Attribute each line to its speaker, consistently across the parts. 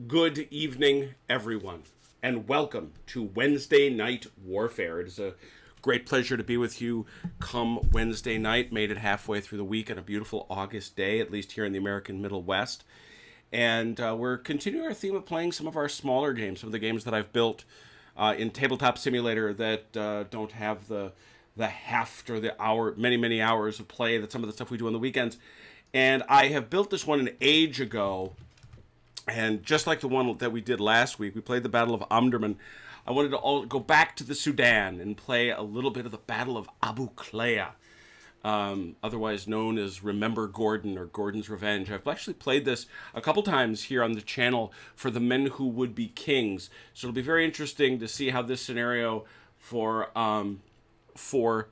Speaker 1: Good evening, everyone, and welcome to Wednesday Night Warfare. It is a great pleasure to be with you come Wednesday night. Made it halfway through the week on a beautiful August day, at least here in the American Middle West. And we're continuing our theme of playing some of our smaller games, some of the games that I've built in Tabletop Simulator that don't have the heft or the many hours of play that some of the stuff we do on the weekends. And I have built this one an age ago. And just like the one that we did last week, we played the Battle of Omdurman. I wanted to go back to the Sudan and play a little bit of the Battle of Abu Klea, otherwise known as Remember Gordon or Gordon's Revenge. I've actually played this a couple times here on the channel for the Men Who Would Be Kings. So it'll be very interesting to see how this scenario for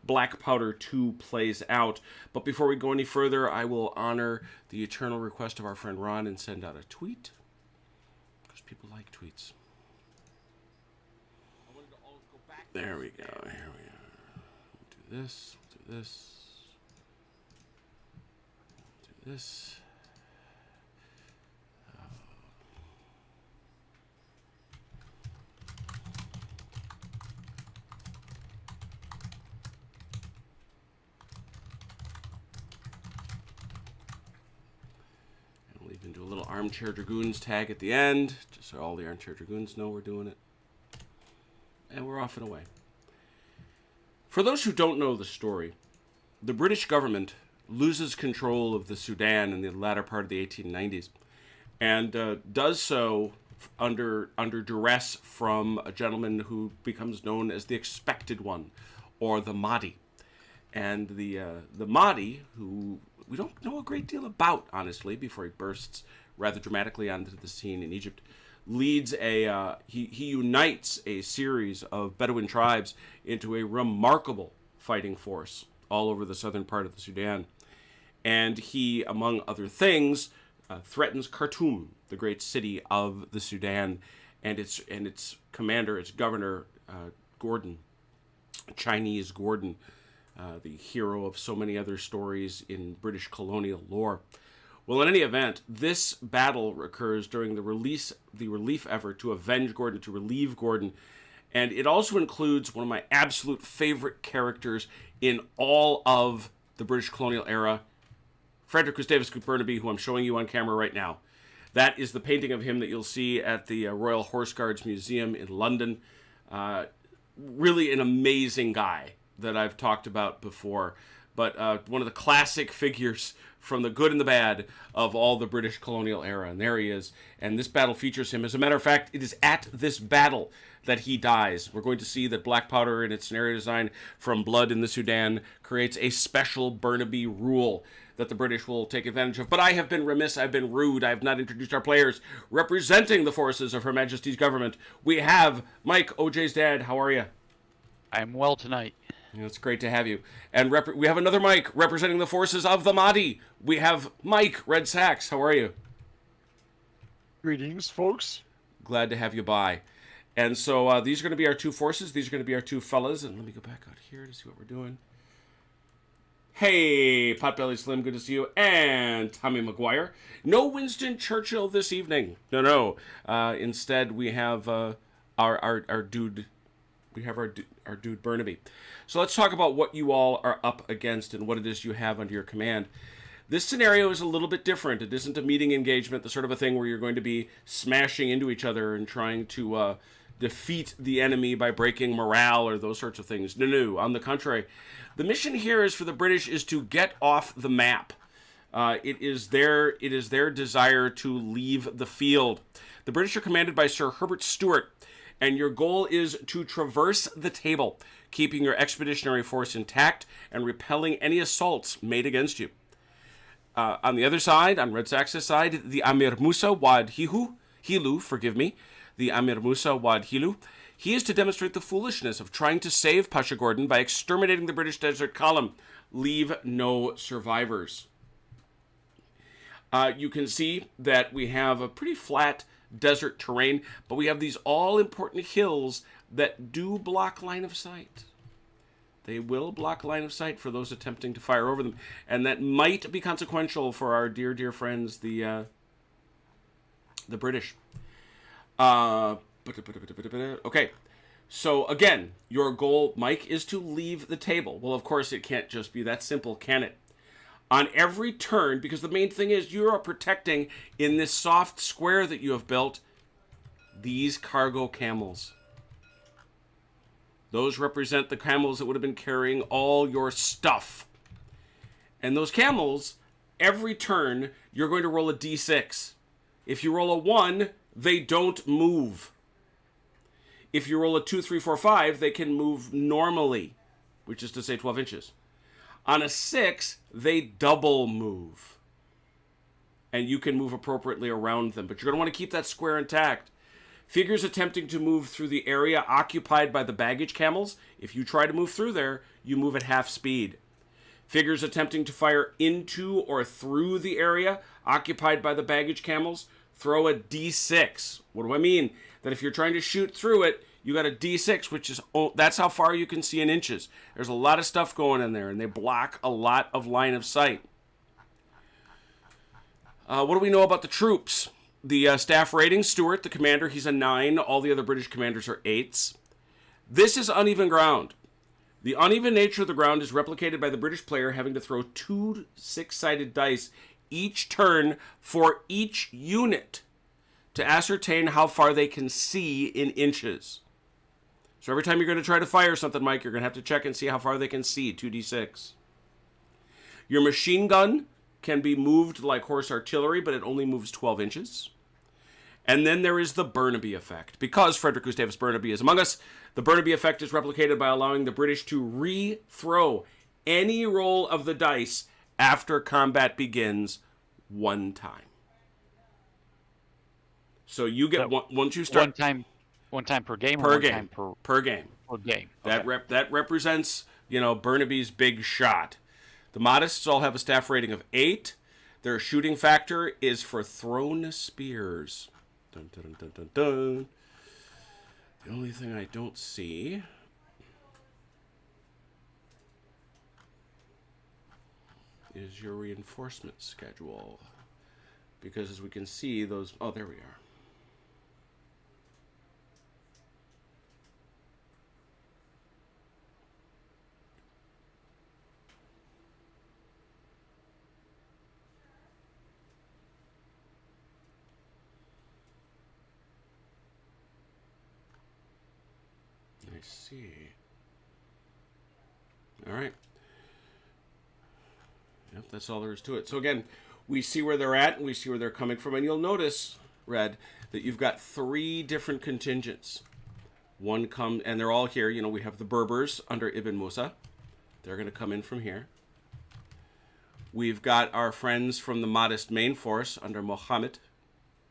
Speaker 1: Black Powder 2 plays out. But before we go any further, I will honor the eternal request of our friend Ron and send out a tweet. People like tweets. There we go. Here we are. We'll do this. We'll do this. We'll do this. And we'll even do a little Armchair Dragoons tag at the end, just so all the Armchair Dragoons know we're doing it. And we're off and away. For those who don't know the story, the British government loses control of the Sudan in the latter part of the 1890s, and does so under duress from a gentleman who becomes known as the Expected One, or the Mahdi. And the Mahdi, who we don't know a great deal about, honestly, before he bursts rather dramatically onto the scene in Egypt, leads he unites a series of Bedouin tribes into a remarkable fighting force all over the southern part of the Sudan. And he, among other things, threatens Khartoum, the great city of the Sudan, and its commander, its governor, Gordon, Chinese Gordon, the hero of so many other stories in British colonial lore. Well, in any event, this battle occurs during the relief effort to avenge Gordon, to relieve Gordon, and it also includes one of my absolute favorite characters in all of the British colonial era, Frederick Gustavus Burnaby, who I'm showing you on camera right now. That is the painting of him that you'll see at the Royal Horse Guards Museum in London. Really an amazing guy that I've talked about before, but one of the classic figures from the good and the bad of all the British colonial era. And there he is. And this battle features him. As a matter of fact, it is at this battle that he dies. We're going to see that Black Powder in its scenario design from Blood in the Sudan creates a special Burnaby rule that the British will take advantage of. But I have been remiss, I've been rude, I have not introduced our players. Representing the forces of Her Majesty's government, we have Mike, OJ's dad. How are you?
Speaker 2: I'm well tonight.
Speaker 1: It's great to have you. And we have another Mike representing the forces of the Mahdi. We have Mike, Red Sachs. How are you?
Speaker 3: Greetings, folks.
Speaker 1: Glad to have you by. And so these are going to be our two forces. These are going to be our two fellas. And let me go back out here to see what we're doing. Hey, Potbelly Slim, good to see you. And Tommy McGuire. No Winston Churchill this evening. No. Instead, we have our dude. We have our dude Burnaby. So let's talk about what you all are up against and what it is you have under your command. This scenario is a little bit different. It isn't a meeting engagement, the sort of a thing where you're going to be smashing into each other and trying to defeat the enemy by breaking morale or those sorts of things. No. On the contrary, the mission here is for the British is to get off the map. It is their desire to leave the field. The British are commanded by Sir Herbert Stewart, and your goal is to traverse the table, keeping your expeditionary force intact and repelling any assaults made against you. On the other side, on Red Sachs's side, the Amir Musa Wad Hilu, the Amir Musa Wad Hilu, he is to demonstrate the foolishness of trying to save Pasha Gordon by exterminating the British Desert Column. Leave no survivors. You can see that we have a pretty flat desert terrain, but we have these all-important hills that do block line of sight. They will block line of sight for those attempting to fire over them, and that might be consequential for our dear friends, the British. Okay. So again, your goal, Mike, is to leave the table. Well, of course, it can't just be that simple, can it? On every turn, because the main thing is you are protecting in this soft square that you have built these cargo camels. Those represent the camels that would have been carrying all your stuff. And those camels, every turn, you're going to roll a d6. If you roll a 1, they don't move. If you roll a 2, 3, 4, 5, they can move normally, which is to say 12 inches. On a 6, they double move. And you can move appropriately around them. But you're going to want to keep that square intact. Figures attempting to move through the area occupied by the baggage camels, if you try to move through there, you move at half speed. Figures attempting to fire into or through the area occupied by the baggage camels, throw a d6. What do I mean? That if you're trying to shoot through it, you got a d6, which is, that's how far you can see in inches. There's a lot of stuff going in there, and they block a lot of line of sight. What do we know about the troops? The staff rating, Stuart, the commander, he's a 9. All the other British commanders are 8s. This is uneven ground. The uneven nature of the ground is replicated by the British player having to throw 2 6-sided dice each turn for each unit to ascertain how far they can see in inches. So every time you're going to try to fire something, Mike, you're going to have to check and see how far they can see, 2d6. Your machine gun can be moved like horse artillery, but it only moves 12 inches. And then there is the Burnaby Effect. Because Frederick Gustavus Burnaby is among us, the Burnaby Effect is replicated by allowing the British to re-throw any roll of the dice after combat begins 1 time. So you get once you start
Speaker 2: one time per game,
Speaker 1: per
Speaker 2: or
Speaker 1: game,
Speaker 2: one time
Speaker 1: per game.
Speaker 2: per game.
Speaker 1: Okay. That represents, Burnaby's big shot. The Modists all have a staff rating of 8. Their shooting factor is for thrown spears. Dun, dun, dun, dun, dun. The only thing I don't see is your reinforcement schedule. Because as we can see, those... Oh, there we are. I see. All right. Yep, that's all there is to it. So again, we see where they're at and we see where they're coming from. And you'll notice, Red, that you've got 3 different contingents. And they're all here. We have the Berbers under Ibn Musa. They're going to come in from here. We've got our friends from the Mahdist main force under Mohammed.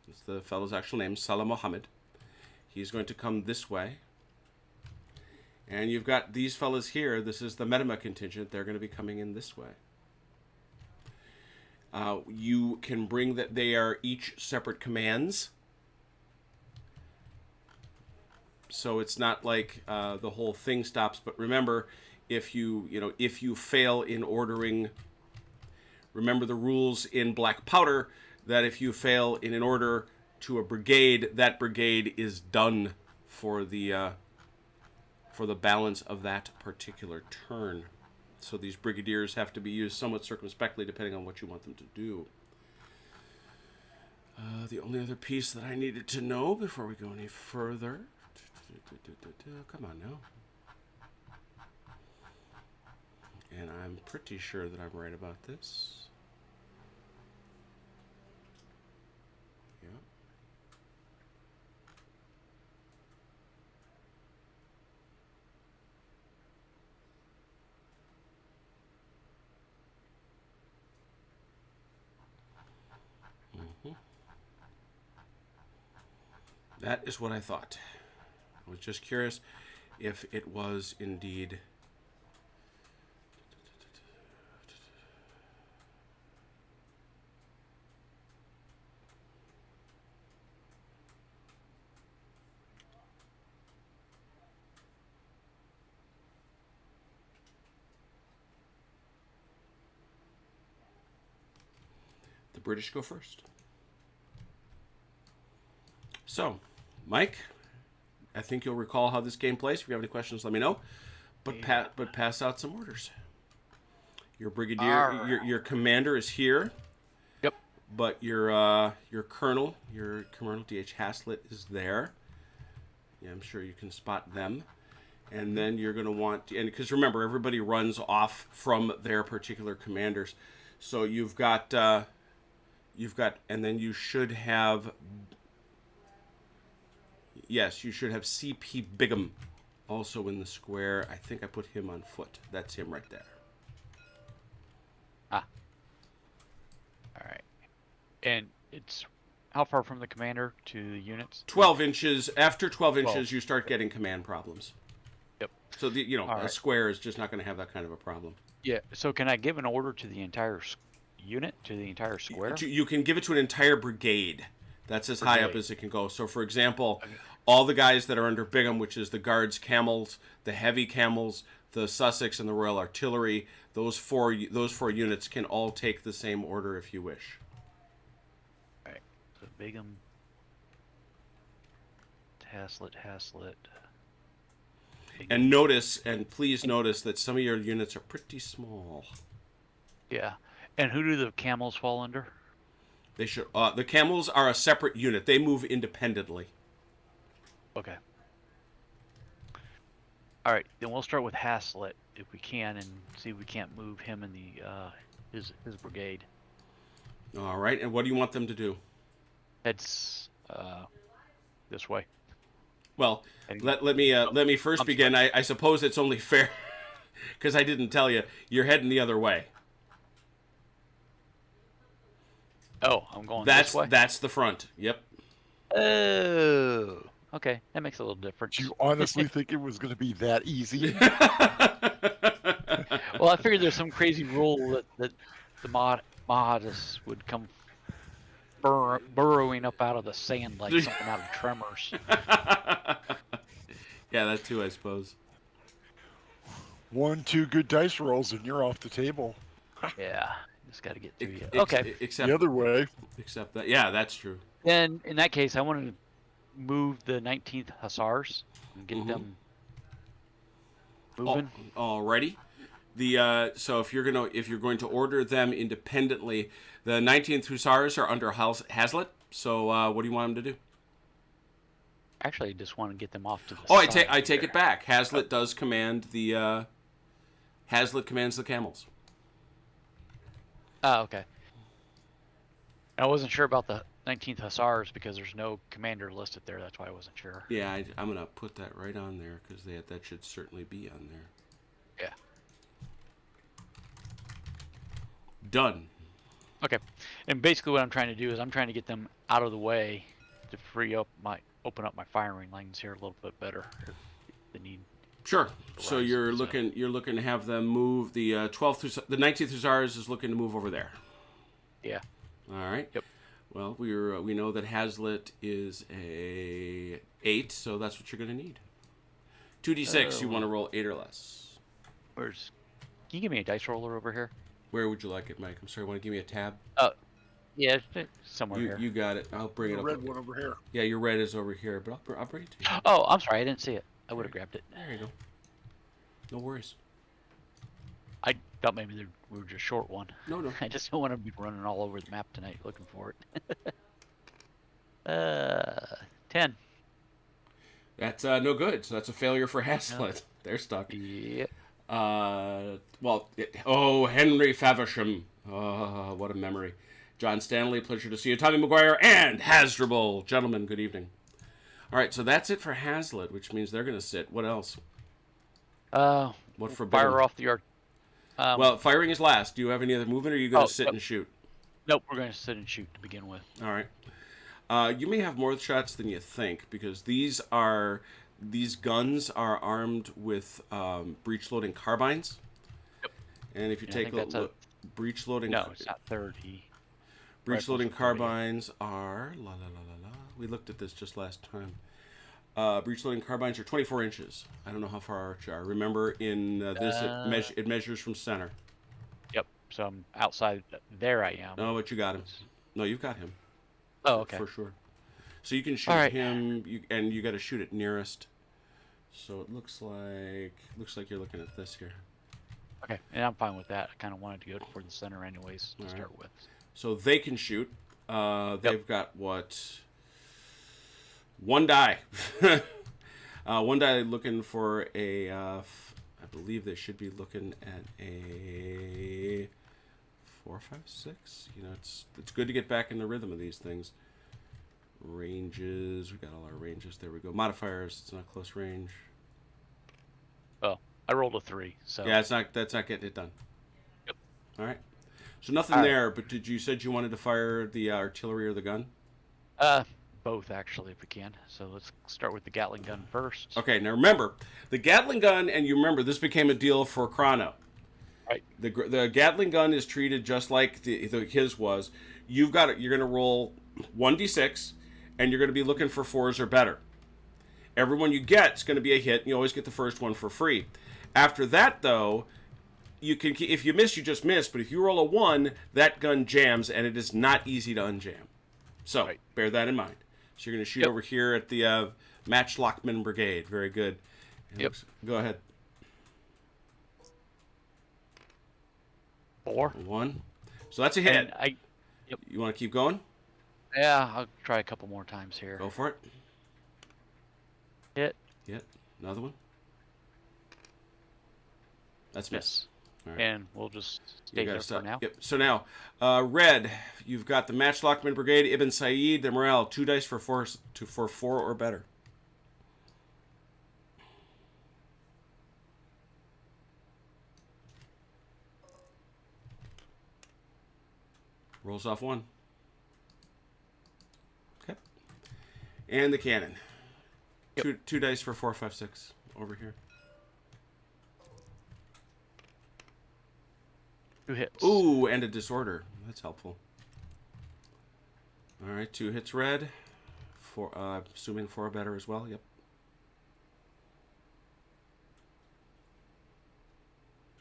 Speaker 1: That's the fellow's actual name, Salah Mohammed. He's going to come this way. And you've got these fellas here. This is the Medema contingent. They're going to be coming in this way. You can bring that they are each separate commands. So it's not like the whole thing stops. But remember, if you fail in ordering, remember the rules in Black Powder that if you fail in an order to a brigade, that brigade is done for the balance of that particular turn. So these brigadiers have to be used somewhat circumspectly depending on what you want them to do. The only other piece that I needed to know before we go any further... Come on now. And I'm pretty sure that I'm right about this. Yeah. That is what I thought. I was just curious if it was indeed... The British go first. So, Mike, I think you'll recall how this game plays. If you have any questions, let me know. But pass out some orders. Your brigadier, your commander is here.
Speaker 2: Yep.
Speaker 1: But your colonel, D.H. Haslett is there. Yeah, I'm sure you can spot them. And then you're going to want, and because remember, everybody runs off from their particular commanders. So you've got, and then you should have, yes, you should have C.P. Bigham also in the square. I think I put him on foot. That's him right there.
Speaker 2: Ah. All right. And it's how far from the commander to the units?
Speaker 1: 12 inches. After 12 inches, you start getting command problems.
Speaker 2: Yep.
Speaker 1: So, a square is just not going to have that kind of a problem.
Speaker 2: Yeah. So can I give an order to the entire unit, to the entire square?
Speaker 1: You can give it to an entire brigade. That's as high up as it can go. So, for example, all the guys that are under Bigham, which is the Guards Camels, the Heavy Camels, the Sussex, and the Royal Artillery, those four units can all take the same order if you wish.
Speaker 2: All right. So Bigham, Haslett.
Speaker 1: And please notice that some of your units are pretty small.
Speaker 2: Yeah. And who do the Camels fall under?
Speaker 1: They should. The Camels are a separate unit. They move independently.
Speaker 2: Okay. All right. Then we'll start with Haslett if we can, and see if we can't move him in the his brigade.
Speaker 1: All right. And what do you want them to do?
Speaker 2: Heads this way.
Speaker 1: Well, let me first begin. I suppose it's only fair because I didn't tell you. You're heading the other way.
Speaker 2: Oh, I'm going this way?
Speaker 1: That's the front. Yep.
Speaker 2: Oh, okay. That makes a little difference.
Speaker 3: Do you honestly think it was going to be that easy?
Speaker 2: Well, I figured there's some crazy rule that the Mahadis would come burrowing up out of the sand like something out of Tremors.
Speaker 1: Yeah, that too, I suppose.
Speaker 3: 1, 2 good dice rolls and you're off the table.
Speaker 2: Yeah, just got to get through you. Okay.
Speaker 1: Except
Speaker 3: the other way.
Speaker 1: Except that, yeah, that's true.
Speaker 2: Then in that case, I wanted to move the 19th Hussars and get them moving.
Speaker 1: Alrighty. So if you're going to order them independently, the 19th Hussars are under Haslett. So what do you want them to do?
Speaker 2: Actually, I just want to get them off to the side.
Speaker 1: I take it back. Haslett does command the. Haslett commands the Camels.
Speaker 2: Oh, okay. I wasn't sure about the 19th Hussars because there's no commander listed there. That's why I wasn't sure.
Speaker 1: Yeah, I'm gonna put that right on there because that should certainly be on there.
Speaker 2: Yeah.
Speaker 1: Done.
Speaker 2: Okay. And basically what I'm trying to do is I'm trying to get them out of the way to open up my firing lanes here a little bit better if the need.
Speaker 1: Sure. So you're looking to have them move the 19th Hussars is looking to move over there.
Speaker 2: Yeah.
Speaker 1: All right.
Speaker 2: Yep.
Speaker 1: Well, we know that Haslett is a 8, so that's what you're going to need. 2d6. You want to roll 8 or less.
Speaker 2: Can you give me a dice roller over here?
Speaker 1: Where would you like it, Mike? I'm sorry. Want to give me a tab?
Speaker 2: Yeah, somewhere here.
Speaker 1: You got it. I'll bring it up.
Speaker 3: The red one over here.
Speaker 1: Yeah, your red is over here, but I'll bring it to you.
Speaker 2: Oh, I'm sorry. I didn't see it. I would have grabbed it.
Speaker 1: There you go. No worries.
Speaker 2: I thought maybe we were just short one.
Speaker 1: No.
Speaker 2: I just don't want to be running all over the map tonight looking for it. 10.
Speaker 1: That's no good. So that's a failure for Haslett. No. They're stuck.
Speaker 2: Yep.
Speaker 1: Henry Faversham. Oh, what a memory. John Stanley, pleasure to see you. Tommy McGuire and Hasdrubal. Gentlemen, good evening. All right, so that's it for Haslett, which means they're going to sit. What else? What for
Speaker 2: fire off the art.
Speaker 1: Well, firing is last. Do you have any other movement, or are you going to sit and shoot?
Speaker 2: Nope, we're going to sit and shoot to begin with.
Speaker 1: All right. You may have more shots than you think, because these guns are armed with breech-loading carbines.
Speaker 2: Yep.
Speaker 1: And if you take a look, breech-loading...
Speaker 2: No, it's not 30.
Speaker 1: Breech-loading carbines are... We looked at this just last time. Breech-loading carbines are 24 inches. I don't know how far arch are. Remember, in this, it measures from center.
Speaker 2: Yep, so I'm outside. There I am.
Speaker 1: No, but you got him. No, you've got him.
Speaker 2: Oh, okay.
Speaker 1: For sure. So you can shoot
Speaker 2: All right.
Speaker 1: him, and you got to shoot it nearest. So it looks like you're looking at this here.
Speaker 2: Okay, and I'm fine with that. I kind of wanted to go for the center anyways to
Speaker 1: All
Speaker 2: start
Speaker 1: right.
Speaker 2: with.
Speaker 1: So they can shoot. They've got what? One die. One die looking for a. I believe they should be looking at a 4, 5, 6. You know, it's good to get back in the rhythm of these things. Ranges. We got all our ranges. There we go. Modifiers. It's not close range.
Speaker 2: Oh, I rolled a 3, so
Speaker 1: Yeah, that's not getting it done.
Speaker 2: Yep.
Speaker 1: All right. So nothing
Speaker 2: All right.
Speaker 1: there. But you said you wanted to fire the artillery or the gun?
Speaker 2: both actually if we can. So let's start with the Gatling gun first.
Speaker 1: Okay. Now remember, the Gatling gun, and you remember this became a deal for Chrono.
Speaker 2: Right.
Speaker 1: The Gatling gun is treated just like his was. You're going to roll 1d6, and you're going to be looking for 4s or better. Every one you get is going to be a hit, and you always get the first one for free. After that, though, you can, if you miss, you just miss. But if you roll a 1, that gun jams, and it is not easy to unjam. So
Speaker 2: Right.
Speaker 1: bear that in mind. So you're going to shoot over here at the Matchlockman Brigade. Very good.
Speaker 2: Yep.
Speaker 1: Go ahead.
Speaker 2: 4.
Speaker 1: 1. So that's a hit.
Speaker 2: And
Speaker 1: You want to keep going?
Speaker 2: yeah, I'll try a couple more times here.
Speaker 1: Go for it.
Speaker 2: Hit.
Speaker 1: Hit. Another one. That's miss. All right.
Speaker 2: And we'll just stay
Speaker 1: You gotta
Speaker 2: here
Speaker 1: stop.
Speaker 2: for now.
Speaker 1: Yep. So now, red, you've got the Matchlockman Brigade, Ibn Said, the morale, 2 dice for 4 or better. Rolls off 1. Okay. And the cannon.
Speaker 2: Yep.
Speaker 1: Two dice for 4, 5, 6 over here.
Speaker 2: 2 hits.
Speaker 1: Ooh, and a disorder. That's helpful. All right, 2 hits red. Assuming 4 or better as well. Yep.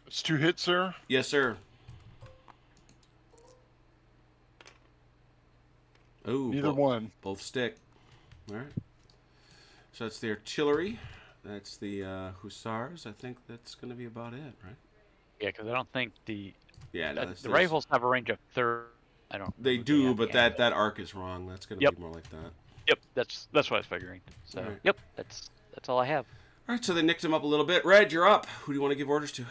Speaker 3: It's 2 hits, sir.
Speaker 1: Yes, sir. Ooh,
Speaker 3: Neither one.
Speaker 1: both stick. All right. So that's the artillery. That's the hussars. I think that's going to be about it, right?
Speaker 2: Yeah, because I don't think the
Speaker 1: The
Speaker 2: rifles have a range of 30. I don't.
Speaker 1: They
Speaker 2: know
Speaker 1: do,
Speaker 2: have
Speaker 1: but
Speaker 2: the
Speaker 1: that arc is wrong. That's going to
Speaker 2: Yep.
Speaker 1: be more like that.
Speaker 2: Yep, that's what I was figuring. So
Speaker 1: Alright.
Speaker 2: yep, that's all I have.
Speaker 1: All right, so they nicked him up a little bit. Red, you're up. Who do you want to give orders to?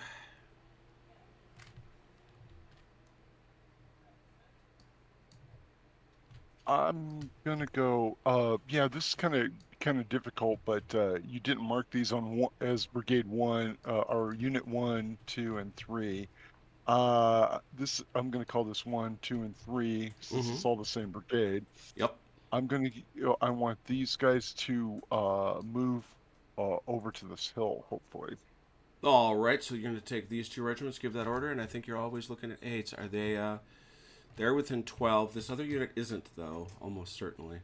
Speaker 3: I'm gonna go. Yeah, this is kind of difficult, but you didn't mark these on as Brigade 1 or Unit 1, 2, and 3. This I'm gonna call this 1, 2, and 3 since it's all the same brigade.
Speaker 1: Yep.
Speaker 3: I want these guys to move over to this hill, hopefully.
Speaker 1: All right, so you're going to take these 2 regiments, give that order, and I think you're always looking at 8s. Are they? They're within 12. This other unit isn't, though, almost certainly.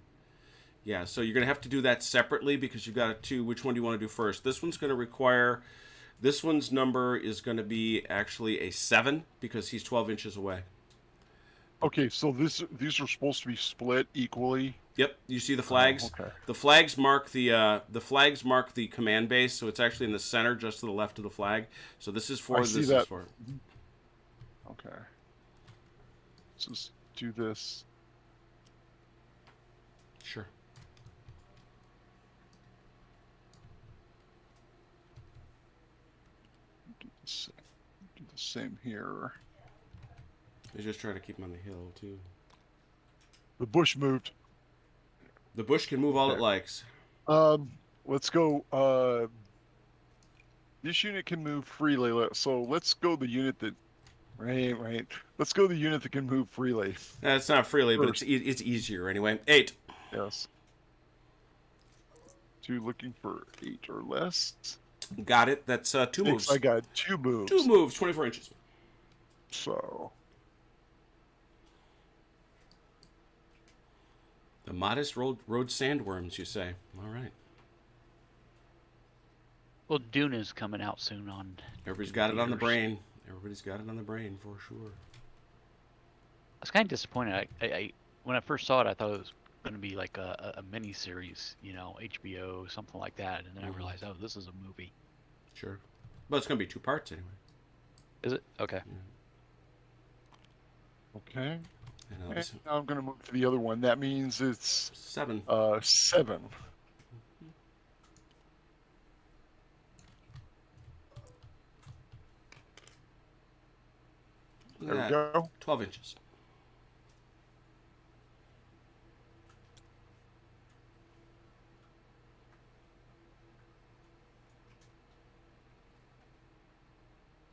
Speaker 1: Yeah, so you're going to have to do that separately because you've got a 2. Which one do you want to do first? This one's going to require... This one's number is going to be actually a 7 because he's 12 inches away.
Speaker 3: Okay, so these are supposed to be split equally.
Speaker 1: Yep, you see the flags?
Speaker 3: Okay.
Speaker 1: The flags mark the command base, so it's actually in the center, just to the left of the flag. So this is for.
Speaker 3: I
Speaker 1: This
Speaker 3: see
Speaker 1: is
Speaker 3: that.
Speaker 1: for.
Speaker 3: Okay. Let's just do this.
Speaker 1: Sure.
Speaker 3: Do the same here.
Speaker 1: He's just trying to keep him on the hill too.
Speaker 3: The bush moved.
Speaker 1: The bush can move all it
Speaker 3: Okay.
Speaker 1: likes.
Speaker 3: Let's go. This unit can move freely. So let's go the unit that. Right. Let's go the unit that can move freely.
Speaker 1: It's not freely, but
Speaker 3: First.
Speaker 1: it's easier anyway. 8.
Speaker 3: Yes. 2 looking for 8 or less.
Speaker 1: Got it. That's 2
Speaker 3: 6,
Speaker 1: moves.
Speaker 3: I got 2 moves.
Speaker 1: 2 moves, 24 inches.
Speaker 3: So
Speaker 1: The modest road sandworms, you say? All right.
Speaker 2: Well, Dune is coming out soon on.
Speaker 1: Everybody's got it on the
Speaker 2: theaters.
Speaker 1: brain. Everybody's got it on the brain for sure.
Speaker 2: I was kind of disappointed. I when I first saw it, I thought it was going to be like a mini series, you know, HBO, something like that. And then I realized, oh, this is a movie.
Speaker 1: Sure. But it's going to be 2 parts anyway.
Speaker 2: Is it? Okay.
Speaker 3: Okay.
Speaker 1: And
Speaker 3: And now I'm going to move to the other one. That means it's
Speaker 1: 7.
Speaker 3: 7.
Speaker 1: Look
Speaker 3: There
Speaker 1: at
Speaker 3: we
Speaker 1: that.
Speaker 3: go.
Speaker 1: 12 inches.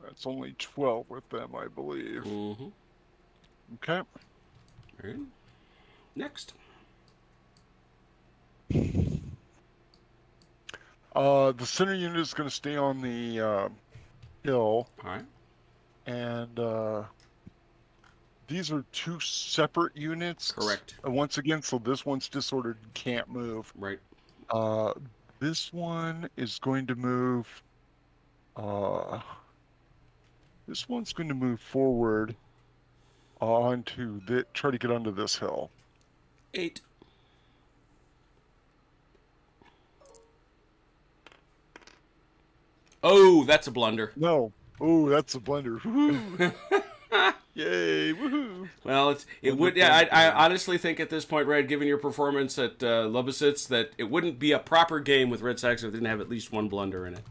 Speaker 3: That's only 12 with them, I believe.
Speaker 1: Mm-hmm.
Speaker 3: Okay.
Speaker 1: Very good. Next.
Speaker 3: The center unit is going to stay on the hill,
Speaker 1: All right.
Speaker 3: and these are 2 separate units.
Speaker 1: Correct.
Speaker 3: Once again, so this one's disordered, can't move.
Speaker 1: Right.
Speaker 3: This one is going to move. This one's going to move forward onto the try to get onto this hill.
Speaker 1: 8. Oh, that's a blunder.
Speaker 3: No. Oh, that's a blunder. Woohoo! Yay! Woohoo!
Speaker 1: Well, it would. Yeah, I honestly think at this point, Red, given your performance at Lubositz, that it wouldn't be a proper game with Red Sox if it didn't have at least one blunder in it.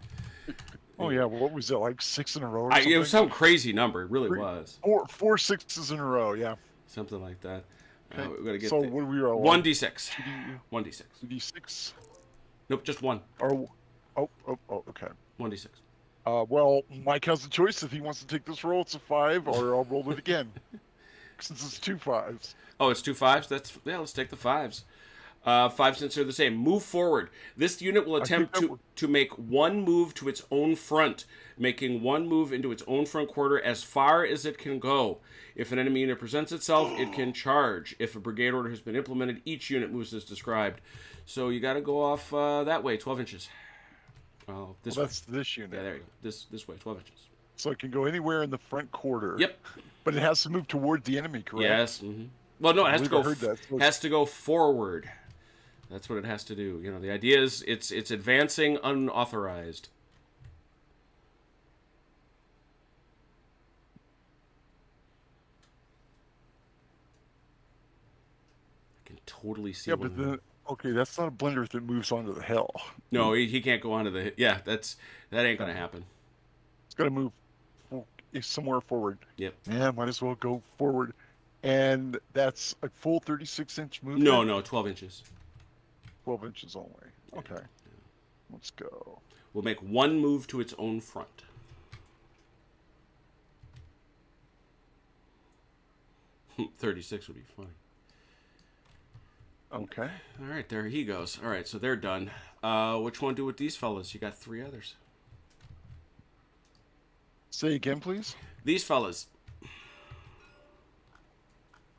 Speaker 3: Oh yeah, what was it, like 6 in a row? Or
Speaker 1: It
Speaker 3: something?
Speaker 1: was some crazy number. It really was.
Speaker 3: Four sixes in a row. Yeah.
Speaker 1: Something like that.
Speaker 3: Okay.
Speaker 1: We're gonna get
Speaker 3: So what do we roll?
Speaker 1: 1d6. 1d6.
Speaker 3: D6.
Speaker 1: Nope, just 1.
Speaker 3: Or oh, okay.
Speaker 1: 1d6.
Speaker 3: Well, Mike has a choice. If he wants to take this roll, it's a 5, or I'll roll it again. Since it's 2 5s.
Speaker 1: Oh, it's 2 5s? Let's take the 5s. 5 since they're the same. Move forward. This unit will attempt to make one move to its own front, making one move into its own front quarter as far as it can go. If an enemy unit presents itself, it can charge. If a brigade order has been implemented, each unit moves as described. So you got to go off that way, 12 inches. Oh, this way.
Speaker 3: That's this unit.
Speaker 1: Yeah, there you go. This way, 12 inches.
Speaker 3: So it can go anywhere in the front quarter.
Speaker 1: Yep.
Speaker 3: But it has to move toward the enemy, correct?
Speaker 1: Yes. Mm-hmm. Well, no, it has to go.
Speaker 3: So
Speaker 1: has to go forward. That's what it has to do. You know, the idea is it's advancing unauthorized. I can totally see.
Speaker 3: Yeah, but then okay, that's not a blender if it moves onto the hill.
Speaker 1: No, he can't go onto the. Yeah, that ain't gonna happen.
Speaker 3: It's got to move somewhere forward.
Speaker 1: Yep.
Speaker 3: Yeah, might as well go forward. And that's a full 36-inch movement?
Speaker 1: No, 12 inches.
Speaker 3: 12 inches only. Okay. Let's go.
Speaker 1: We'll make one move to its own front. $36 would be funny.
Speaker 3: Okay.
Speaker 1: All right, there he goes. All right, so they're done. Which one do with these fellas? You got 3 others.
Speaker 3: Say again, please.
Speaker 1: These fellas.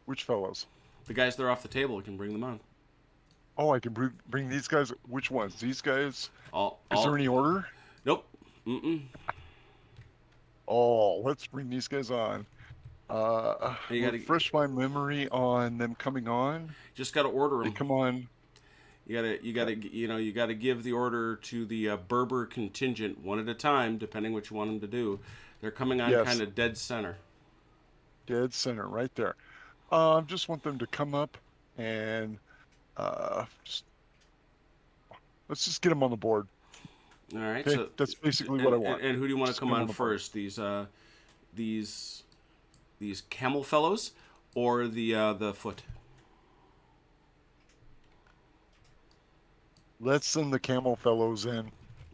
Speaker 3: Which fellows?
Speaker 1: The guys that are off the table, we can bring them on.
Speaker 3: Oh, I can bring these guys. Which ones? These guys?
Speaker 1: All.
Speaker 3: Is there any order?
Speaker 1: Nope. Mm-mm.
Speaker 3: Oh, let's bring these guys on.
Speaker 1: You gotta
Speaker 3: refresh my memory on them coming on.
Speaker 1: Just got to order them.
Speaker 3: They come on.
Speaker 1: You gotta give the order to the Berber contingent one at a time, depending what you want them to do. They're coming on kind of dead center.
Speaker 3: Dead center, right there. Just want them to come up and let's just get them on the board.
Speaker 1: All right,
Speaker 3: okay?
Speaker 1: so
Speaker 3: that's basically what I want.
Speaker 1: And who do you want
Speaker 3: just
Speaker 1: to come on first? These camel fellows or the foot?
Speaker 3: Let's send the camel fellows in.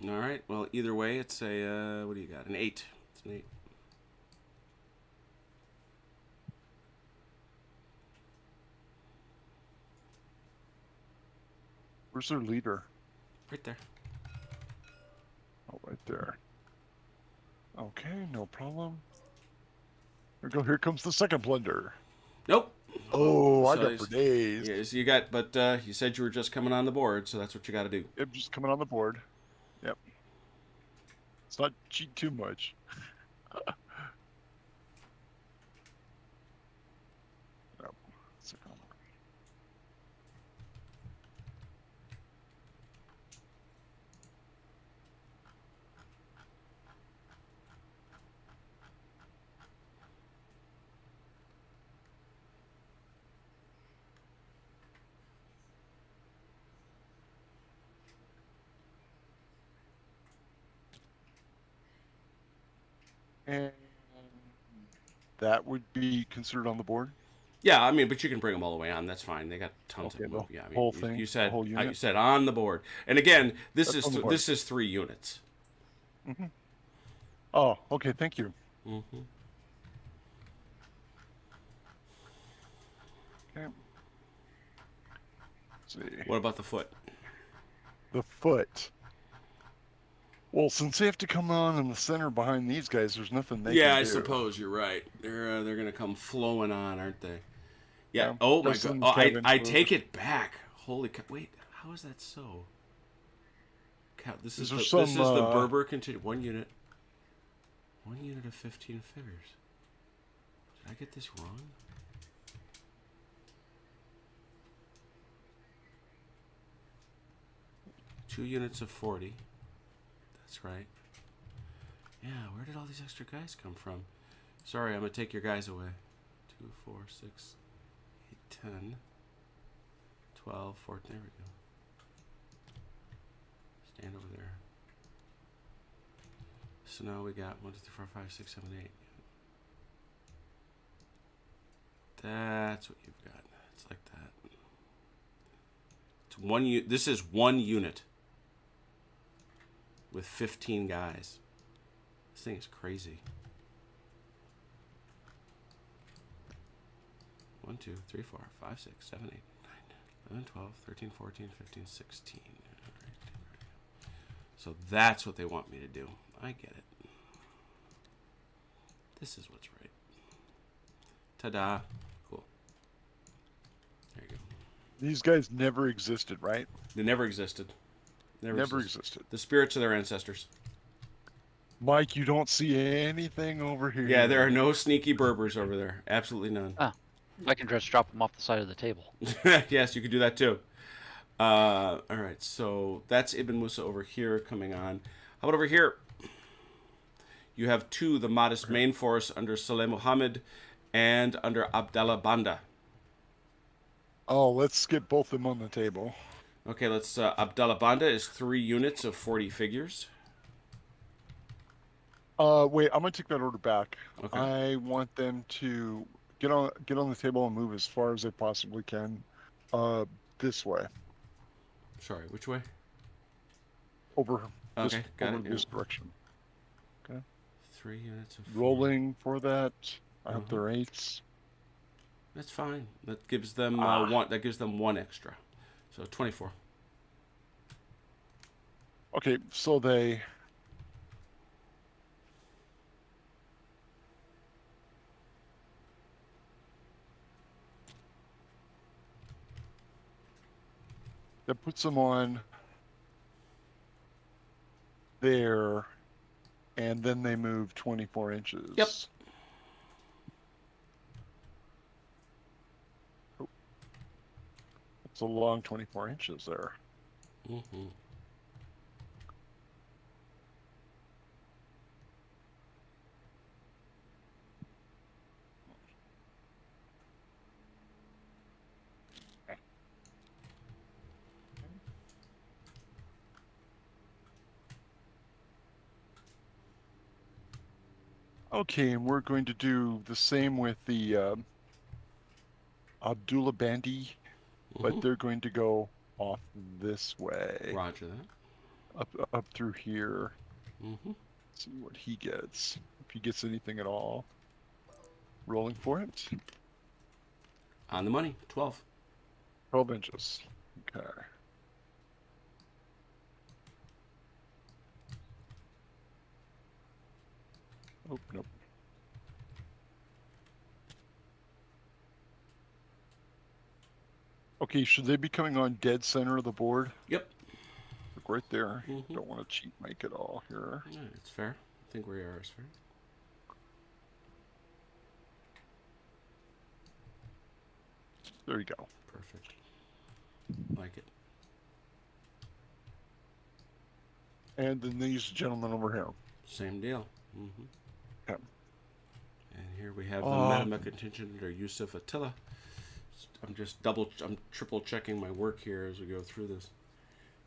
Speaker 1: All right. Well, either way, it's a what do you got? An 8. It's an 8.
Speaker 3: Where's their leader?
Speaker 1: Right there.
Speaker 3: Oh, right there. Okay, no problem. Here we go. Here comes the second blunder.
Speaker 1: Nope.
Speaker 3: Oh, I
Speaker 1: So
Speaker 3: got for days.
Speaker 1: Yes, you got, but you said you were just coming on the board, so that's what you got to do.
Speaker 3: Yep, just coming on the board. Yep. Let's not cheat too much. Nope. And that would be considered on the board?
Speaker 1: Yeah, I mean, but you can bring them all the way on. That's fine. They got tons
Speaker 3: Okay,
Speaker 1: of
Speaker 3: the
Speaker 1: them. Yeah, I mean,
Speaker 3: whole
Speaker 1: you,
Speaker 3: thing,
Speaker 1: you
Speaker 3: the whole
Speaker 1: you
Speaker 3: unit?
Speaker 1: said on the board, and again,
Speaker 3: That's on the board.
Speaker 1: this is 3 units.
Speaker 3: Hmm. Oh, okay, thank you.
Speaker 1: Mm-hmm.
Speaker 3: Okay. Let's see.
Speaker 1: What about the foot?
Speaker 3: The foot. Well, since they have to come on in the center behind these guys, there's nothing they
Speaker 1: Yeah,
Speaker 3: can
Speaker 1: I
Speaker 3: do.
Speaker 1: suppose you're right. They're gonna come flowing on, aren't they? Yeah.
Speaker 3: Yeah,
Speaker 1: Oh my god.
Speaker 3: Preston's
Speaker 1: Oh,
Speaker 3: cabin
Speaker 1: I
Speaker 3: first.
Speaker 1: take it back. Holy cow! Wait, how is that so? Cow, this is
Speaker 3: there
Speaker 1: this
Speaker 3: some,
Speaker 1: is the Berber contingent. 1 unit. 1 unit of 15 figures. Did I get this wrong? Two units of 40. That's right. Yeah, where did all these extra guys come from? Sorry, I'm going to take your guys away. 2, 4, 6, 8, 10, 12, 14. There we go. Stand over there. So now we got 1, 2, 3, 4, 5, 6, 7, 8. That's what you've got. It's like that. It's one. This is 1 unit with 15 guys. This thing is crazy. 1, 2, 3, 4, 5, 6, 7, 8, 9, 11, 12, 13, 14, 15, 16. All right. So that's what they want me to do. I get it. This is what's right. Ta-da. Cool. There you go.
Speaker 3: These guys never existed, right?
Speaker 1: They never existed.
Speaker 3: Never existed.
Speaker 1: The spirits of their ancestors.
Speaker 3: Mike, you don't see anything over here.
Speaker 1: Yeah, there are no sneaky Berbers over there. Absolutely none.
Speaker 2: I can just drop them off the side of the table.
Speaker 1: Yes, you could do that too. All right, so that's Ibn Musa over here coming on. How about over here? You have 2, the modest main force under Saleh Muhammad and under Abdallah Banda.
Speaker 3: Oh, let's skip both of them on the table.
Speaker 1: Okay, let's. Abdallah Banda is 3 units of 40 figures.
Speaker 3: Wait, I'm gonna take that order back.
Speaker 1: Okay.
Speaker 3: I want them to get on the table and move as far as they possibly can. This way.
Speaker 1: Sorry, which way?
Speaker 3: Over
Speaker 1: Okay, got
Speaker 3: over
Speaker 1: it.
Speaker 3: this direction.
Speaker 1: 3 units of 40.
Speaker 3: Rolling for that. I have their 8s.
Speaker 1: That's fine. That gives them one. That gives them 1 extra. So 24.
Speaker 3: Okay, so they that puts them on there, and then they move 24 inches.
Speaker 1: Yep.
Speaker 3: Oh. It's a long 24 inches there.
Speaker 1: Mm-hmm.
Speaker 3: Okay, and we're going to do the same with the Abdullah Bandi, but they're going to go off this way.
Speaker 1: Roger that.
Speaker 3: Up through here.
Speaker 1: Mm-hmm.
Speaker 3: See what he gets. If he gets anything at all. Rolling for it.
Speaker 1: On the money. 12.
Speaker 3: 12 inches. Okay. Oh, nope. Okay, should they be coming on dead center of the board?
Speaker 1: Yep.
Speaker 3: Look right there.
Speaker 1: Mhm.
Speaker 3: Don't want to cheat Mike at all here.
Speaker 1: Yeah, it's fair. I think we are. It's fair.
Speaker 3: There you go.
Speaker 1: Perfect. Like it.
Speaker 3: And then these gentlemen over here.
Speaker 1: Same deal. Mm-hmm.
Speaker 3: Okay.
Speaker 1: And here we have the Metama contingent under Yusuf Attila. I'm triple checking my work here as we go through this.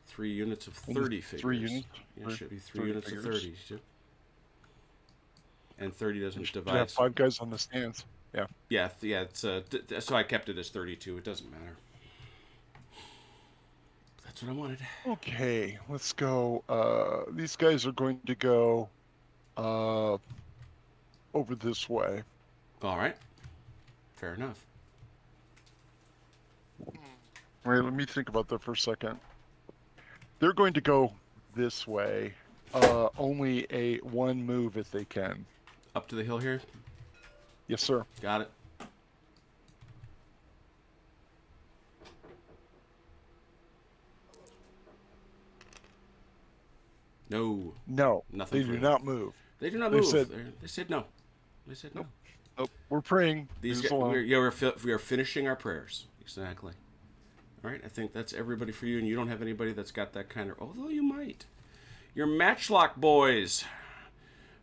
Speaker 1: 3 units of 30 figures.
Speaker 3: 3 units?
Speaker 1: Yeah, it should be 3
Speaker 3: 30
Speaker 1: units
Speaker 3: figures.
Speaker 1: of 30. Yep. and 30 doesn't
Speaker 3: You
Speaker 1: divide.
Speaker 3: have 5 guys on the stands. Yeah.
Speaker 1: Yeah, it's so I kept it as 32. It doesn't matter. That's what I wanted.
Speaker 3: Okay, let's go. These guys are going to go over this way.
Speaker 1: All right. Fair enough.
Speaker 3: Wait, let me think about that for a second. They're going to go this way. Only a 1 move if they can.
Speaker 1: Up to the hill here.
Speaker 3: Yes, sir.
Speaker 1: Got it. No.
Speaker 3: No,
Speaker 1: Nothing
Speaker 3: they
Speaker 1: for
Speaker 3: do
Speaker 1: them.
Speaker 3: not move.
Speaker 1: They do not
Speaker 3: They
Speaker 1: move.
Speaker 3: said-
Speaker 1: They said no. They said no.
Speaker 3: Nope, we're praying.
Speaker 1: These
Speaker 3: Leave us
Speaker 1: guys,
Speaker 3: alone.
Speaker 1: we are finishing our prayers. Exactly. All right. I think that's everybody for you, and you don't have anybody that's got that kind of. Although you might. Your matchlock boys.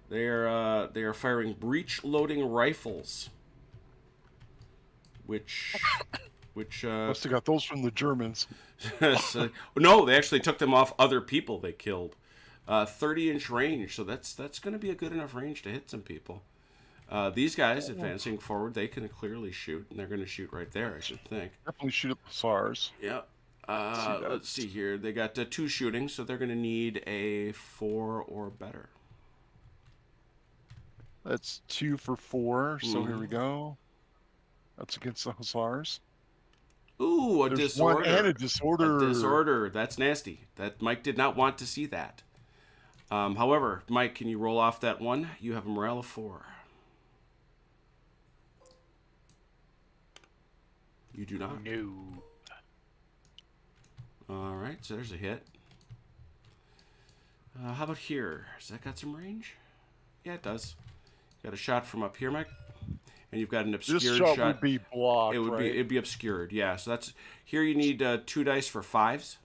Speaker 1: They are firing breech loading rifles. Which
Speaker 3: Must have got those from the Germans.
Speaker 1: so, no, they actually took them off other people they killed. 30-inch range, so that's going to be a good enough range to hit some people. These guys advancing forward, they can clearly shoot, and they're going to shoot right there, I should think.
Speaker 3: Definitely shoot at the SARS.
Speaker 1: Yeah. Let's see here. They got 2 shooting, so they're going to need a 4 or better.
Speaker 3: That's 2 for 4. So here we go. That's against the Hussars.
Speaker 1: Ooh, a
Speaker 3: There's
Speaker 1: disorder.
Speaker 3: 1 and a disorder.
Speaker 1: A disorder. That's nasty. That Mike did not want to see that. However, Mike, can you roll off that 1? You have a morale of 4. You do not.
Speaker 2: No.
Speaker 1: All right, so there's a hit. How about here? Has that got some range? Yeah, it does. Got a shot from up here, Mike, and you've got an obscured
Speaker 3: This shot would be blocked,
Speaker 1: It would
Speaker 3: right?
Speaker 1: it'd be obscured. Yeah, so that's here. You need 2 dice for 5s.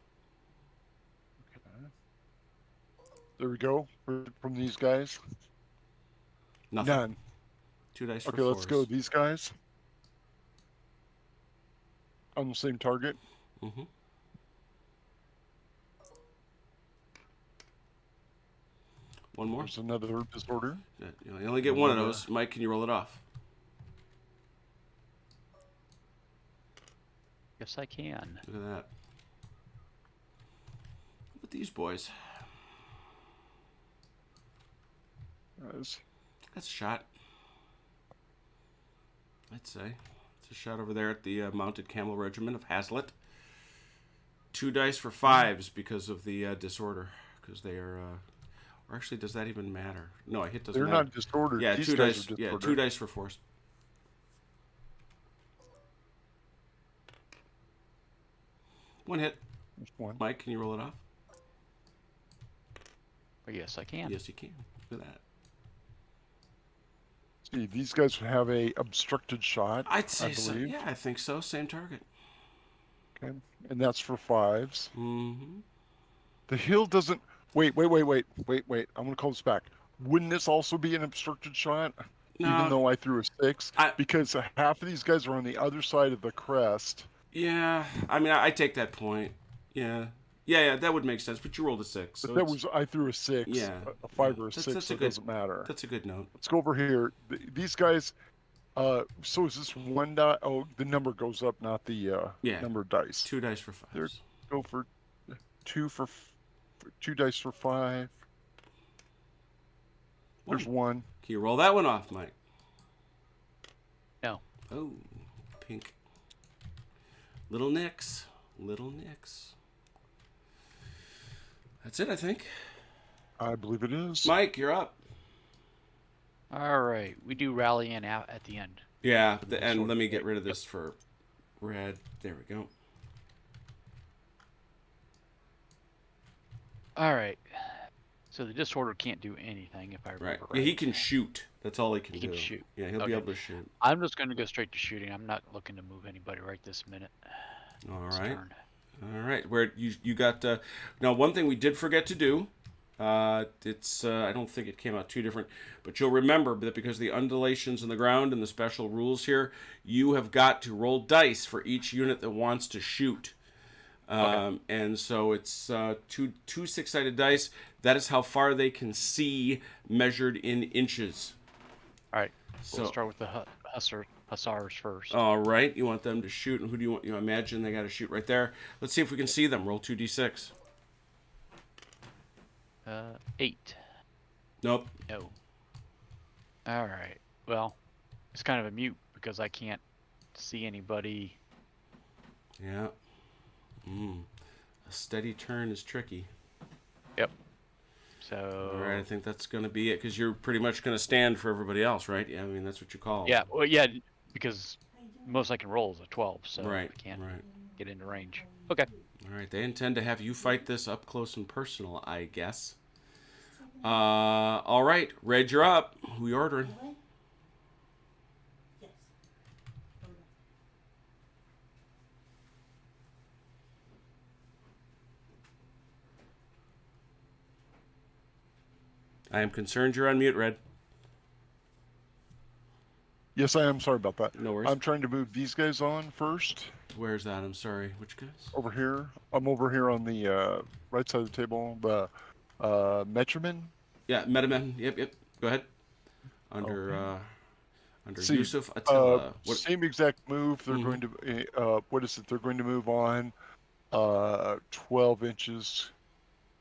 Speaker 3: There we go. From these guys.
Speaker 1: Nothing.
Speaker 3: None.
Speaker 1: 2 dice for 4s.
Speaker 3: Okay, let's go. These guys. On the same target.
Speaker 1: Mm-hmm. One more.
Speaker 3: There's another disorder.
Speaker 1: Yeah, you only get 1 of those. Mike, can you roll it off?
Speaker 2: Yes, I can.
Speaker 1: Look at that. Look at these boys. That's a shot. I'd say. It's a shot over there at the Mounted Camel Regiment of Hazlitt. 2 dice for 5s because of the disorder. Because they are... or actually, does that even matter? No, a hit doesn't
Speaker 3: They're
Speaker 1: matter.
Speaker 3: not disordered.
Speaker 1: Yeah,
Speaker 3: These
Speaker 1: 2
Speaker 3: guys
Speaker 1: dice.
Speaker 3: are
Speaker 1: Yeah,
Speaker 3: disordered.
Speaker 1: 2 dice for 4s. One hit.
Speaker 3: There's 1.
Speaker 1: Mike, can you roll it off?
Speaker 2: Oh, yes, I can.
Speaker 1: Yes, you can. Look at that.
Speaker 3: See, these guys have a obstructed shot.
Speaker 1: I'd say so.
Speaker 3: believe.
Speaker 1: Yeah, I think so. Same target.
Speaker 3: Okay. And that's for 5s.
Speaker 1: Mm-hmm.
Speaker 3: The hill doesn't. Wait. I'm going to call this back. Wouldn't this also be an obstructed shot?
Speaker 1: No.
Speaker 3: Even though I threw a 6?
Speaker 1: I-
Speaker 3: Because half of these guys are on the other side of the crest.
Speaker 1: Yeah, I mean, I take that point. Yeah, that would make sense. But you rolled a 6.
Speaker 3: But
Speaker 1: So
Speaker 3: that
Speaker 1: it's-
Speaker 3: was I threw a 6.
Speaker 1: Yeah,
Speaker 3: A 5 or a
Speaker 1: That's-
Speaker 3: 6.
Speaker 1: that's
Speaker 3: So
Speaker 1: a
Speaker 3: it
Speaker 1: good-
Speaker 3: doesn't matter.
Speaker 1: That's a good note.
Speaker 3: Let's go over here. These guys. So is this 1 die? Oh, the number goes up, not the number of dice.
Speaker 1: 2 dice for 5s.
Speaker 3: There. Go for 2 dice for 5. There's 1.
Speaker 1: Can you roll that one off, Mike?
Speaker 2: No.
Speaker 1: Oh, pink. Little Nicks. That's it, I think.
Speaker 3: I believe it is.
Speaker 1: Mike, you're up.
Speaker 2: All right. We do rally in out at the end.
Speaker 1: Yeah, and let me get rid of this for red. There we go.
Speaker 2: All right. So the disorder can't do anything if I
Speaker 1: Right.
Speaker 2: remember
Speaker 1: Yeah, he can shoot. That's all he can
Speaker 2: He
Speaker 1: do.
Speaker 2: can shoot.
Speaker 1: Yeah, he'll be
Speaker 2: Okay.
Speaker 1: able to shoot.
Speaker 2: I'm just going to go straight to shooting. I'm not looking to move anybody right this minute.
Speaker 1: All
Speaker 2: It's
Speaker 1: right.
Speaker 2: turn.
Speaker 1: All right. Where you got now one thing we did forget to do. It's I don't think it came out too different, but you'll remember that because of the undulations in the ground and the special rules here, you have got to roll dice for each unit that wants to shoot. And so it's two 6-sided dice. That is how far they can see measured in inches.
Speaker 2: All right.
Speaker 1: So
Speaker 2: We'll start with the hussars first.
Speaker 1: all right, you want them to shoot, and who do you want? You imagine they got to shoot right there. Let's see if we can see them. Roll 2d6.
Speaker 2: 8.
Speaker 1: Nope.
Speaker 2: No. All right. Well, it's kind of a mute because I can't see anybody.
Speaker 1: Yeah. A steady turn is tricky.
Speaker 2: Yep. So.
Speaker 1: All right, I think that's going to be it because you're pretty much going to stand for everybody else, right? Yeah, I mean that's what you call.
Speaker 2: Yeah. Well, yeah, because most I can roll is a 12, so
Speaker 1: Right.
Speaker 2: I can't
Speaker 1: Right.
Speaker 2: get into range. Okay.
Speaker 1: All right. They intend to have you fight this up close and personal, I guess. All right, Red, you're up. Who you ordering? I am concerned you're on mute, Red.
Speaker 3: Yes, I am. Sorry about that.
Speaker 1: No worries.
Speaker 3: I'm trying to move these guys on first.
Speaker 1: Where's that? I'm sorry. Which guys?
Speaker 3: Over here. I'm over here on the right side of the table. The Metroman.
Speaker 1: Yeah, Metaman. Yep. Go ahead. Under
Speaker 3: Okay.
Speaker 1: under
Speaker 3: See,
Speaker 1: Yusuf Attila. What?
Speaker 3: Same exact move. They're going to. What is it? They're going to move on 12 inches,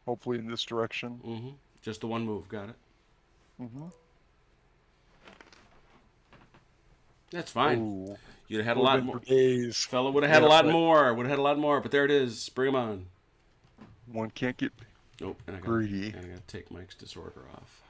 Speaker 3: hopefully in this direction.
Speaker 1: Mm-hmm. Just the one move. Got it.
Speaker 3: Mm-hmm.
Speaker 1: That's fine.
Speaker 3: Ooh,
Speaker 1: You'd have had a lot more.
Speaker 3: for days.
Speaker 1: Fella would have had
Speaker 3: Yeah,
Speaker 1: a lot
Speaker 3: but-
Speaker 1: more. Would have had a lot more. But there it is. Bring him on.
Speaker 3: One can't get
Speaker 1: Nope. And I
Speaker 3: greedy.
Speaker 1: gotta take Mike's disorder off.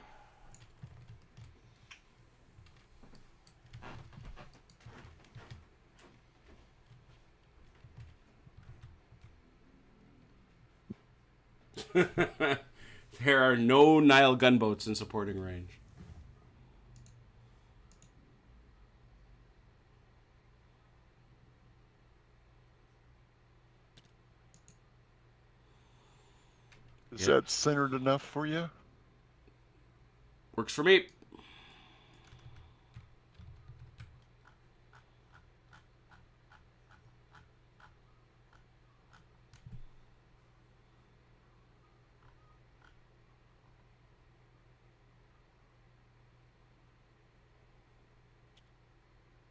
Speaker 1: There are no Nile gunboats in supporting range.
Speaker 3: Is
Speaker 1: Yep.
Speaker 3: that centered enough for you?
Speaker 1: Works for me.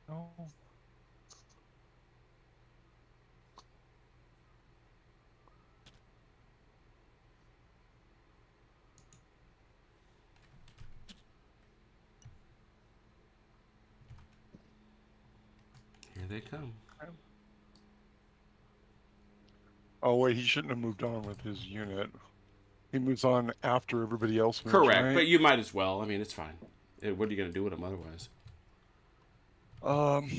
Speaker 3: No.
Speaker 1: Here they come.
Speaker 3: Oh wait, he shouldn't have moved on with his unit. He moves on after everybody else moves.
Speaker 1: Correct,
Speaker 3: right?
Speaker 1: but you might as well. I mean, it's fine. What are you going to do with them otherwise?
Speaker 3: Um.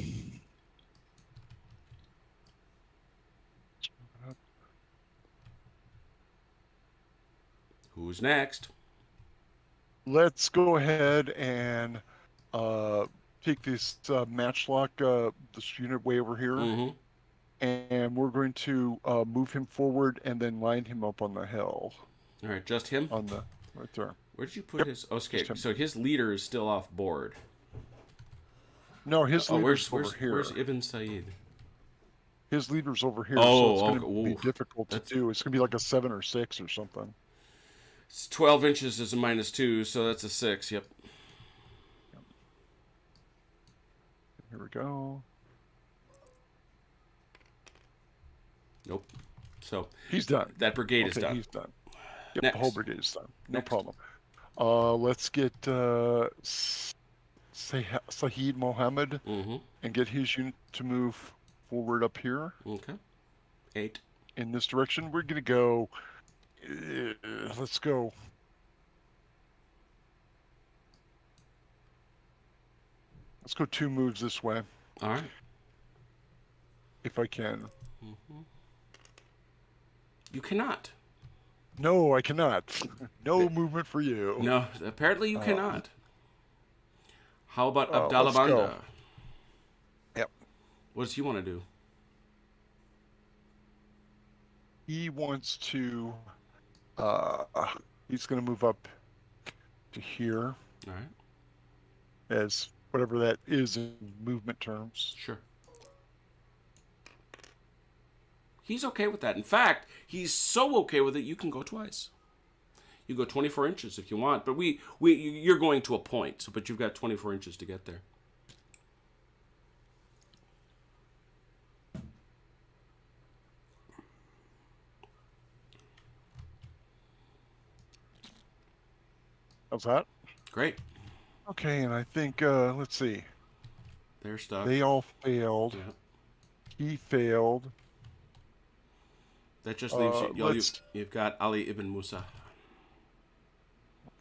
Speaker 1: Who's next?
Speaker 3: Let's go ahead and take this matchlock, this unit way over here,
Speaker 1: Mm-hmm.
Speaker 3: and we're going to move him forward and then line him up on the hill,
Speaker 1: All right, just him?
Speaker 3: on the right there.
Speaker 1: Where did you put
Speaker 3: Yep,
Speaker 1: his... Okay,
Speaker 3: just him.
Speaker 1: so his leader is still off board.
Speaker 3: No, his
Speaker 1: Oh,
Speaker 3: leader's
Speaker 1: where's
Speaker 3: over here.
Speaker 1: Where's Ibn Said?
Speaker 3: His leader's over here,
Speaker 1: Oh,
Speaker 3: so it's going to
Speaker 1: okay.
Speaker 3: be
Speaker 1: Ooh,
Speaker 3: difficult to do. It's going to be like a 7 or 6 or something.
Speaker 1: It's 12 inches is a -2, so that's a 6. Yep.
Speaker 3: Here we go.
Speaker 1: Nope. So
Speaker 3: He's done.
Speaker 1: that brigade is
Speaker 3: Okay,
Speaker 1: done.
Speaker 3: he's done. Yep,
Speaker 1: Next.
Speaker 3: the whole brigade is done. No
Speaker 1: Next.
Speaker 3: problem. Let's get Sahid Mohammed
Speaker 1: Mm-hmm.
Speaker 3: and get his unit to move forward up here
Speaker 1: Okay. 8.
Speaker 3: in this direction. We're gonna go. Let's go. Let's go 2 moves this way,
Speaker 1: All right.
Speaker 3: if I can.
Speaker 1: Mm-hmm. You cannot.
Speaker 3: No, I cannot. No movement for you.
Speaker 1: No, apparently you cannot. How about Abdallah
Speaker 3: let's go.
Speaker 1: Banda?
Speaker 3: Yep.
Speaker 1: What does he want to do?
Speaker 3: He wants to. He's going to move up to here
Speaker 1: All right.
Speaker 3: as whatever that is in movement terms.
Speaker 1: Sure. He's okay with that. In fact, he's so okay with it, you can go twice. You go 24 inches if you want, but you're going to a point, so but you've got 24 inches to get there.
Speaker 3: How's that?
Speaker 1: Great.
Speaker 3: Okay, and I think let's see.
Speaker 1: They're stuck.
Speaker 3: They all failed.
Speaker 1: Yeah.
Speaker 3: He failed.
Speaker 1: That just leaves you've got Ali ibn Musa.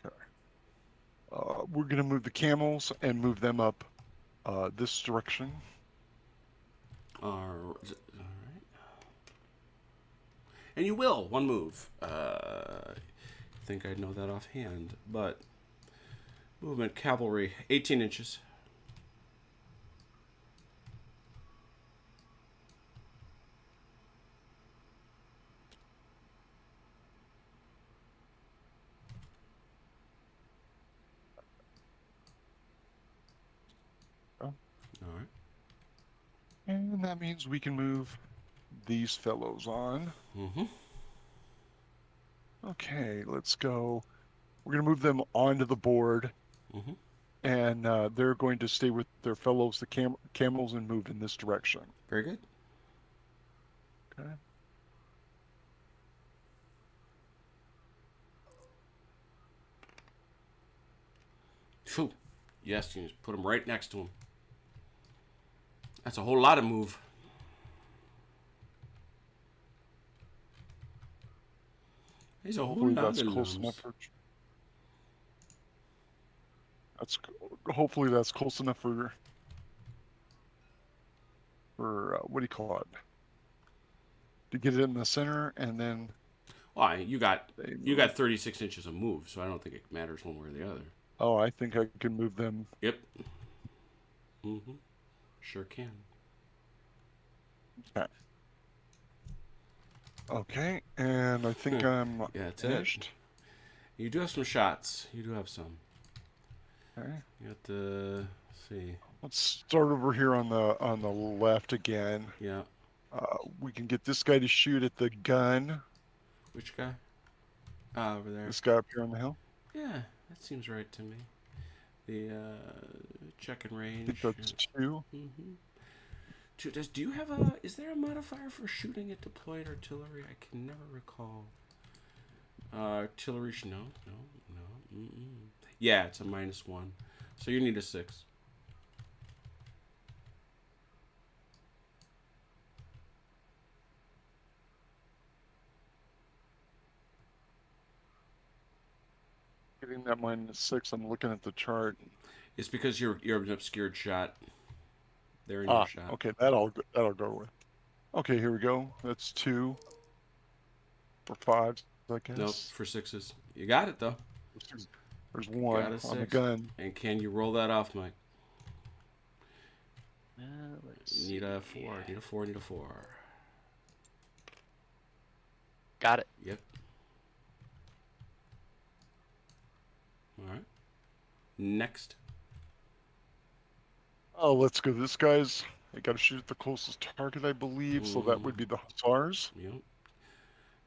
Speaker 3: Okay. We're gonna move the camels and move them up this direction.
Speaker 1: All right. And you will one move. I think I know that offhand, but movement cavalry 18 inches. All right.
Speaker 3: And that means we can move these fellows on.
Speaker 1: Mm-hmm.
Speaker 3: Okay, let's go. We're going to move them onto the board.
Speaker 1: Mm-hmm.
Speaker 3: And they're going to stay with their fellows, the camels, and move in this direction.
Speaker 1: Very good.
Speaker 3: Okay.
Speaker 1: Phew. Yes, you just put them right next to him. That's a whole lot of move. He's a whole lot
Speaker 3: That's
Speaker 1: of
Speaker 3: close
Speaker 1: lums.
Speaker 3: enough for. Hopefully that's close enough for what do you call it? To get it in the center, and then.
Speaker 1: Well, you got 36 inches of move, so I don't think it matters one way or the other.
Speaker 3: Oh, I think I can move them.
Speaker 1: Yep. Mm-hmm. Sure can.
Speaker 3: Okay. Okay, and I think I'm
Speaker 1: that's
Speaker 3: finished.
Speaker 1: It. You do have some shots. You do have some.
Speaker 3: Okay.
Speaker 1: You have to see.
Speaker 3: Let's start over here on the left again.
Speaker 1: Yeah.
Speaker 3: We can get this guy to shoot at the gun.
Speaker 1: Which guy? Over there.
Speaker 3: This guy up here on the hill.
Speaker 1: Yeah, that seems right to me. The check and range.
Speaker 3: I think that's 2.
Speaker 1: Mm-hmm. Do you have is there a modifier for shooting at deployed artillery? I can never recall. Artillery, no. Mm-mm. Yeah, it's a -1. So you need a 6.
Speaker 3: Getting that -6, I'm looking at the chart.
Speaker 1: It's because you're an obscured shot. They're in your shot.
Speaker 3: Okay, that'll go with. Okay, here we go. That's 2 for 5, I guess.
Speaker 1: Nope, for 6s. You got it though.
Speaker 3: There's 1 on the gun.
Speaker 1: And can you roll that off, Mike?
Speaker 2: Let's
Speaker 1: Need a
Speaker 2: see.
Speaker 1: 4. Need a 4. Need a 4.
Speaker 2: Got it.
Speaker 1: Yep. All right. Next.
Speaker 3: Oh, let's go. This guy's. I got to shoot at the closest target, I believe. So that would be the hussars.
Speaker 1: Yep.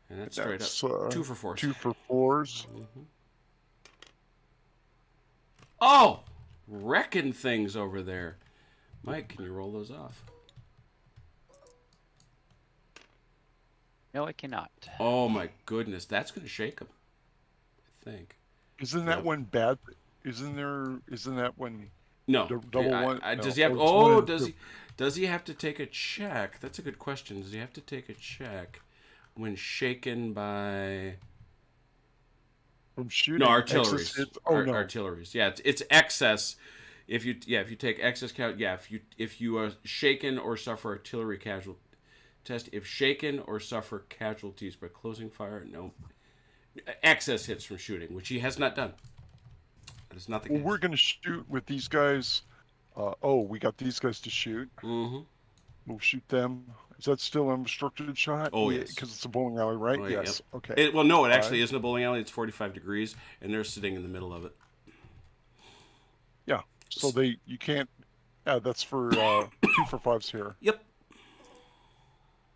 Speaker 1: And that's straight up 2 for 4s.
Speaker 3: 2 for 4s.
Speaker 1: Mm-hmm. Oh, wrecking things over there. Mike, can you roll those off?
Speaker 2: No, I cannot.
Speaker 1: Oh my goodness, that's gonna shake him. I think.
Speaker 3: Isn't that one bad? Isn't that one?
Speaker 1: No.
Speaker 3: Double one.
Speaker 1: Does
Speaker 3: No.
Speaker 1: he have? Oh, does he have to take a check? That's a good question. Does he have to take a check when shaken by?
Speaker 3: From shooting.
Speaker 1: No, artilleries.
Speaker 3: Oh no,
Speaker 1: artilleries. Yeah, it's excess. If you take excess count, if you are shaken or suffer artillery casualty test, if shaken or suffer casualties by closing fire, no. Excess hits from shooting, which he has not done. That is not the case.
Speaker 3: Well, we're gonna shoot with these guys. We got these guys to shoot.
Speaker 1: Mm-hmm.
Speaker 3: We'll shoot them. Is that still an obstructed shot?
Speaker 1: Oh, yes.
Speaker 3: Because it's a bowling alley, right?
Speaker 1: Oh,
Speaker 3: yes.
Speaker 1: Yep.
Speaker 3: Okay.
Speaker 1: No, it actually isn't a bowling alley. It's 45 degrees, and they're sitting in the middle of it.
Speaker 3: Yeah. So you can't. Yeah, that's for 2 for 5s here.
Speaker 1: Yep.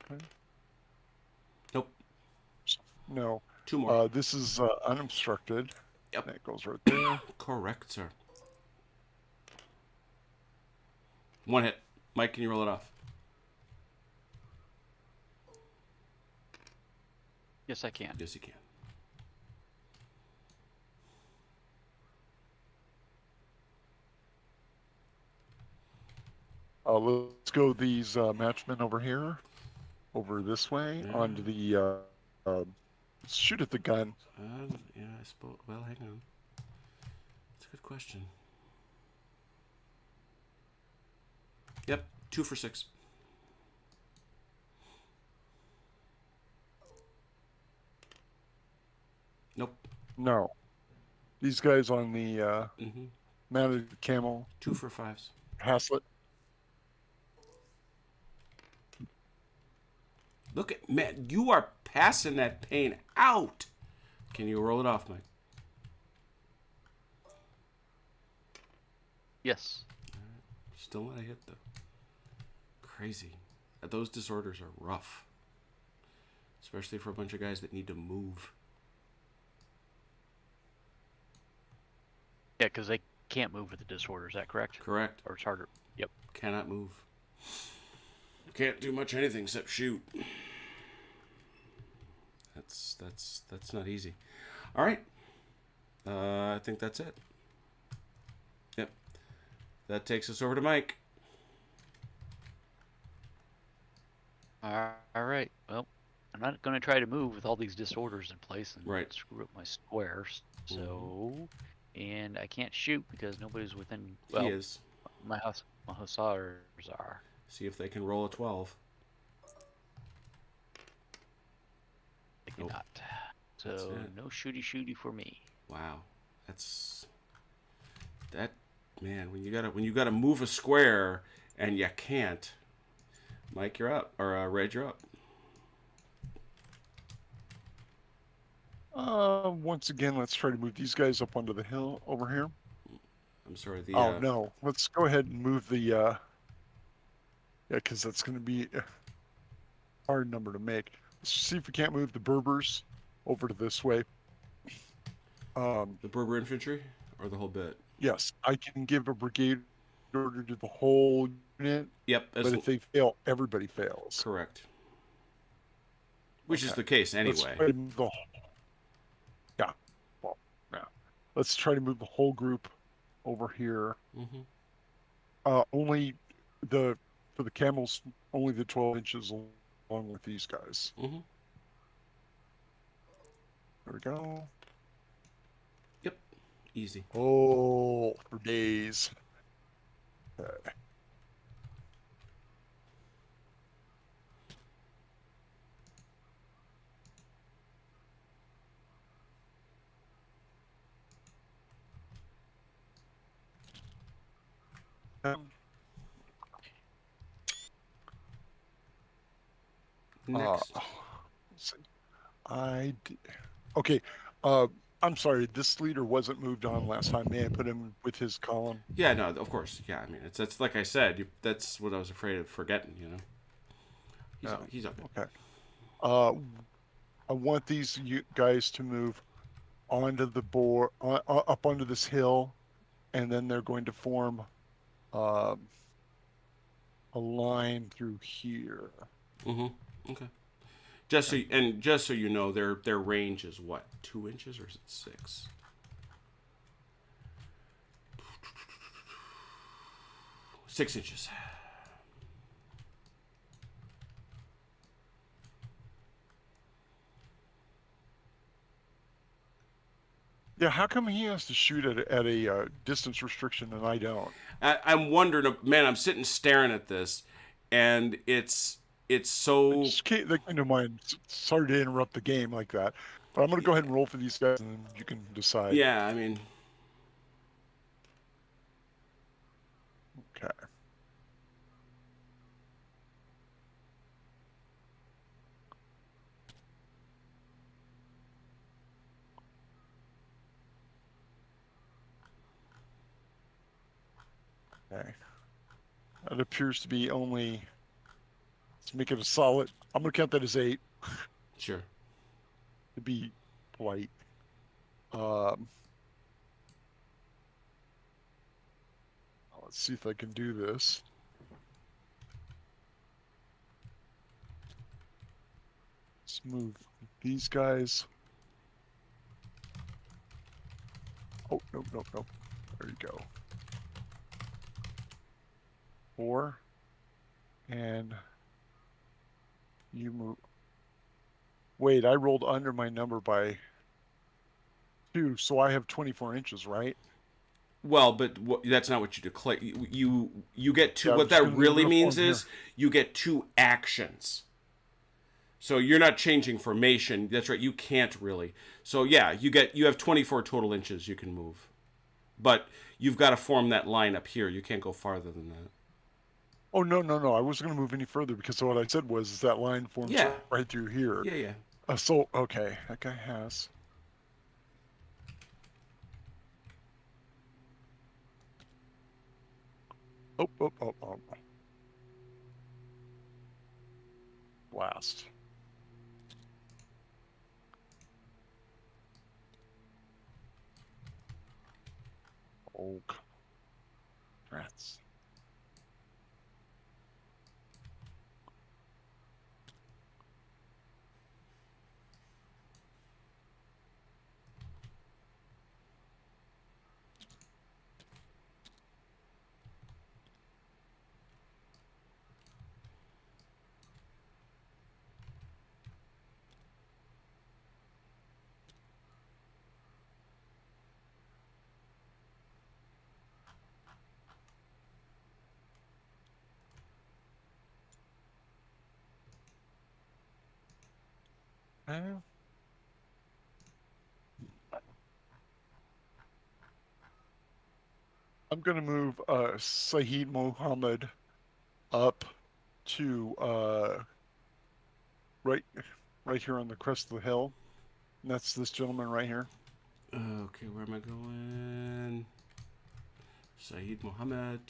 Speaker 3: Okay.
Speaker 1: Nope.
Speaker 3: No.
Speaker 1: 2 more.
Speaker 3: This is unobstructed.
Speaker 1: Yep.
Speaker 3: That goes right there.
Speaker 1: Correct, sir. 1 hit. Mike, can you roll it off?
Speaker 2: Yes, I can.
Speaker 1: Yes, you can.
Speaker 3: Let's go these matchmen over here, over this way,
Speaker 1: Yeah.
Speaker 3: onto the shoot at the gun.
Speaker 1: Yeah, I suppose. Well, hang on. That's a good question. Yep, 2 for 6. Nope.
Speaker 3: No, these guys on the
Speaker 1: Mm-hmm.
Speaker 3: mounted camel.
Speaker 1: 2 for 5s.
Speaker 3: Haslett.
Speaker 1: Look at man, you are passing that pain out. Can you roll it off, Mike?
Speaker 2: Yes.
Speaker 1: Still not a hit though. Crazy. Those disorders are rough, especially for a bunch of guys that need to move.
Speaker 2: Yeah, because they can't move with the disorder. Is that correct?
Speaker 1: Correct.
Speaker 2: Or it's harder. Yep.
Speaker 1: Cannot move. Can't do much anything except shoot. That's not easy. All right. I think that's it. Yep. That takes us over to Mike.
Speaker 2: All right. Well, I'm not going to try to move with all these disorders in place and
Speaker 1: Right.
Speaker 2: screw up my squares. So, and I can't shoot because nobody's within. Well,
Speaker 1: He is.
Speaker 2: my hussars are.
Speaker 1: See if they can roll a 12.
Speaker 2: They
Speaker 1: Nope.
Speaker 2: cannot.
Speaker 1: That's
Speaker 2: So
Speaker 1: it.
Speaker 2: no shooty for me.
Speaker 1: Wow. That man, when you gotta move a square and you can't. Mike, you're up. Or Red, you're up.
Speaker 3: Once again, let's try to move these guys up onto the hill over here.
Speaker 1: I'm sorry, the
Speaker 3: Oh no, let's go ahead and move the yeah, because that's going to be a hard number to make. Let's see if we can't move the Berbers over to this way.
Speaker 1: the Berber infantry or the whole bit.
Speaker 3: Yes, I can give a brigade order to the whole unit,
Speaker 1: Yep,
Speaker 3: but if they fail, everybody fails.
Speaker 1: correct. Which is
Speaker 3: Okay.
Speaker 1: the case
Speaker 3: Let's
Speaker 1: anyway.
Speaker 3: try to move the yeah, well, yeah. Let's try to move the whole group over here.
Speaker 1: Mm-hmm.
Speaker 3: Only for the camels, only the 12 inches along with these guys.
Speaker 1: Mm-hmm.
Speaker 3: There we go.
Speaker 1: Yep, easy.
Speaker 3: Oh, for days. Okay.
Speaker 1: Next.
Speaker 3: let's see. Okay. I'm sorry. This leader wasn't moved on last time. May I put him with his column?
Speaker 1: Yeah, no, of course. Yeah, I mean, it's like I said. That's what I was afraid of forgetting. You know. He's okay.
Speaker 3: Okay. I want these guys to move onto the board, up onto this hill, and then they're going to form a line through here.
Speaker 1: Mm-hmm. Okay. Just so you know, their range is what, 2 inches or is it 6? Six inches.
Speaker 3: Yeah, how come he has to shoot at a distance restriction and I don't?
Speaker 1: I'm wondering, man. I'm sitting staring at this, and it's so.
Speaker 3: That came to mind. Sorry to interrupt the game like that, but I'm going to go ahead and roll for these guys, and you can decide.
Speaker 1: Yeah, I mean.
Speaker 3: Okay. Okay. That appears to be only. Let's make it a solid. I'm going to count that as 8.
Speaker 1: Sure.
Speaker 3: To be hoplite. Let's see if I can do this. Let's move these guys. Oh, nope, nope, nope. There you go. 4. And you move. Wait, I rolled under my number by 2, so I have 24 inches, right?
Speaker 1: Well, but that's not what you declare. You get two.
Speaker 3: Yeah, I'm
Speaker 1: What
Speaker 3: just
Speaker 1: that
Speaker 3: gonna
Speaker 1: really
Speaker 3: move
Speaker 1: means
Speaker 3: on here.
Speaker 1: is you get 2 actions. So you're not changing formation. That's right. You can't really. So yeah, you have 24 total inches you can move, but you've got to form that line up here. You can't go farther than that.
Speaker 3: Oh, no, no, no. I wasn't going to move any further because what I said was that line forms
Speaker 1: Yeah.
Speaker 3: right through here.
Speaker 1: Yeah, yeah.
Speaker 3: So, okay, that guy has. Oh, oh, oh, oh. Blast. Oh, rats. Eh. I'm going to move Saeed Mohammed up to right here on the crest of the hill. And that's this gentleman right here.
Speaker 1: Okay, where am I going? Saeed Mohammed.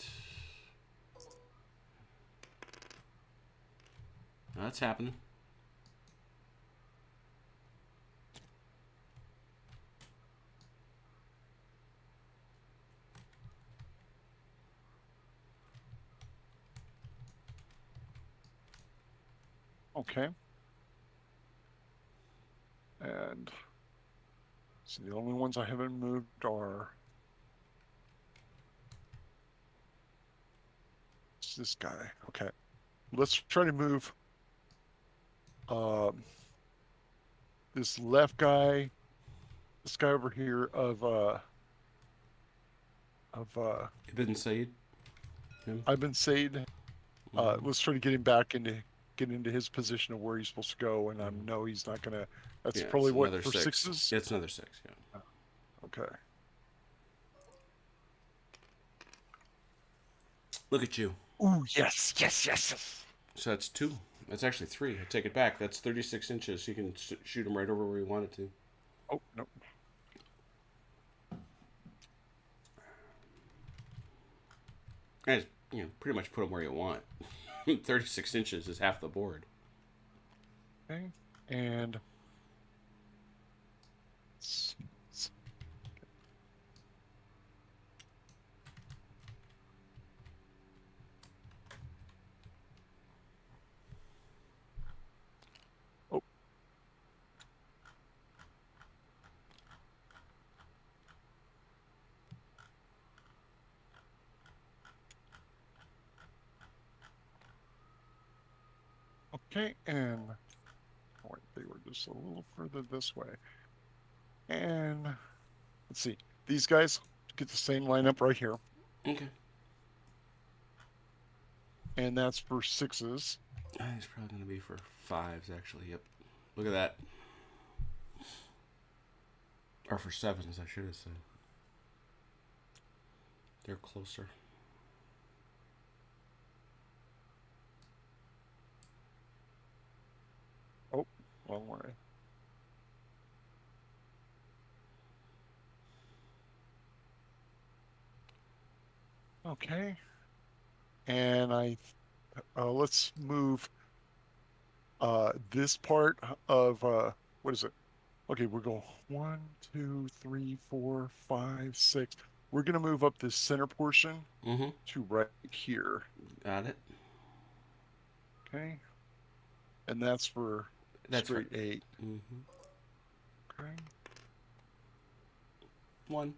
Speaker 1: That's happening.
Speaker 3: Okay. And so the only ones I haven't moved are this guy. Okay. Let's try to move this left guy, this guy over here of
Speaker 1: Ibn Said.
Speaker 3: Ibn Said. Let's try to get him back into his position of where he's supposed to go, and I know he's not gonna. That's
Speaker 1: Yeah,
Speaker 3: probably
Speaker 1: it's
Speaker 3: what
Speaker 1: another
Speaker 3: for
Speaker 1: 6.
Speaker 3: 6s.
Speaker 1: Yeah, it's another 6. Yeah.
Speaker 3: Okay.
Speaker 1: Look at you.
Speaker 3: Ooh, yes, yes, yes, yes.
Speaker 1: So that's 2. That's actually 3. I take it back. That's 36 inches. You can shoot him right over where you want it to.
Speaker 3: Oh no.
Speaker 1: And pretty much put him where you want. 36 inches is half the board.
Speaker 3: Okay. And oh. Okay, and wait, they were just a little further this way. And let's see. These guys get the same lineup right here.
Speaker 1: Okay.
Speaker 3: And that's for 6s.
Speaker 1: It's probably going to be for 5s, actually. Yep. Look at that. Or for 7s, I should have said. They're closer.
Speaker 3: Oh, wrong way. Okay. And let's move this part of what is it? Okay, we're going 1, 2, 3, 4, 5, 6. We're going to move up this center portion
Speaker 1: Mm-hmm.
Speaker 3: to right here.
Speaker 1: Got it.
Speaker 3: Okay. And that's for
Speaker 1: That's
Speaker 3: straight
Speaker 1: right.
Speaker 3: 8.
Speaker 1: Mm-hmm.
Speaker 3: Okay.
Speaker 1: 1.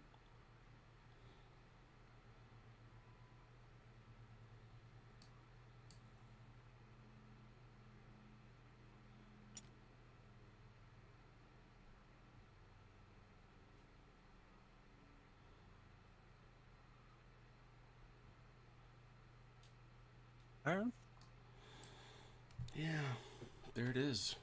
Speaker 3: There.
Speaker 1: Yeah. There it is.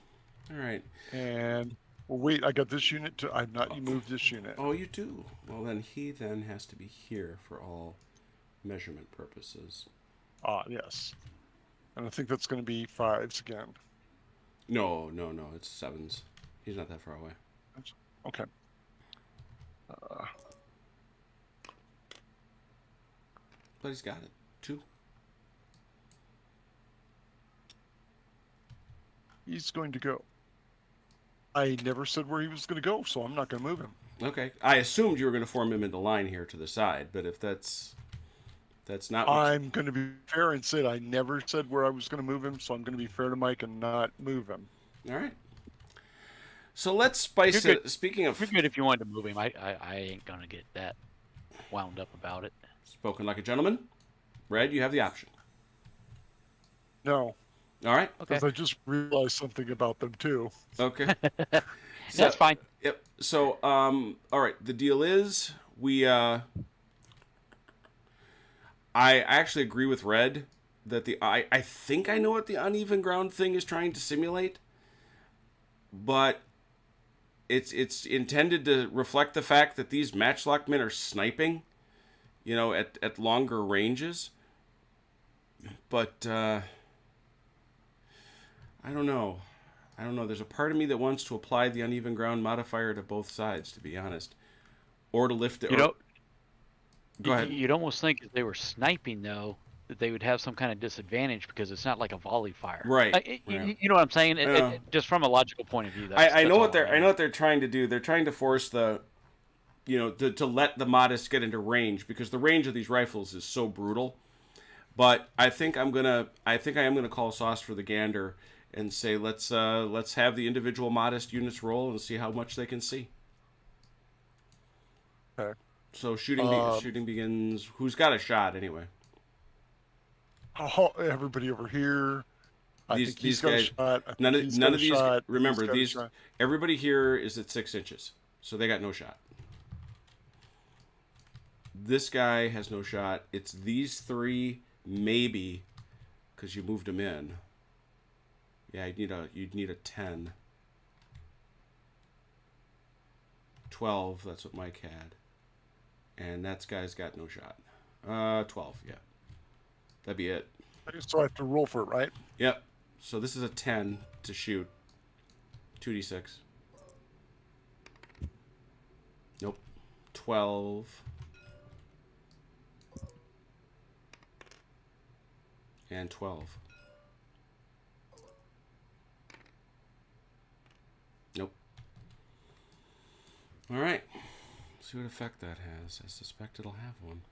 Speaker 1: All right.
Speaker 3: And well, wait, I got this unit to. I've not moved this unit.
Speaker 1: Oh, you do. Well, then he then has to be here for all measurement purposes.
Speaker 3: Ah, yes. And I think that's going to be 5s again.
Speaker 1: No, no, no. It's 7s. He's not that far away.
Speaker 3: Okay.
Speaker 1: But he's got it. 2.
Speaker 3: He's going to go. I never said where he was going to go, so I'm not going to move him.
Speaker 1: Okay. I assumed you were going to form him into line here to the side, but if that's not what
Speaker 3: I'm going to be fair and say I never said where I was going to move him, so I'm going to be fair to Mike and not move him.
Speaker 1: All right. So let's spice
Speaker 2: You're
Speaker 1: it.
Speaker 2: good.
Speaker 1: Speaking of
Speaker 2: You're good if you wanted to move him. I ain't gonna get that wound up about it.
Speaker 1: spoken like a gentleman, Red, you have the option.
Speaker 3: No,
Speaker 1: All right.
Speaker 2: Okay,
Speaker 3: because I just realized something about them too.
Speaker 1: Okay.
Speaker 2: that's fine.
Speaker 1: Yep. So, all right. The deal is I actually agree with Red that I think I know what the uneven ground thing is trying to simulate, but it's intended to reflect the fact that these matchlock men are sniping, at longer ranges. But I don't know. There's a part of me that wants to apply the uneven ground modifier to both sides, to be honest, or to lift it. Go ahead.
Speaker 2: You'd almost think if they were sniping though that they would have some kind of disadvantage because it's not like a volley fire.
Speaker 1: Right.
Speaker 2: Like,
Speaker 1: Right.
Speaker 2: you know what I'm saying?
Speaker 1: Yeah.
Speaker 2: Just from a logical point of view.
Speaker 1: I know
Speaker 2: that's
Speaker 1: what
Speaker 2: all
Speaker 1: I know what they're trying to do. They're trying to force to let the modest get into range because the range of these rifles is so brutal. But I think I am gonna call sauce for the gander and say let's have the individual modest units roll and see how much they can see.
Speaker 3: Okay.
Speaker 1: So shooting begins. Who's got a shot anyway?
Speaker 3: Oh, everybody over here. I think
Speaker 1: These
Speaker 3: got
Speaker 1: guys.
Speaker 3: a shot. I think
Speaker 1: None
Speaker 3: he's
Speaker 1: of
Speaker 3: got a
Speaker 1: these.
Speaker 3: shot.
Speaker 1: Remember
Speaker 3: He's got a
Speaker 1: these.
Speaker 3: shot.
Speaker 1: Everybody here is at 6 inches, so they got no shot. This guy has no shot. It's these 3 maybe, because you moved them in. Yeah, you'd need a 10. 12. That's what Mike had, and that guy's got no shot. 12. Yeah, that'd be it.
Speaker 3: So I have to roll for it, right?
Speaker 1: Yep. So this is a 10 to shoot. 2d6. Nope. 12. And 12. Nope. All right. Let's see what effect that has. I suspect it'll have one.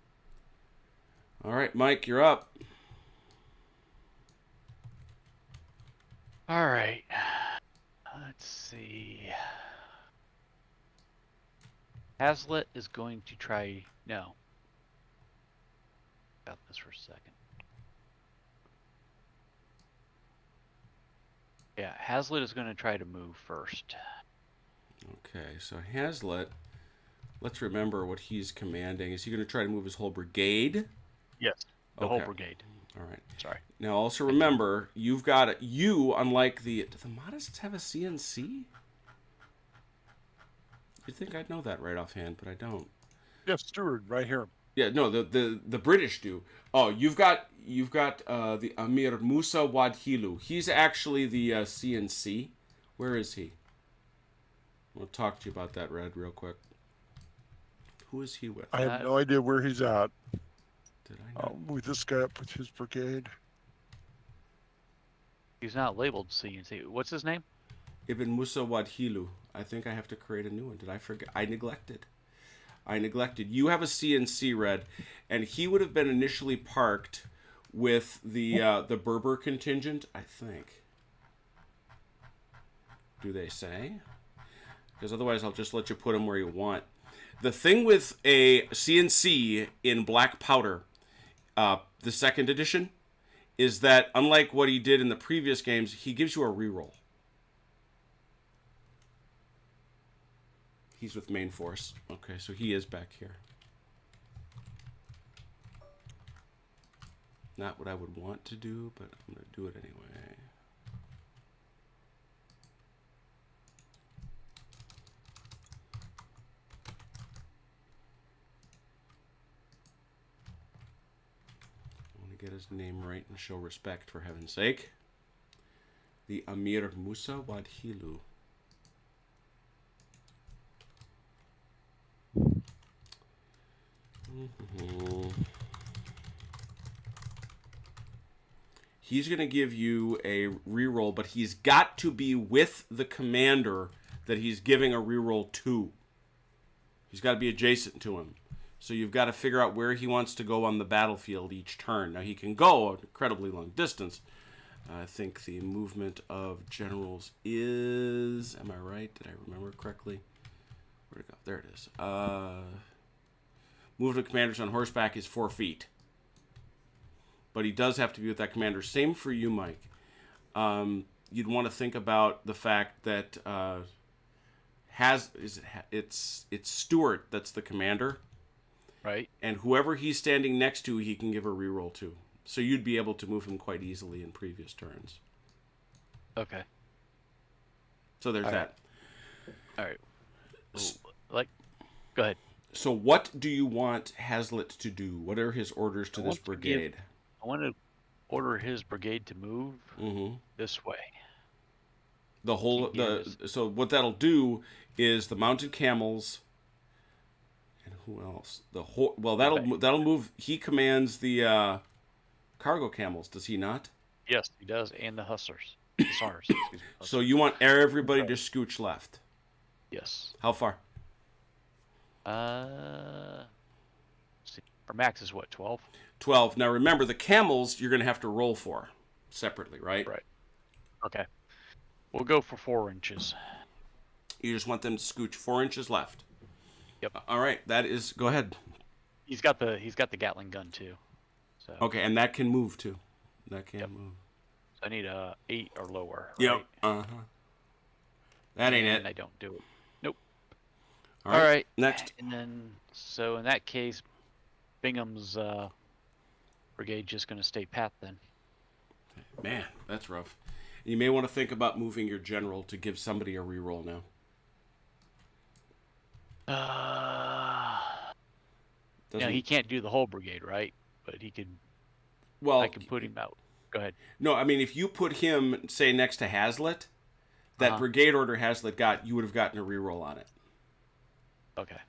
Speaker 1: All right, Mike, you're up.
Speaker 2: All right. Let's see. Hazlitt is going to try. No. About this for a second. Yeah, Hazlitt is going to try to move first.
Speaker 1: Okay, so Hazlitt, let's remember what he's commanding. Is he going to try to move his whole brigade?
Speaker 2: Yes, the whole
Speaker 1: Okay.
Speaker 2: brigade.
Speaker 1: All right.
Speaker 2: Sorry.
Speaker 1: Now also remember, unlike do the Modists have a CNC? You'd think I'd know that right offhand, but I don't.
Speaker 3: Yeah, Steward, right here.
Speaker 1: Yeah, no, the British do. Oh, you've got the Amir Musa Wadhilu. He's actually the CNC. Where is he? I'll talk to you about that, Red, real quick. Who is he with?
Speaker 3: I have no idea where he's at.
Speaker 1: Did I know?
Speaker 3: I'll move this guy up with his brigade.
Speaker 2: He's not labeled CNC. What's his name?
Speaker 1: Ibn Musa Wadhilu. I think I have to create a new one. Did I forget? I neglected. You have a CNC, Red, and he would have been initially parked with the Berber contingent, I think. Do they say? Because otherwise I'll just let you put him where you want. The thing with a CNC in black powder, the second edition, is that unlike what he did in the previous games, he gives you a reroll. He's with main force. Okay, so he is back here. Not what I would want to do, but I'm going to do it anyway. I want to get his name right and show respect, for heaven's sake. The Amir Musa Wadhilu. He's going to give you a reroll, but he's got to be with the commander that he's giving a reroll to. He's got to be adjacent to him. So you've got to figure out where he wants to go on the battlefield each turn. Now, he can go an incredibly long distance. I think the movement of generals is... Am I right? Did I remember correctly? Where'd it go? There it is. Movement of commanders on horseback is 4 feet. But he does have to be with that commander. Same for you, Mike. You'd want to think about the fact that it's Stuart that's the commander.
Speaker 2: Right.
Speaker 1: And whoever he's standing next to, he can give a reroll to. So you'd be able to move him quite easily in previous turns.
Speaker 2: Okay.
Speaker 1: So there's that.
Speaker 2: All right. Go ahead.
Speaker 1: So what do you want Hazlitt to do? What are his orders to this brigade?
Speaker 2: I want to order his brigade to move this way.
Speaker 1: So what that'll do is the mounted camels, and who else? That'll move. He commands the cargo camels, does he not?
Speaker 2: Yes, he does, and the hussars.
Speaker 1: So you want everybody to scooch left?
Speaker 2: Yes.
Speaker 1: How far?
Speaker 2: Our max is what, 12?
Speaker 1: 12. Now remember, the camels you're going to have to roll for separately, right?
Speaker 2: Right. Okay. We'll go for 4 inches.
Speaker 1: You just want them to scooch 4 inches left.
Speaker 2: Yep.
Speaker 1: All right. That is. Go ahead.
Speaker 2: He's got the Gatling gun too. So.
Speaker 1: Okay, and that can move too. That can move.
Speaker 2: So I need a 8 or lower. Right?
Speaker 1: Yep. That ain't it.
Speaker 2: And I don't do it. Nope.
Speaker 1: All right. Next.
Speaker 2: And then, so in that case, Bingham's brigade just going to stay pat then.
Speaker 1: Man, that's rough. You may want to think about moving your general to give somebody a reroll now.
Speaker 2: No, he can't do the whole brigade, right? But he could.
Speaker 1: Well,
Speaker 2: I can put him out. Go ahead.
Speaker 1: No, I mean, if you put him, say, next to Hazlitt, that brigade order Hazlitt got, you would have gotten a reroll on it.
Speaker 2: Okay.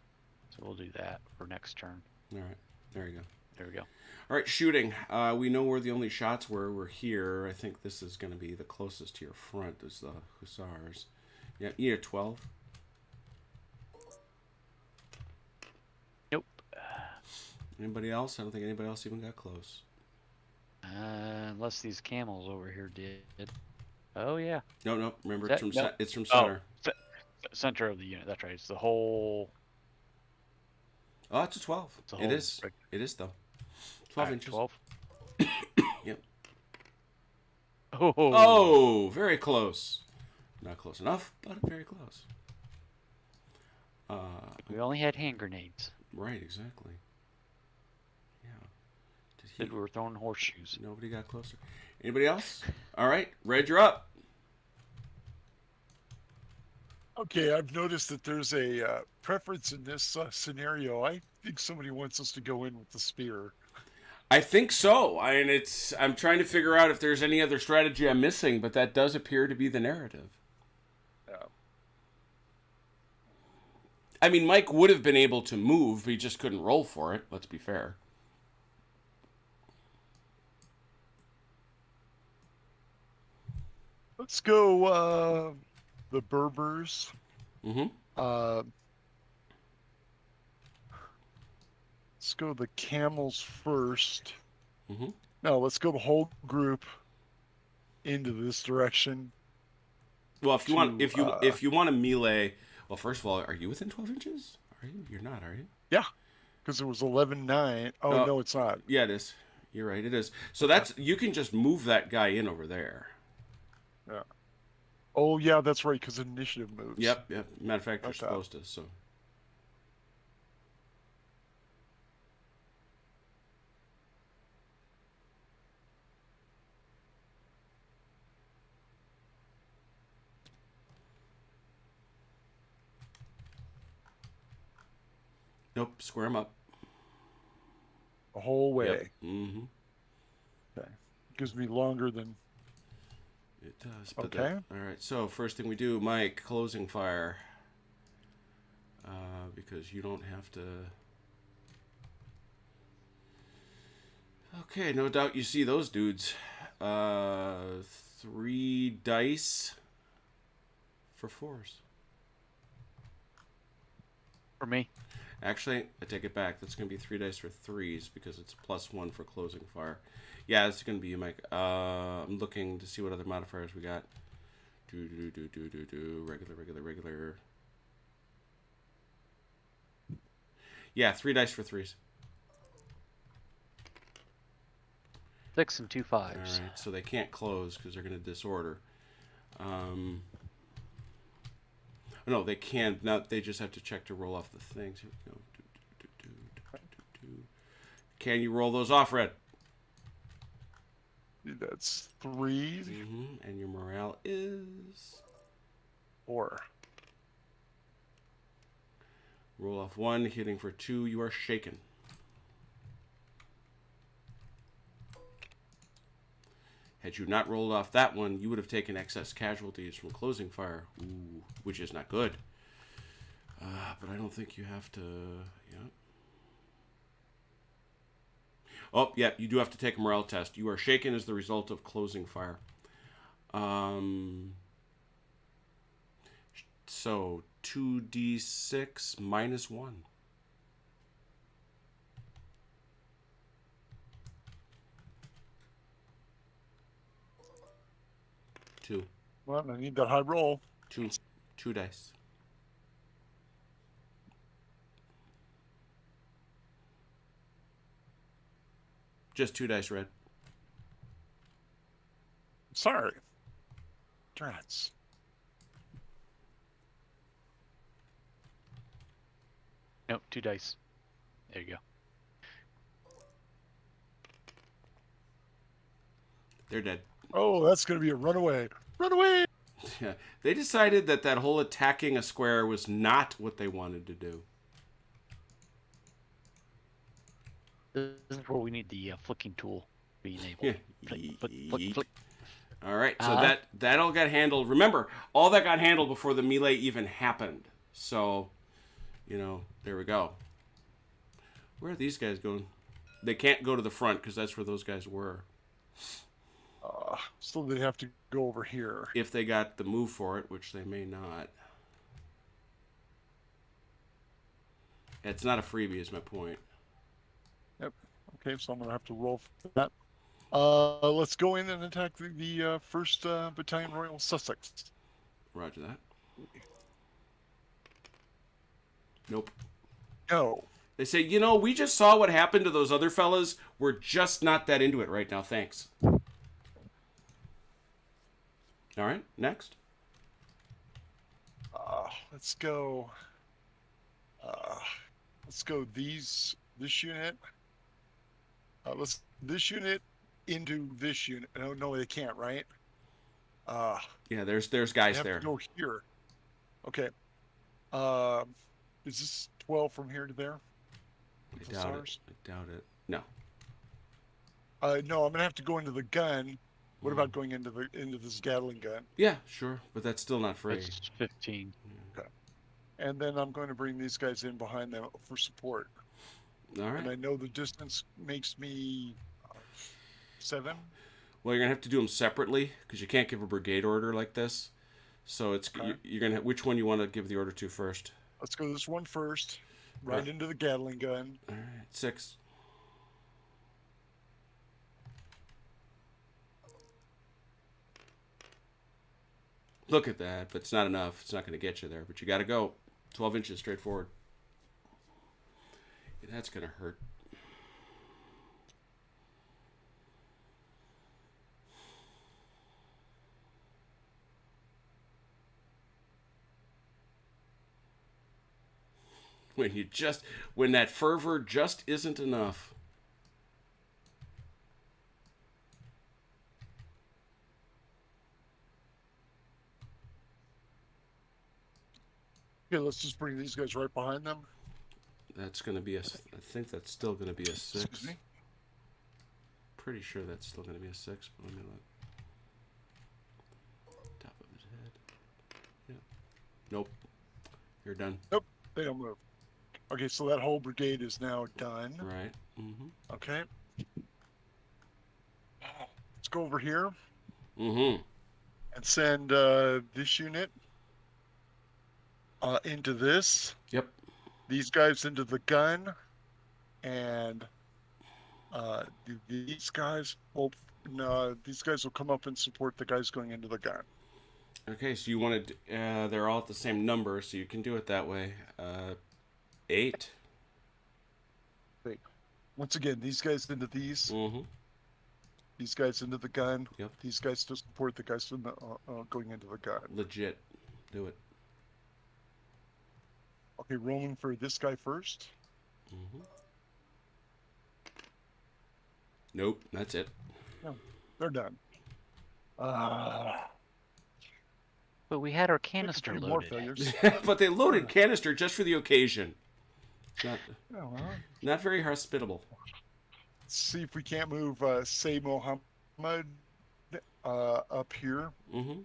Speaker 2: So we'll do that for next turn.
Speaker 1: All right. There you go.
Speaker 2: There we go.
Speaker 1: All right, shooting. We know where the only shots were. We're here. I think this is going to be the closest to your front is the hussars. Yeah, you need a 12.
Speaker 2: Nope.
Speaker 1: Anybody else? I don't think anybody else even got close.
Speaker 2: Unless these camels over here did. Oh, yeah.
Speaker 1: No. Remember, it's from center.
Speaker 2: Oh, center of the unit. That's right. It's the whole...
Speaker 1: Oh, it's a 12. It is. It is, though. 12 inches.
Speaker 2: 12?
Speaker 1: Yep.
Speaker 2: Oh,
Speaker 1: very close. Not close enough, but very close.
Speaker 2: We only had hand grenades.
Speaker 1: Right, exactly. Yeah.
Speaker 2: We were throwing horseshoes.
Speaker 1: Nobody got closer. Anybody else? All right, Red, you're up.
Speaker 3: Okay, I've noticed that there's a preference in this scenario. I think somebody wants us to go in with the spear.
Speaker 1: I think so. I'm trying to figure out if there's any other strategy I'm missing, but that does appear to be the narrative.
Speaker 3: Yeah.
Speaker 1: I mean, Mike would have been able to move, but he just couldn't roll for it. Let's be fair.
Speaker 3: Let's go the Berbers.
Speaker 1: Mm-hmm.
Speaker 3: Let's go the camels first.
Speaker 1: Mm-hmm.
Speaker 3: No, let's go the whole group into this direction.
Speaker 1: Well, if you want,
Speaker 3: To,
Speaker 1: if you want to melee, well, first of all, are you within 12 inches? Are you? You're not, are you?
Speaker 3: Yeah, because it was 11-9. Oh, no, it's not.
Speaker 1: Yeah, it is. You're right. It is. So
Speaker 3: Okay.
Speaker 1: that's you can just move that guy in over there.
Speaker 3: Yeah. Oh, yeah, that's right, because initiative moves.
Speaker 1: Yep. Yep. Matter of fact, you're
Speaker 3: Okay.
Speaker 1: supposed to. So. Nope. Square him up.
Speaker 3: The whole way.
Speaker 1: Yep. Mm-hmm.
Speaker 3: Okay. Gives me longer than...
Speaker 1: It does. But
Speaker 3: Okay.
Speaker 1: All right. So first thing we do, Mike, closing fire. Because you don't have to. Okay. No doubt you see those dudes. 3 dice for 4s.
Speaker 2: For me.
Speaker 1: Actually, I take it back. That's going to be 3 dice for 3s because it's +1 for closing fire. Yeah, it's going to be you, Mike. I'm looking to see what other modifiers we got. Regular. Yeah, 3 dice for 3s.
Speaker 2: 6 and 2 5s.
Speaker 1: All right, so they can't close because they're going to disorder. No, they can. Now they just have to check to roll off the things. Here we go. Can you roll those off, Red?
Speaker 3: That's 3.
Speaker 1: Mm-hmm. And your morale is
Speaker 3: 4.
Speaker 1: roll off 1, hitting for 2. You are shaken. Had you not rolled off that one, you would have taken excess casualties from closing fire, ooh, which is not good. But I don't think you have to. Yeah. Oh, yeah, you do have to take a morale test. You are shaken as the result of closing fire. So 2d6 minus 1. Two.
Speaker 3: Well, I need that high roll.
Speaker 1: Two dice. Just 2 dice, Red.
Speaker 3: Sorry. Drats.
Speaker 2: Nope, 2 dice. There you go.
Speaker 1: They're dead.
Speaker 3: Oh, that's going to be a runaway. Runaway!
Speaker 1: Yeah, they decided that that whole attacking a square was not what they wanted to do.
Speaker 2: This is where we need the flicking tool being able.
Speaker 1: Yeah.
Speaker 2: Flick.
Speaker 1: All right, so that all got handled. Remember, all that got handled before the melee even happened. So, there we go. Where are these guys going? They can't go to the front because that's where those guys were.
Speaker 3: So they have to go over here.
Speaker 1: If they got the move for it, which they may not. It's not a freebie, is my point.
Speaker 3: Yep. Okay, so I'm going to have to roll for that. Let's go in and attack the 1st Battalion Royal Sussex.
Speaker 1: Roger that. Nope.
Speaker 3: No.
Speaker 1: They say, we just saw what happened to those other fellas. We're just not that into it right now. Thanks. All right, next.
Speaker 3: Let's go. Let's go this unit. This unit into this unit. No, they can't, right?
Speaker 1: Yeah, there's guys
Speaker 3: they have
Speaker 1: there.
Speaker 3: To go here. Okay. Is this 12 from here to there?
Speaker 1: I doubt it. No.
Speaker 3: No, I'm gonna have to go into the gun. What about going into this Gatling gun?
Speaker 1: Yeah, sure, but that's still not free.
Speaker 2: It's 15.
Speaker 3: Okay. And then I'm going to bring these guys in behind them for support.
Speaker 1: All right.
Speaker 3: And I know the distance makes me 7.
Speaker 1: Well, you're gonna have to do them separately because you can't give a brigade order like this. So it's
Speaker 3: Okay.
Speaker 1: you're gonna. Which one you want to give the order to first?
Speaker 3: Let's go this one first. Right
Speaker 1: Right.
Speaker 3: into the Gatling gun.
Speaker 1: All right, 6. Look at that, but it's not enough. It's not going to get you there, but you got to go. 12 inches straight forward. Yeah, that's going to hurt. When that fervor just isn't enough.
Speaker 3: Okay, let's just bring these guys right behind them.
Speaker 1: That's going to be I think that's still going to be a 6.
Speaker 3: Excuse me.
Speaker 1: Pretty sure that's still going to be a 6, but let me look. Top of his head. Yeah. Nope. You're done.
Speaker 3: Nope, they don't move. Okay, so that whole brigade is now done.
Speaker 1: Right. Mm-hmm.
Speaker 3: Okay. Let's go over here
Speaker 1: Mm-hmm.
Speaker 3: and send this unit into this.
Speaker 1: Yep.
Speaker 3: These guys into the gun, and these guys will come up and support the guys going into the gun.
Speaker 1: Okay, so you wanted they're all at the same number, so you can do it that way. 8.
Speaker 3: Wait. Once again, these guys into these.
Speaker 1: Mm-hmm.
Speaker 3: These guys into the gun.
Speaker 1: Yep.
Speaker 3: These guys to support the guys in the, going into the gun.
Speaker 1: Legit. Do it.
Speaker 3: Okay, rolling for this guy first.
Speaker 1: Mm-hmm. Nope, that's it.
Speaker 3: No, they're done.
Speaker 2: But we had our canister
Speaker 3: More
Speaker 2: loaded.
Speaker 3: failures.
Speaker 1: But they loaded canister just for the occasion. Not,
Speaker 3: Oh, well.
Speaker 1: not very hospitable.
Speaker 3: Let's see if we can't move Say Mohammed up here.
Speaker 1: Mm-hmm.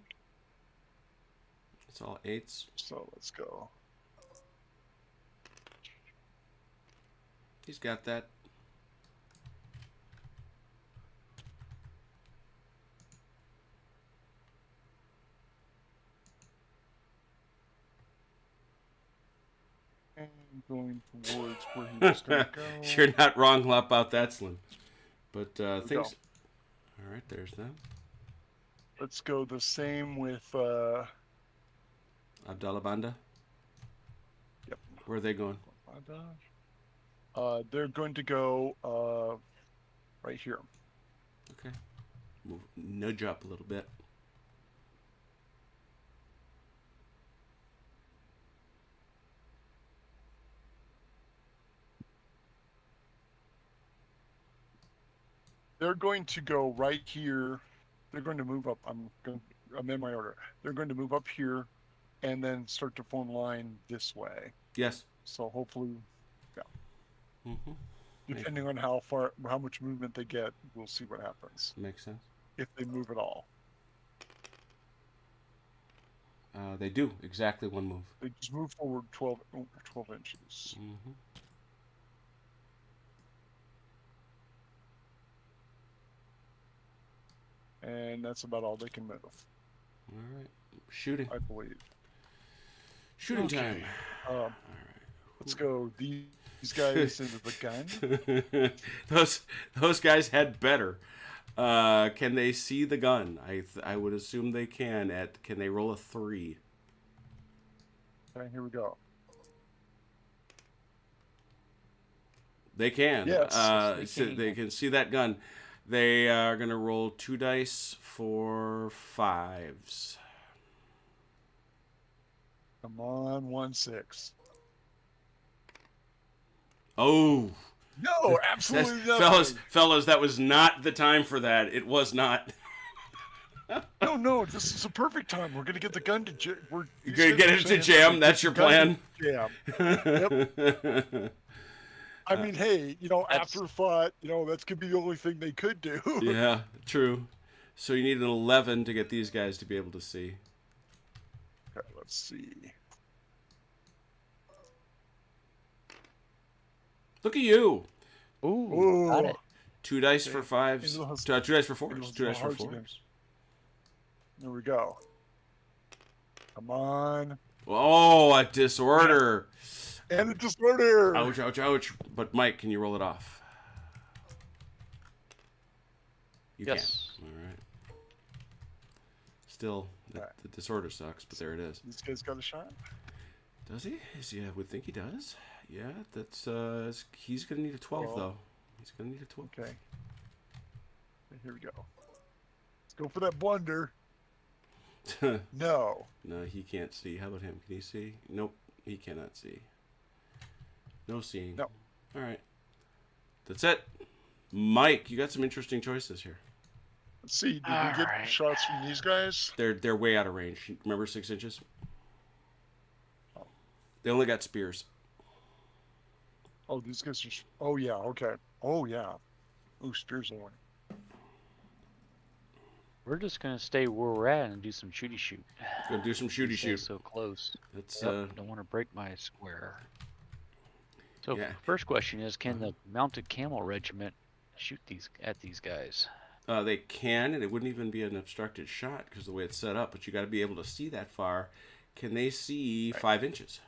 Speaker 1: It's all 8s.
Speaker 3: So let's go.
Speaker 1: He's got that.
Speaker 3: And going towards where he was going to go.
Speaker 1: You're not wrong about that, Slim. But things.
Speaker 3: go.
Speaker 1: All right, there's them.
Speaker 3: Let's go the same with.
Speaker 1: Abdallah Banda.
Speaker 3: Yep.
Speaker 1: Where are they going?
Speaker 3: They're going to go right here.
Speaker 1: Okay. Move, nudge up a little bit.
Speaker 3: They're going to go right here. They're going to move up. I'm in my order. They're going to move up here, and then start to form line this way.
Speaker 1: Yes.
Speaker 3: So hopefully,
Speaker 1: Mm-hmm.
Speaker 3: depending on how much movement they get, we'll see what happens
Speaker 1: Makes sense.
Speaker 3: if they move at all.
Speaker 1: They do exactly one move.
Speaker 3: They just move forward 12 inches.
Speaker 1: Mm-hmm.
Speaker 3: And that's about all they can move,
Speaker 1: All right. Shooting.
Speaker 3: I believe.
Speaker 1: Shooting
Speaker 3: Okay.
Speaker 1: time.
Speaker 3: All right. Let's go. These guys into the gun.
Speaker 1: those guys had better. Can they see the gun? I would assume they can. Can they roll a 3?
Speaker 3: Okay, here we go.
Speaker 1: They can.
Speaker 3: Yes,
Speaker 1: they can see that gun. They are gonna roll 2 dice for 5s.
Speaker 3: Come on, 1-6.
Speaker 1: Oh.
Speaker 3: No, absolutely not.
Speaker 1: Fellas, that was not the time for that. It was not.
Speaker 3: No, this is a perfect time. We're gonna get the gun to jam.
Speaker 1: You're gonna get it to jam. That's your plan.
Speaker 3: Jam. Yep. I mean, hey, afterthought, that's could be the only thing they could do.
Speaker 1: Yeah, true. So you need an 11 to get these guys to be able to see.
Speaker 3: Okay, let's see.
Speaker 1: Look at you.
Speaker 2: Ooh, got
Speaker 3: Ooh.
Speaker 2: it.
Speaker 1: 2 dice for
Speaker 3: Into
Speaker 1: 5s.
Speaker 3: the hus-
Speaker 1: 2 dice for
Speaker 3: into
Speaker 1: 4s.
Speaker 3: the
Speaker 1: 2 dice for
Speaker 3: hearts
Speaker 1: 4s.
Speaker 3: again. There we go. Come on.
Speaker 1: Oh, a disorder.
Speaker 3: And a disorder.
Speaker 1: Ouch, ouch, ouch. But Mike, can you roll it off? You
Speaker 2: Yes.
Speaker 1: can. All right. Still, the disorder sucks, but there it is.
Speaker 3: This guy's got a shot.
Speaker 1: Does he? I would think he does. Yeah, that's he's gonna need a 12 though. He's gonna need a 12.
Speaker 3: Okay. Here we go. Let's go for that blunder. No.
Speaker 1: No, he can't see. How about him? Can he see? Nope, he cannot see. No seeing.
Speaker 3: No.
Speaker 1: All right. That's it. Mike, you got some interesting choices here.
Speaker 3: Let's see. Did
Speaker 2: All
Speaker 3: we get
Speaker 2: right.
Speaker 3: shots from these guys?
Speaker 1: They're way out of range. Remember 6 inches?
Speaker 3: Oh.
Speaker 1: They only got spears.
Speaker 3: Oh, these guys are. Oh yeah. Okay. Oh yeah. Ooh, spears on.
Speaker 2: We're just gonna stay where we're at and do some shooty shoot.
Speaker 1: Gonna do some shooty
Speaker 2: Stay
Speaker 1: shoot.
Speaker 2: So close.
Speaker 1: That's
Speaker 2: Don't want to break my square. So
Speaker 1: Yeah.
Speaker 2: first question is, can the mounted camel regiment shoot at these guys?
Speaker 1: they can, and it wouldn't even be an obstructed shot because the way it's set up. But you got to be able to see that far. Can they see 5 inches?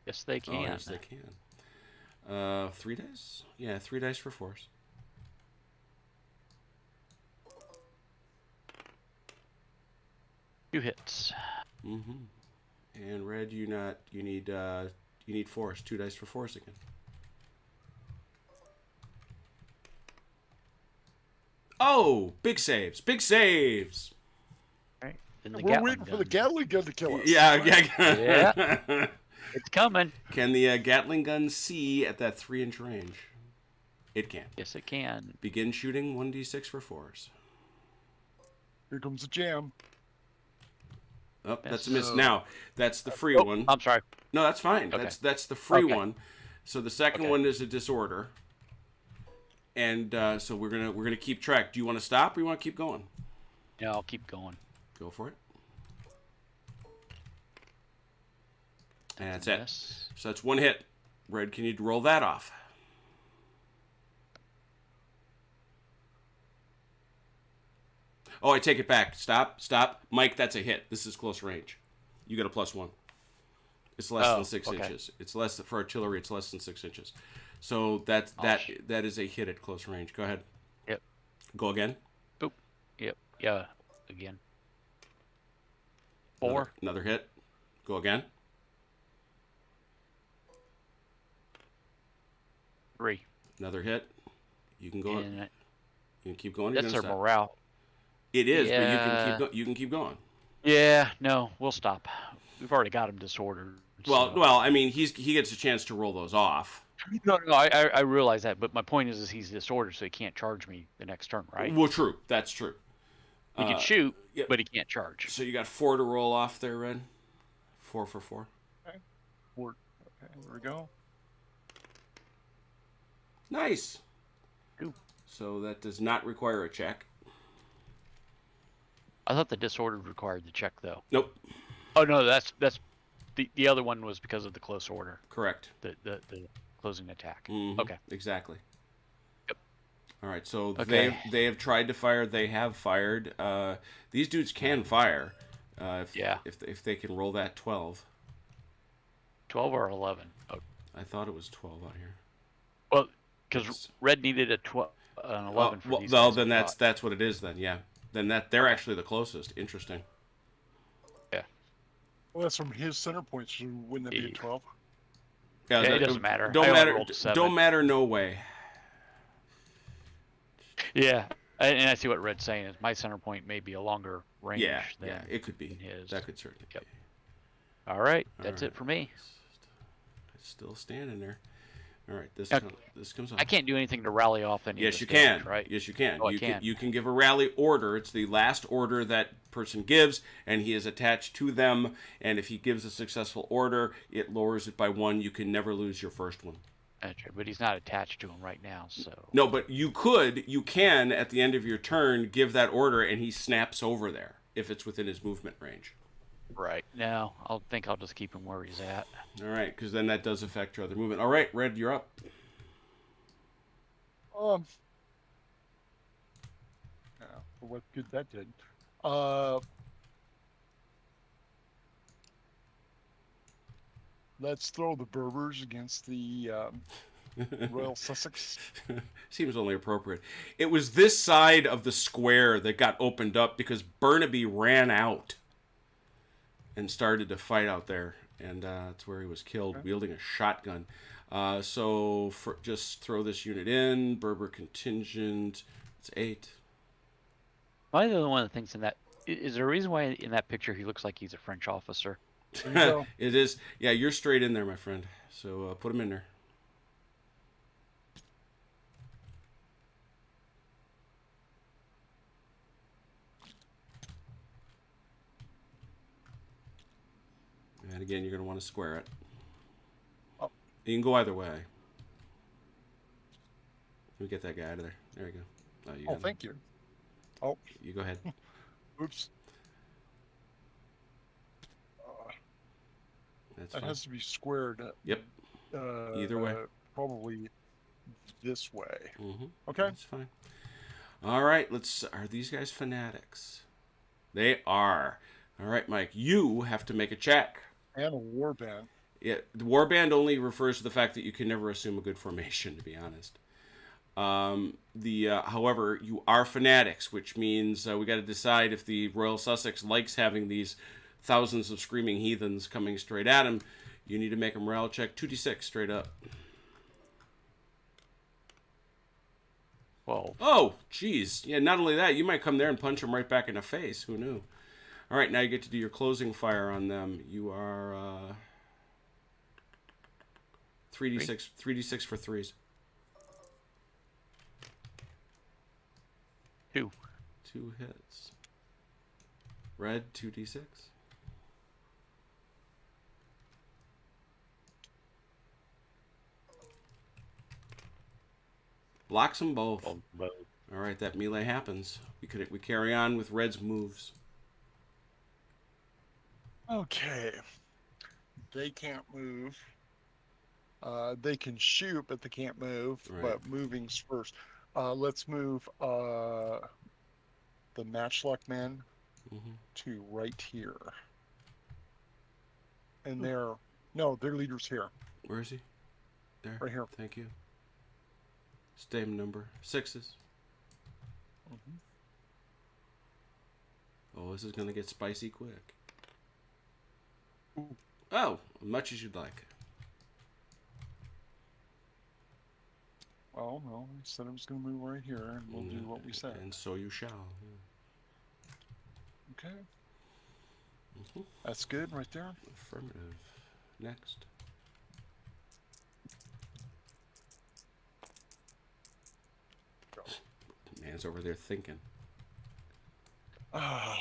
Speaker 2: Yes, they can.
Speaker 1: Oh, yes, they can. 3 dice? Yeah, 3 dice for force.
Speaker 2: Two hits.
Speaker 1: Mm-hmm. And red, you need force. 2 dice for force again. Oh, big saves! Big saves!
Speaker 2: Right. Then the
Speaker 3: We're
Speaker 2: Gatling
Speaker 3: waiting for the
Speaker 2: gun.
Speaker 3: Gatling gun to kill us.
Speaker 1: Yeah.
Speaker 2: Yeah. It's coming.
Speaker 1: Can the Gatling gun see at that 3-inch range? It can.
Speaker 2: Yes, it can.
Speaker 1: Begin shooting 1d6 for force.
Speaker 3: Here comes the jam.
Speaker 1: Oh, that's a
Speaker 2: Yes.
Speaker 1: miss. Now, that's the free
Speaker 2: Oh,
Speaker 1: one.
Speaker 2: I'm sorry.
Speaker 1: No, that's fine.
Speaker 2: Okay.
Speaker 1: That's the free
Speaker 2: Okay.
Speaker 1: one. So the second
Speaker 2: Okay.
Speaker 1: one is a disorder. And so we're gonna keep track. Do you want to stop or you want to keep going?
Speaker 2: Yeah, I'll keep going.
Speaker 1: Go for it. And that's
Speaker 2: a
Speaker 1: it.
Speaker 2: miss.
Speaker 1: So that's 1 hit. Red, can you roll that off? Oh, I take it back. Stop. Mike, that's a hit. This is close range. You got a +1. It's less than 6
Speaker 2: okay.
Speaker 1: inches. It's less for artillery. It's less than 6 inches. So that is a hit at close range. Go ahead.
Speaker 2: Yep.
Speaker 1: Go again.
Speaker 2: Boop. Yep. Yeah. Again. 4.
Speaker 1: Another hit. Go again.
Speaker 2: 3.
Speaker 1: Another hit. You can go.
Speaker 2: And
Speaker 1: You can keep going. You're
Speaker 2: that's
Speaker 1: gonna
Speaker 2: their
Speaker 1: stop.
Speaker 2: morale.
Speaker 1: It is,
Speaker 2: Yeah.
Speaker 1: but you can keep going.
Speaker 2: Yeah. No, we'll stop. We've already got him disordered.
Speaker 1: Well,
Speaker 2: so.
Speaker 1: I mean, he gets a chance to roll those off.
Speaker 2: No, I realize that, but my point is he's disordered, so he can't charge me the next turn, right?
Speaker 1: Well, true. That's true.
Speaker 2: He can shoot,
Speaker 1: yeah.
Speaker 2: but he can't charge.
Speaker 1: So you got 4 to roll off there, Red. 4 for 4.
Speaker 3: Okay. Okay, there we go.
Speaker 1: Nice.
Speaker 2: Ooh.
Speaker 1: So that does not require a check.
Speaker 2: I thought the disordered required the check, though.
Speaker 1: Nope.
Speaker 2: Oh no, that's the other one was because of the close order,
Speaker 1: Correct.
Speaker 2: the closing attack.
Speaker 1: Mhm.
Speaker 2: Okay.
Speaker 1: Exactly.
Speaker 2: Yep.
Speaker 1: All right. So
Speaker 2: Okay.
Speaker 1: they have tried to fire. They have fired. These dudes can fire. If they can roll that 12.
Speaker 2: 12 or 11. Oh,
Speaker 1: I thought it was 12 out here.
Speaker 2: well, because red needed an 11 for these.
Speaker 1: Well,
Speaker 2: guys,
Speaker 1: then
Speaker 2: I
Speaker 1: that's
Speaker 2: thought.
Speaker 1: what it is. Then yeah. Then they're actually the closest. Interesting.
Speaker 2: Yeah.
Speaker 3: Well, that's from his center point, so wouldn't that be a 12?
Speaker 1: Yeah,
Speaker 2: Yeah, it doesn't matter.
Speaker 1: Don't
Speaker 2: I only
Speaker 1: matter.
Speaker 2: rolled a 7.
Speaker 1: Don't matter. No way.
Speaker 2: Yeah, and I see what Red's saying is my center point may be a longer range.
Speaker 1: Yeah.
Speaker 2: than
Speaker 1: Yeah. It could be.
Speaker 2: his.
Speaker 1: That could certainly
Speaker 2: Yep.
Speaker 1: be.
Speaker 2: All right,
Speaker 1: All
Speaker 2: that's
Speaker 1: right.
Speaker 2: it for me.
Speaker 1: It's still standing there. All right. This
Speaker 2: Now,
Speaker 1: comes off.
Speaker 2: I can't do anything to rally off any.
Speaker 1: Yes,
Speaker 2: of
Speaker 1: you
Speaker 2: this damage,
Speaker 1: can.
Speaker 2: right?
Speaker 1: Yes, you can.
Speaker 2: Oh, I
Speaker 1: you
Speaker 2: can.
Speaker 1: You can give a rally order. It's the last order that person gives, and he is attached to them. And if he gives a successful order, it lowers it by 1. You can never lose your first one.
Speaker 2: That's right, but he's not attached to him right now, so.
Speaker 1: No, but you can at the end of your turn give that order, and he snaps over there if it's within his movement range.
Speaker 2: Right. No, I'll just keep him where he's at.
Speaker 1: All right, because then that does affect your other movement. All right, Red, you're up.
Speaker 3: for what good that did. Uh, let's throw the Berbers against the Royal Sussex.
Speaker 1: Seems only appropriate. It was this side of the square that got opened up because Burnaby ran out and started to fight out there, and that's where he was killed,
Speaker 3: Okay.
Speaker 1: wielding a shotgun. Just throw this unit in. Berber contingent. It's 8.
Speaker 2: Am I the only one that thinks in that? Is there a reason why in that picture he looks like he's a French officer?
Speaker 3: There you go.
Speaker 1: It is. Yeah, you're straight in there, my friend. So put him in there. And again, you're going to want to square it.
Speaker 3: Oh.
Speaker 1: You can go either way. Let me get that guy out of there. There you go. You got him.
Speaker 3: Thank you. Oh,
Speaker 1: You go ahead.
Speaker 3: oops.
Speaker 1: That's
Speaker 3: That
Speaker 1: fine.
Speaker 3: has to be squared.
Speaker 1: Yep. Either way.
Speaker 3: Probably this way.
Speaker 1: Mm-hmm.
Speaker 3: Okay.
Speaker 1: That's fine. All right. Are these guys fanatics? They are. All right, Mike. You have to make a check.
Speaker 3: And a warband.
Speaker 1: Yeah, the warband only refers to the fact that you can never assume a good formation, to be honest. However, you are fanatics, which means we got to decide if the Royal Sussex likes having these thousands of screaming heathens coming straight at him. You need to make a morale check, 2d6 straight up.
Speaker 2: 12.
Speaker 1: Oh, jeez. Yeah, not only that, you might come there and punch him right back in the face. Who knew? All right, now you get to do your closing fire on them. You are 3d6 for 3s.
Speaker 2: 2.
Speaker 1: 2 hits. Red, 2d6. Blocks them both. All right, that melee happens. We carry on with Red's moves.
Speaker 3: Okay. They can't move. They can shoot, but they can't move.
Speaker 1: Right.
Speaker 3: But moving's first. Let's move the Matchlock men to right here. And their leader's here.
Speaker 1: Where is he? There.
Speaker 3: Right here.
Speaker 1: Thank you. Same number. 6s. Oh, this is going to get spicy quick.
Speaker 3: Ooh.
Speaker 1: Oh, much as you'd like.
Speaker 3: Well, no, I said I was going to move right here, and we'll do what we said.
Speaker 1: And so you shall.
Speaker 3: Okay. That's good right there.
Speaker 1: Affirmative. Next.
Speaker 3: Go.
Speaker 1: Man's over there thinking.
Speaker 3: Oh.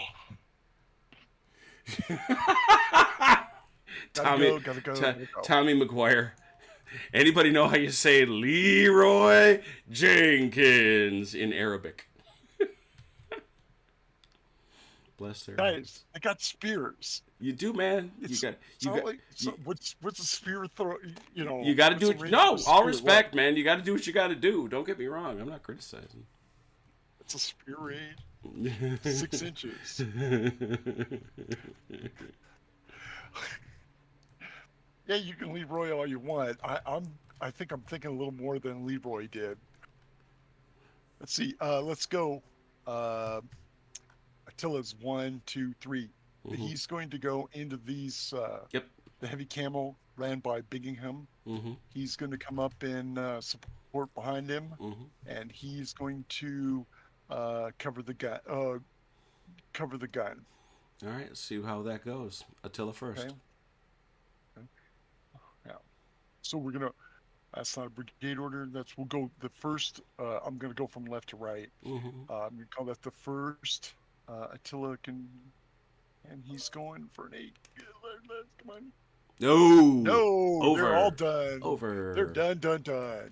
Speaker 1: Tommy,
Speaker 3: gotta go.
Speaker 1: Tommy McGuire. Anybody know how you say Leroy Jenkins in Arabic? Bless their
Speaker 3: Guys, I got spears.
Speaker 1: You do, man.
Speaker 3: What's a spear throw?
Speaker 1: You got to do it. No, all respect, man. You got to do what you got to do. Don't get me wrong. I'm not criticizing.
Speaker 3: It's a spear raid. 6 inches. Yeah, you can Leroy all you want. I think I'm thinking a little more than Leroy did. Let's see. Let's go. Attila's 1, 2, 3. He's going to go into these.
Speaker 1: Yep.
Speaker 3: The heavy camel ran by Bingingham. He's going to come up and support behind him, and he's going to cover the gun.
Speaker 1: All right. Let's see how that goes. Attila first.
Speaker 3: Okay. Yeah. So we're gonna. That's not a brigade order. We'll go the first. I'm gonna go from left to right. I'm gonna call that the first. Attila can, and he's going for an 8. Come on.
Speaker 1: No. Over.
Speaker 3: They're all done.
Speaker 1: Over.
Speaker 3: They're done.
Speaker 1: Done.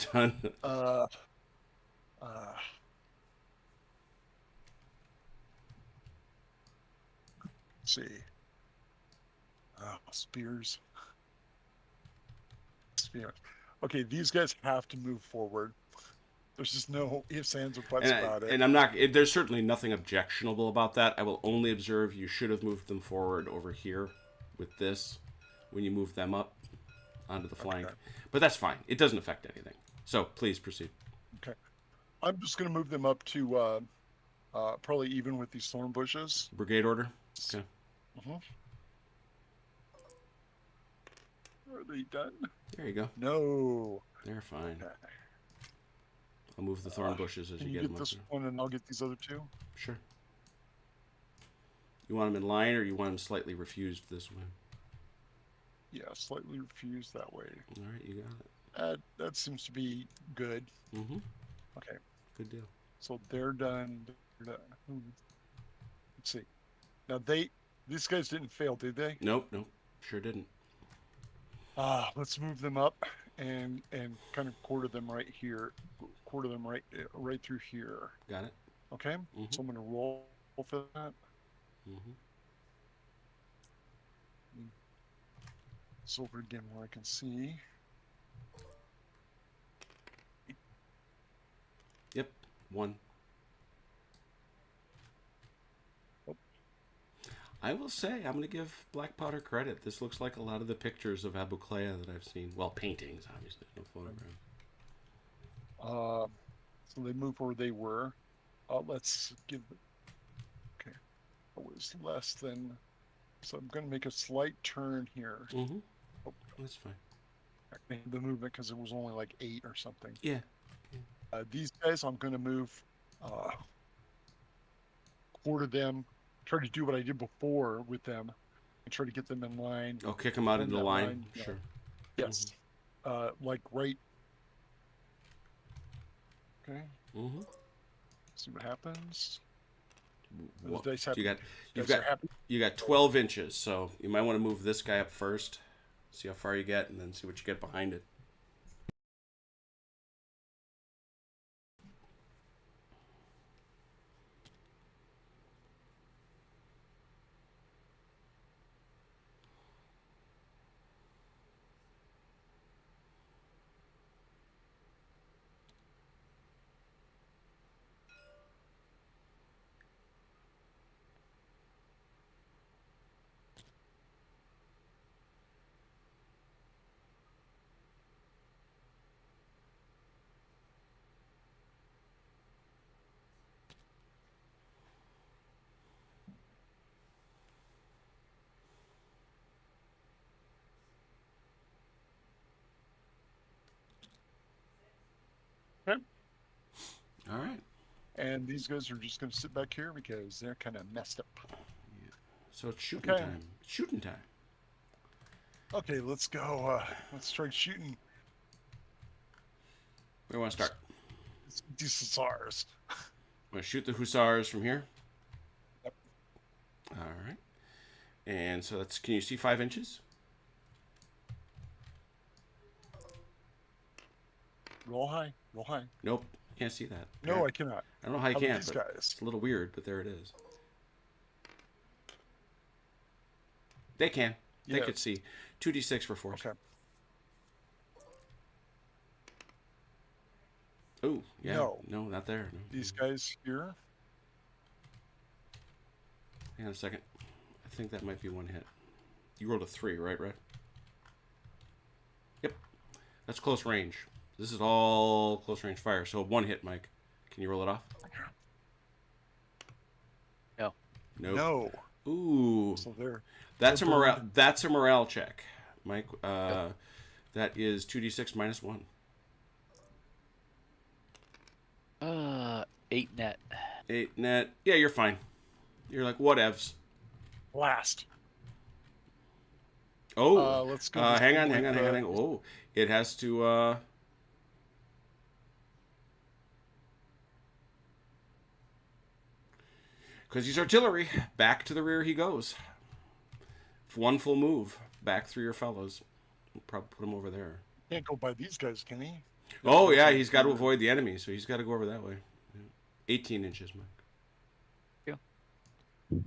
Speaker 3: Let's see. Spears. Okay, these guys have to move forward. There's just no ifs, ands, or buts
Speaker 1: And,
Speaker 3: about it.
Speaker 1: and I'm not. There's certainly nothing objectionable about that. I will only observe you should have moved them forward over here with this when you move them up onto the flank.
Speaker 3: Okay.
Speaker 1: But that's fine. It doesn't affect anything. So please proceed.
Speaker 3: Okay. I'm just going to move them up to probably even with these thorn bushes.
Speaker 1: Brigade order. Okay.
Speaker 3: Mhm. Are they done?
Speaker 1: There you go.
Speaker 3: No.
Speaker 1: They're fine.
Speaker 3: Okay.
Speaker 1: I'll move the thorn bushes as
Speaker 3: Can
Speaker 1: you
Speaker 3: you
Speaker 1: get
Speaker 3: get
Speaker 1: them up
Speaker 3: this
Speaker 1: there.
Speaker 3: one and I'll get these other two?
Speaker 1: Sure. You want them in line or you want them slightly refused this way?
Speaker 3: Yeah, slightly refused that way.
Speaker 1: All right, you got it.
Speaker 3: That seems to be good.
Speaker 1: Mm-hmm.
Speaker 3: Okay.
Speaker 1: Good deal.
Speaker 3: So they're done. Let's see. Now these guys didn't fail, did they?
Speaker 1: Nope. Sure didn't.
Speaker 3: Let's move them up and kind of quarter them right here. Quarter them right through here.
Speaker 1: Got it.
Speaker 3: Okay.
Speaker 1: Mhm.
Speaker 3: So I'm gonna roll for that.
Speaker 1: Mm-hmm.
Speaker 3: It's over again where I can see.
Speaker 1: Yep. One.
Speaker 3: Oh.
Speaker 1: I will say, I'm going to give Black Powder credit. This looks like a lot of the pictures of Abu Klea that I've seen. Well, paintings, obviously, no photographs.
Speaker 3: So they move where they were. Let's give. Okay, it was less than. So I'm going to make a slight turn here.
Speaker 1: Mm-hmm.
Speaker 3: Oh,
Speaker 1: That's fine.
Speaker 3: the movement because it was only like 8 or something.
Speaker 1: Yeah.
Speaker 3: These guys, I'm going to move. Quarter them. Try to do what I did before with them, and try to get them in line.
Speaker 1: I'll kick them out
Speaker 3: In
Speaker 1: into the
Speaker 3: that
Speaker 1: line.
Speaker 3: line, yeah.
Speaker 1: Sure.
Speaker 3: Yes. Like right. Okay.
Speaker 1: Mm-hmm.
Speaker 3: See what happens.
Speaker 1: What,
Speaker 3: Those dice have-
Speaker 1: you've
Speaker 3: Guys are
Speaker 1: got
Speaker 3: happy.
Speaker 1: you got 12 inches, so you might want to move this guy up first, see how far you get, and then see what you get behind it.
Speaker 3: Okay.
Speaker 1: All right.
Speaker 3: And these guys are just going to sit back here because they're kind of messed up.
Speaker 1: So it's shooting
Speaker 3: Okay.
Speaker 1: time. Shooting time.
Speaker 3: Okay, let's go. Let's try shooting
Speaker 1: Where do you want to start?
Speaker 3: these hussars.
Speaker 1: Want to shoot the hussars from here?
Speaker 3: Yep.
Speaker 1: All right. And so that's. Can you see 5 inches?
Speaker 3: Roll high. Roll high.
Speaker 1: Nope. Can't see that.
Speaker 3: No, I cannot.
Speaker 1: I don't know how you
Speaker 3: How about
Speaker 1: can't.
Speaker 3: these
Speaker 1: But
Speaker 3: guys?
Speaker 1: it's a little weird, but there it is. They can. They
Speaker 3: Yeah.
Speaker 1: could see. 2d6 for force.
Speaker 3: Okay.
Speaker 1: Oh, yeah.
Speaker 3: No.
Speaker 1: No, not there. No.
Speaker 3: These guys here.
Speaker 1: Hang on a second. I think that might be one hit. You rolled a 3, right, Red? Yep. That's close range. This is all close range fire. So 1 hit, Mike. Can you roll it off?
Speaker 2: No.
Speaker 1: Nope.
Speaker 3: No.
Speaker 1: Ooh.
Speaker 3: So they're.
Speaker 1: That's a
Speaker 3: they're
Speaker 1: morale.
Speaker 3: burned.
Speaker 1: That's a morale check, Mike. That is 2d6 minus 1.
Speaker 2: 8 net.
Speaker 1: 8 net. Yeah, you're fine. You're like whatevs.
Speaker 3: Blast.
Speaker 1: Oh.
Speaker 3: Let's go.
Speaker 1: Hang on. Oh, it has to. Because he's artillery. Back to the rear he goes. One full move. Back through your fellows. We'll probably put him over there.
Speaker 3: Can't go by these guys, can he?
Speaker 1: Oh, yeah, he's got to avoid the enemy, so he's got to go over that way. 18 inches, Mike.
Speaker 2: Yeah.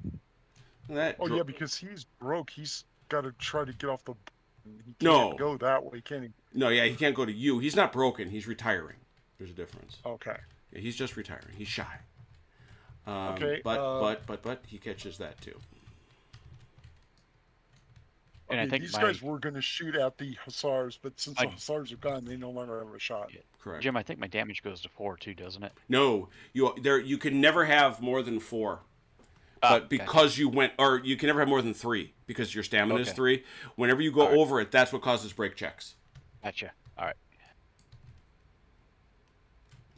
Speaker 1: That
Speaker 3: Oh yeah, because he's broke. He's got to try to get off the. He can't
Speaker 1: No.
Speaker 3: go that way, can he?
Speaker 1: No, yeah, he can't go to you. He's not broken. He's retiring. There's a difference.
Speaker 3: Okay.
Speaker 1: Yeah, he's just retiring. He's shy.
Speaker 3: Okay.
Speaker 1: But he catches that too.
Speaker 2: And
Speaker 3: Okay,
Speaker 2: I think
Speaker 3: these guys were going to shoot at the Hussars, but since the Hussars are gone, they no longer have a shot.
Speaker 1: Correct.
Speaker 2: Jim, I think my damage goes to 4 too, doesn't it?
Speaker 1: No, you can never have more than 4. But because you went, or you can never have more than 3 because your stamina is 3. Whenever you go over it, that's what causes break checks.
Speaker 2: Gotcha. All right.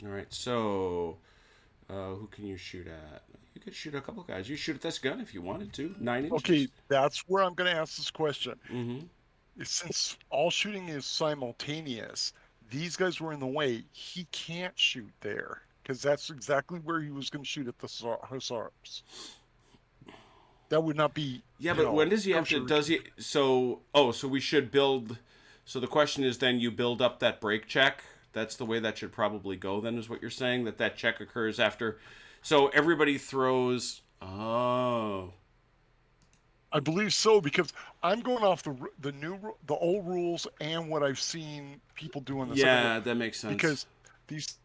Speaker 1: All right. So, who can you shoot at? You could shoot a couple guys. You shoot at this gun if you wanted to. 9 inches.
Speaker 3: Okay, that's where I'm going to ask this question.
Speaker 1: Mm-hmm.
Speaker 3: Since all shooting is simultaneous, these guys were in the way. He can't shoot there because that's exactly where he was going to shoot at the Hussars. That would not be.
Speaker 1: Yeah, but when does he have to? Does he? So we should build. So the question is, then you build up that break check. That's the way that should probably go. Then is what you're saying, that check occurs after. So everybody throws. Oh.
Speaker 3: I believe so, because I'm going off the old rules and what I've seen people do on the
Speaker 1: Yeah, that makes sense.
Speaker 3: Because these,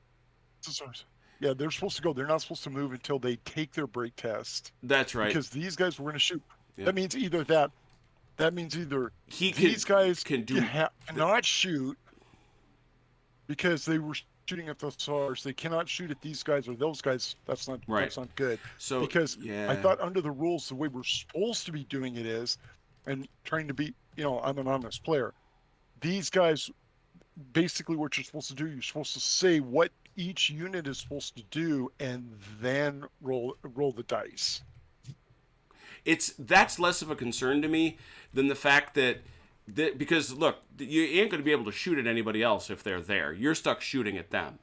Speaker 3: yeah, they're supposed to go. They're not supposed to move until they take their break test.
Speaker 1: That's right.
Speaker 3: Because these guys were going to shoot.
Speaker 1: Yeah.
Speaker 3: That means either these guys cannot shoot because they were shooting at the SARS. They cannot shoot at these guys or those guys. That's not
Speaker 1: right.
Speaker 3: That's not good.
Speaker 1: So
Speaker 3: because I thought under the rules, the way we're supposed to be doing it is, and trying to be, I'm an honest player. These guys, basically, what you're supposed to do, you're supposed to say what each unit is supposed to do, and then roll the dice.
Speaker 1: That's less of a concern to me than the fact that because look, you ain't going to be able to shoot at anybody else if they're there. You're stuck shooting at them.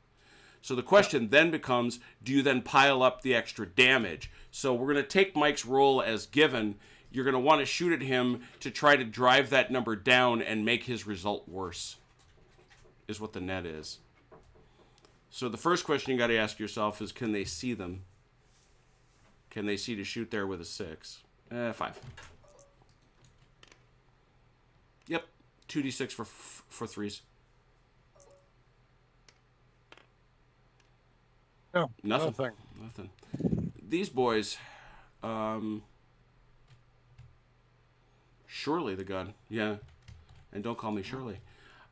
Speaker 1: So the question then becomes, do you then pile up the extra damage? So we're going to take Mike's roll as given. You're going to want to shoot at him to try to drive that number down and make his result worse, is what the net is. So the first question you got to ask yourself is, can they see them? Can they see to shoot there with a 6? 5. Yep, 2d6 for 3s.
Speaker 3: No,
Speaker 1: Nothing. These boys, Surely the gun, yeah, and don't call me Shirley.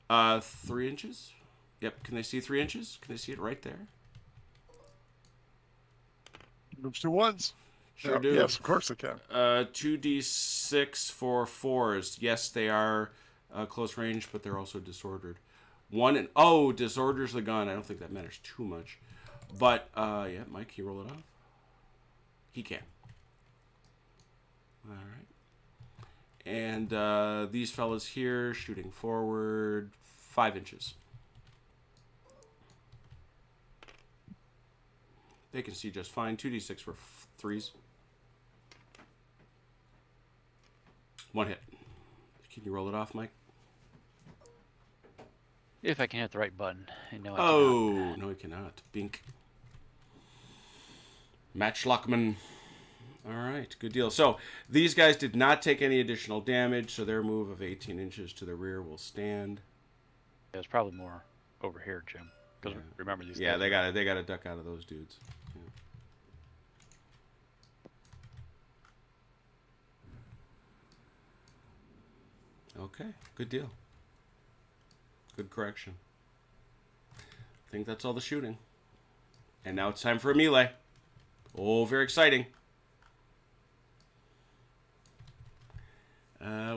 Speaker 1: 3 inches. Yep. Can they see 3 inches? Can they see it right there?
Speaker 3: Moves to ones.
Speaker 1: Sure do.
Speaker 3: Yes, of course they can.
Speaker 1: 2d6 for 4s. Yes, they are close range, but they're also disordered. Disorder's the gun. I don't think that matters too much. But, yeah, Mike, can you roll it off? He can. All right. And these fellas here, shooting forward, 5 inches. They can see just fine. 2d6 for 3s. 1 hit. Can you roll it off, Mike?
Speaker 2: If I can hit the right button. And no, I
Speaker 1: cannot. No, he cannot. Bink. Match Lockman. All right, good deal. So these guys did not take any additional damage, so their move of 18 inches to the rear will stand.
Speaker 2: There's probably more over here, Jim. Because remember these guys.
Speaker 1: Yeah, they got to duck out of those dudes. Yeah. Okay, good deal. Good correction. I think that's all the shooting. And now it's time for a melee. Oh, very exciting.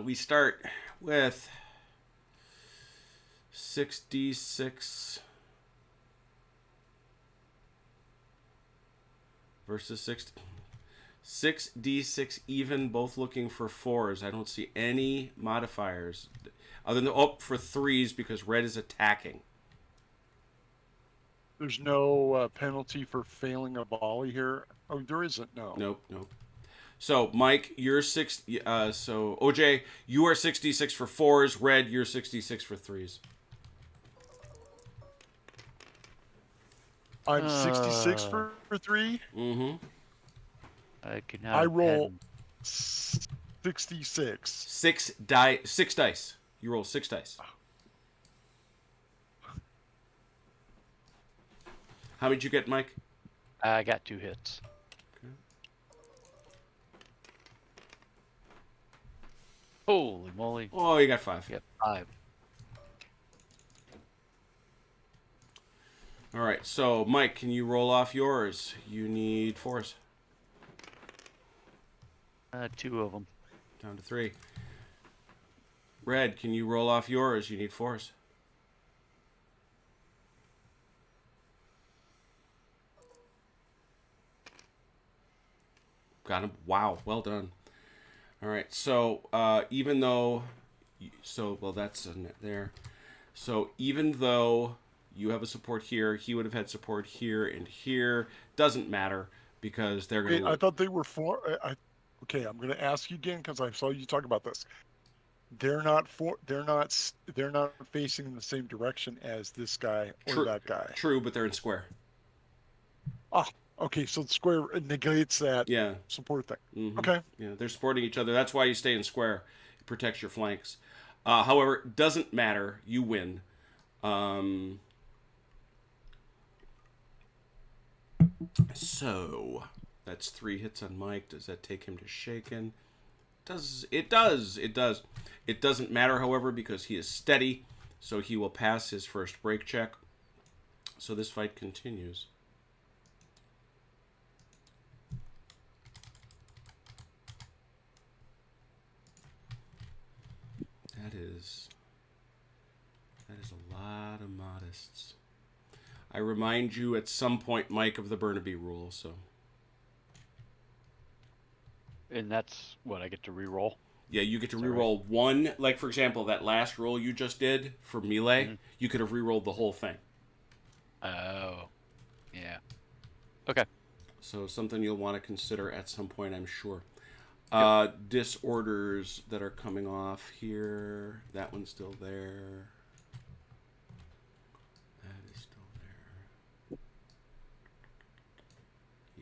Speaker 1: We start with 6d6 versus 6d6 even, both looking for 4s. I don't see any modifiers other than for 3s because red is attacking.
Speaker 3: There's no penalty for failing a volley here. Oh, there isn't. No.
Speaker 1: Nope. So, Mike, you're so OJ, you are 66 for 4s. Red, you're 66 for 3s.
Speaker 3: I'm 66 for 3.
Speaker 1: Mm-hmm.
Speaker 3: I roll 66.
Speaker 1: 6 dice. You roll 6 dice. How many did you get, Mike?
Speaker 2: I got 2 hits.
Speaker 1: Okay.
Speaker 2: Holy moly.
Speaker 1: Oh, you got 5.
Speaker 2: Yep, 5.
Speaker 1: All right, so Mike, can you roll off yours? You need 4s.
Speaker 2: 2 of them.
Speaker 1: Down to 3. Red, can you roll off yours? You need 4s. Got him. Wow, well done. All right, so even though, well, that's there. So even though you have a support here, he would have had support here and here. Doesn't matter because they're going
Speaker 3: Wait,
Speaker 1: to.
Speaker 3: I thought they were four. Okay, I'm going to ask you again because I saw you talk about this. They're not facing in the same direction as this guy or that guy.
Speaker 1: True, but they're in square.
Speaker 3: Ah, okay, so the square negates that
Speaker 1: Yeah.
Speaker 3: support thing.
Speaker 1: Mm-hmm.
Speaker 3: Okay.
Speaker 1: Yeah, they're supporting each other. That's why you stay in square. It protects your flanks. However, doesn't matter. You win. So that's 3 hits on Mike. Does that take him to shaken? It does. It doesn't matter, however, because he is steady, so he will pass his first break check. So this fight continues. That is a lot of Modists. I remind you at some point, Mike, of the Burnaby rule, so.
Speaker 2: And that's what I get to re-roll.
Speaker 1: Yeah, you get to re-roll one. Like, for example, that last roll you just did for melee, you could have re-rolled the whole thing.
Speaker 2: Oh. Yeah. Okay.
Speaker 1: So something you'll want to consider at some point, I'm sure. Disorders that are coming off here. That one's still there. That is still there.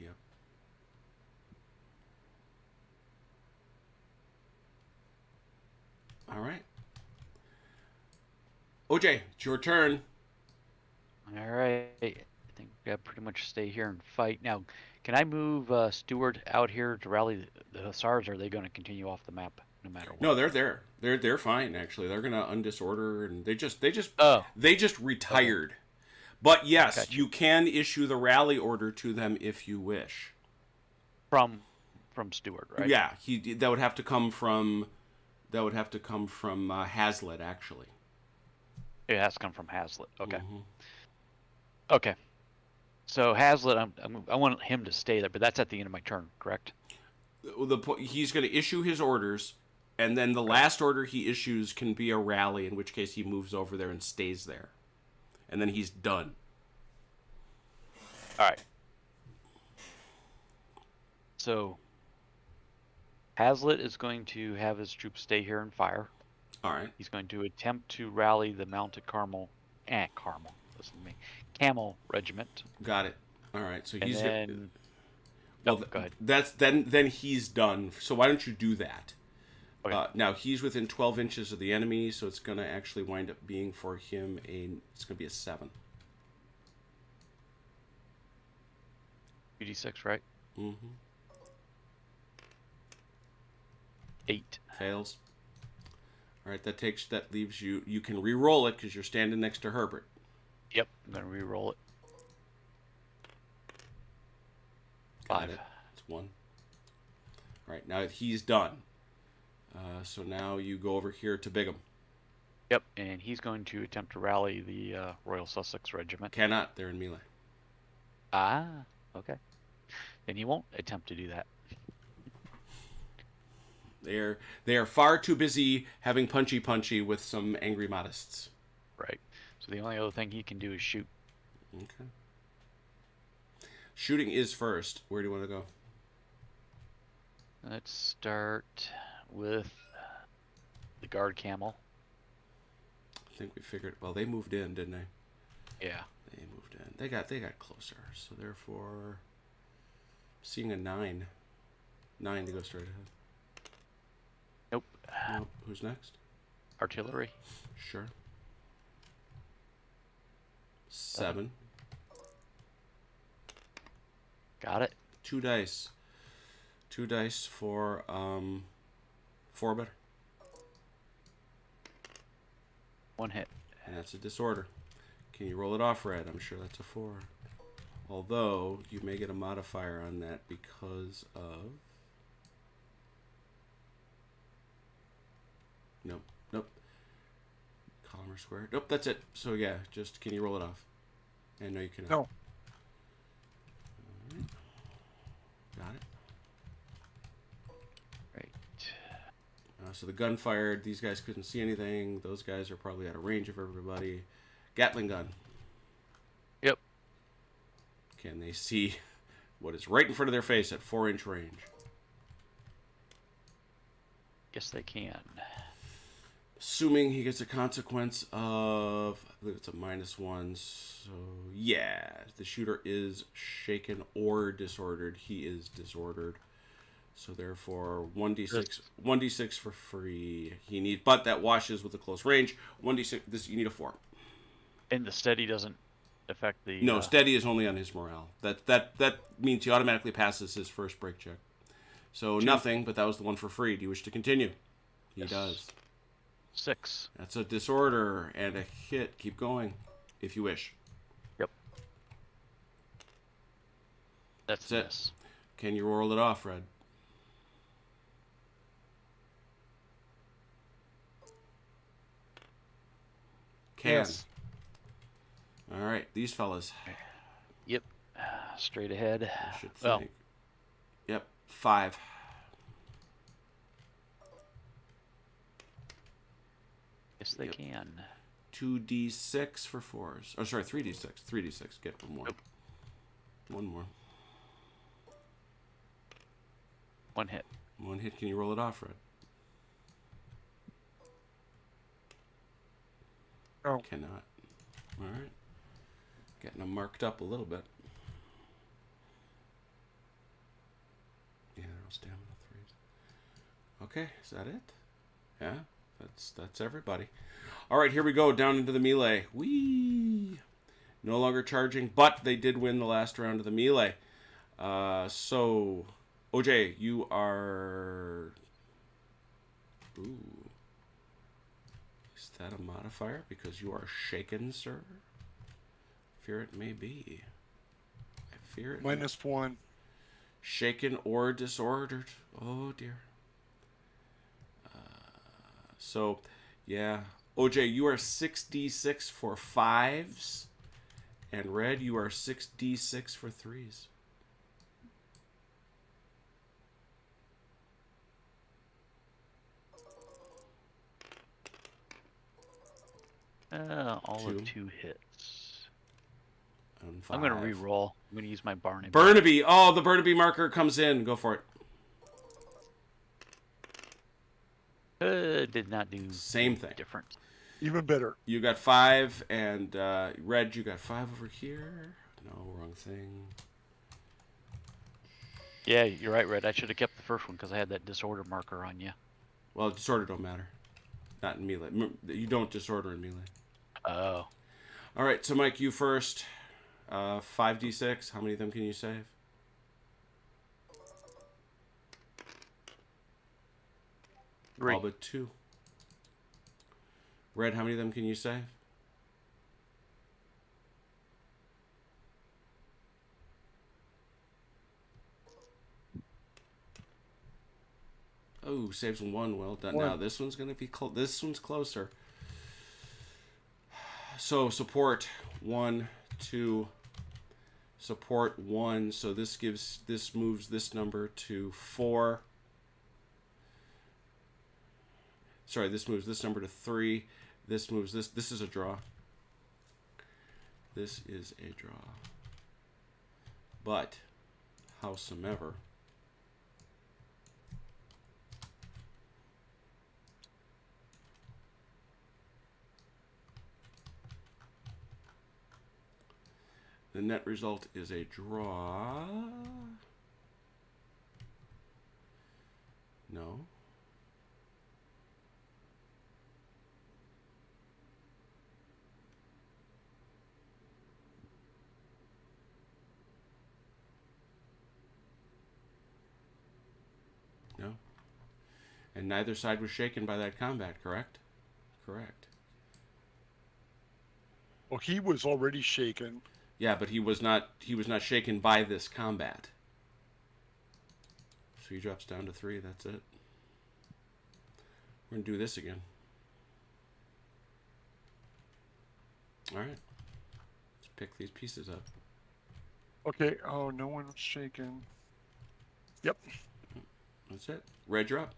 Speaker 1: Yep. All right. OJ, it's your turn.
Speaker 2: All right. I think we got to pretty much stay here and fight. Now, can I move Stewart out here to rally the Hussars, or are they going to continue off the map no matter what?
Speaker 1: No, they're there. They're fine actually. They're gonna undisorder, and they just retired. Okay. But yes,
Speaker 2: Gotcha.
Speaker 1: You can issue the rally order to them if you wish.
Speaker 2: From Stewart, right?
Speaker 1: Yeah, that would have to come from Hazlitt actually.
Speaker 2: It has to come from Hazlitt. Okay.
Speaker 1: Mm-hmm.
Speaker 2: Okay. So Hazlitt, I want him to stay there, but that's at the end of my turn, correct?
Speaker 1: He's going to issue his orders, and then the last order he issues can be a rally, in which case he moves over there and stays there, and then he's done.
Speaker 2: All right. So Hazlitt is going to have his troops stay here and fire.
Speaker 1: All right.
Speaker 2: He's going to attempt to rally the mounted Camel. Listen to me. Camel Regiment.
Speaker 1: Got it. All right. So he's.
Speaker 2: Then,
Speaker 1: well,
Speaker 2: go ahead.
Speaker 1: Then he's done. So why don't you do that?
Speaker 2: Okay.
Speaker 1: Now he's within 12 inches of the enemy, so it's going to actually wind up being for him it's going to be a 7.
Speaker 2: 2d6, right?
Speaker 1: Mm-hmm.
Speaker 2: 8.
Speaker 1: Fails. All right, that leaves you. You can re-roll it because you're standing next to Herbert.
Speaker 2: Yep, I'm gonna re-roll it.
Speaker 1: Got
Speaker 2: 5.
Speaker 1: it. It's 1. All right, now he's done. So now you go over here to Bigham.
Speaker 2: Yep, and he's going to attempt to rally the Royal Sussex Regiment.
Speaker 1: Cannot. They're in melee.
Speaker 2: Ah, okay. Then he won't attempt to do that.
Speaker 1: They are far too busy having punchy with some angry Modists.
Speaker 2: Right. So the only other thing he can do is shoot.
Speaker 1: Okay. Shooting is first. Where do you want to go?
Speaker 2: Let's start with the guard camel.
Speaker 1: I think we figured. Well, they moved in, didn't they?
Speaker 2: Yeah.
Speaker 1: They moved in. They got closer. So therefore, seeing a 9. 9 to go straight ahead.
Speaker 2: Nope.
Speaker 1: Nope. Who's next?
Speaker 2: Artillery.
Speaker 1: Sure. 7.
Speaker 2: Got it.
Speaker 1: 2 dice. 2 dice for 4 better.
Speaker 2: 1 hit.
Speaker 1: And that's a disorder. Can you roll it off, Red? I'm sure that's a 4. Although, you may get a modifier on that because of... Nope. Nope. Column or square. Nope, that's it. So, yeah, just can you roll it off? And no, you cannot.
Speaker 3: No.
Speaker 1: All right. Got it.
Speaker 2: Right.
Speaker 1: So the gun fired. These guys couldn't see anything. Those guys are probably out of range of everybody. Gatling gun.
Speaker 2: Yep.
Speaker 1: Can they see what is right in front of their face at 4-inch range?
Speaker 2: Yes, they can.
Speaker 1: Assuming he gets a consequence of, I believe it's a -1. So yeah, the shooter is shaken or disordered. He is disordered. So therefore, 1d6 for free. He needs, but that washes with a close range. 1d6. This you need a 4.
Speaker 2: And the steady doesn't affect the.
Speaker 1: No, steady is only on his morale. That means he automatically passes his first break check. So
Speaker 2: 2.
Speaker 1: nothing, but that was the one for free. Do you wish to continue? He
Speaker 2: Yes.
Speaker 1: does.
Speaker 2: 6.
Speaker 1: That's a disorder and a hit. Keep going, if you wish.
Speaker 2: Yep. That's
Speaker 1: That's it.
Speaker 2: this.
Speaker 1: Can you roll it off, Red? Can.
Speaker 3: Yes.
Speaker 1: All right, these fellas.
Speaker 2: Yep. Straight ahead.
Speaker 1: I should
Speaker 2: Well,
Speaker 1: think. Yep, 5.
Speaker 2: yes, they
Speaker 1: Yep.
Speaker 2: can.
Speaker 1: 2d6 for 4s. Oh, sorry, 3d6. 3d6. Get one more.
Speaker 2: Nope.
Speaker 1: One more.
Speaker 2: 1 hit.
Speaker 1: 1 hit. Can you roll it off, Red?
Speaker 3: No.
Speaker 1: Cannot. All right. Getting them marked up a little bit. Yeah, they're all stamina 3s. Okay, is that it? Yeah, that's everybody. All right, here we go down into the melee. Whee! No longer charging, but they did win the last round of the melee. So, OJ, you are. Ooh. Is that a modifier? Because you are shaken, sir? Fear it may be. I fear it.
Speaker 3: -1.
Speaker 1: Shaken or disordered. Oh, dear. So, yeah. OJ, you are 6d6 for 5s. And Red, you are 6d6 for 3s.
Speaker 2: All
Speaker 1: 2.
Speaker 2: of 2 hits.
Speaker 1: And
Speaker 2: I'm going to
Speaker 1: 5.
Speaker 2: re-roll. I'm going to use my Barnaby.
Speaker 1: Burnaby. Oh, the Burnaby marker comes in. Go for it.
Speaker 2: Did not do
Speaker 1: Same thing.
Speaker 2: different.
Speaker 3: Even better.
Speaker 1: You got 5, and Red, you got 5 over here. No, wrong thing.
Speaker 2: Yeah, you're right, Red. I should have kept the first one because I had that disorder marker on you.
Speaker 1: Well, disorder don't matter. Not in melee. You don't disorder in melee.
Speaker 2: Oh.
Speaker 1: All right, so Mike, you first. 5d6. How many of them can you save?
Speaker 2: 3.
Speaker 1: All but 2. Red, how many of them can you save? Oh, saves 1. Well done.
Speaker 3: 1.
Speaker 1: Now this one's gonna be this one's closer. So support 1, 2. Support 1. So this moves this number to 4. Sorry, this moves this number to 3. This moves this. This is a draw. This is a draw. But, howsoever, the net result is a draw. No. And neither side was shaken by that combat, correct? Correct.
Speaker 3: Well, he was already shaken.
Speaker 1: Yeah, but he was not shaken by this combat. So he drops down to 3, that's it. We're gonna do this again. Alright. Let's pick these pieces up.
Speaker 3: Okay. Oh, no one was shaken. Yep.
Speaker 1: That's it. Red, you're up.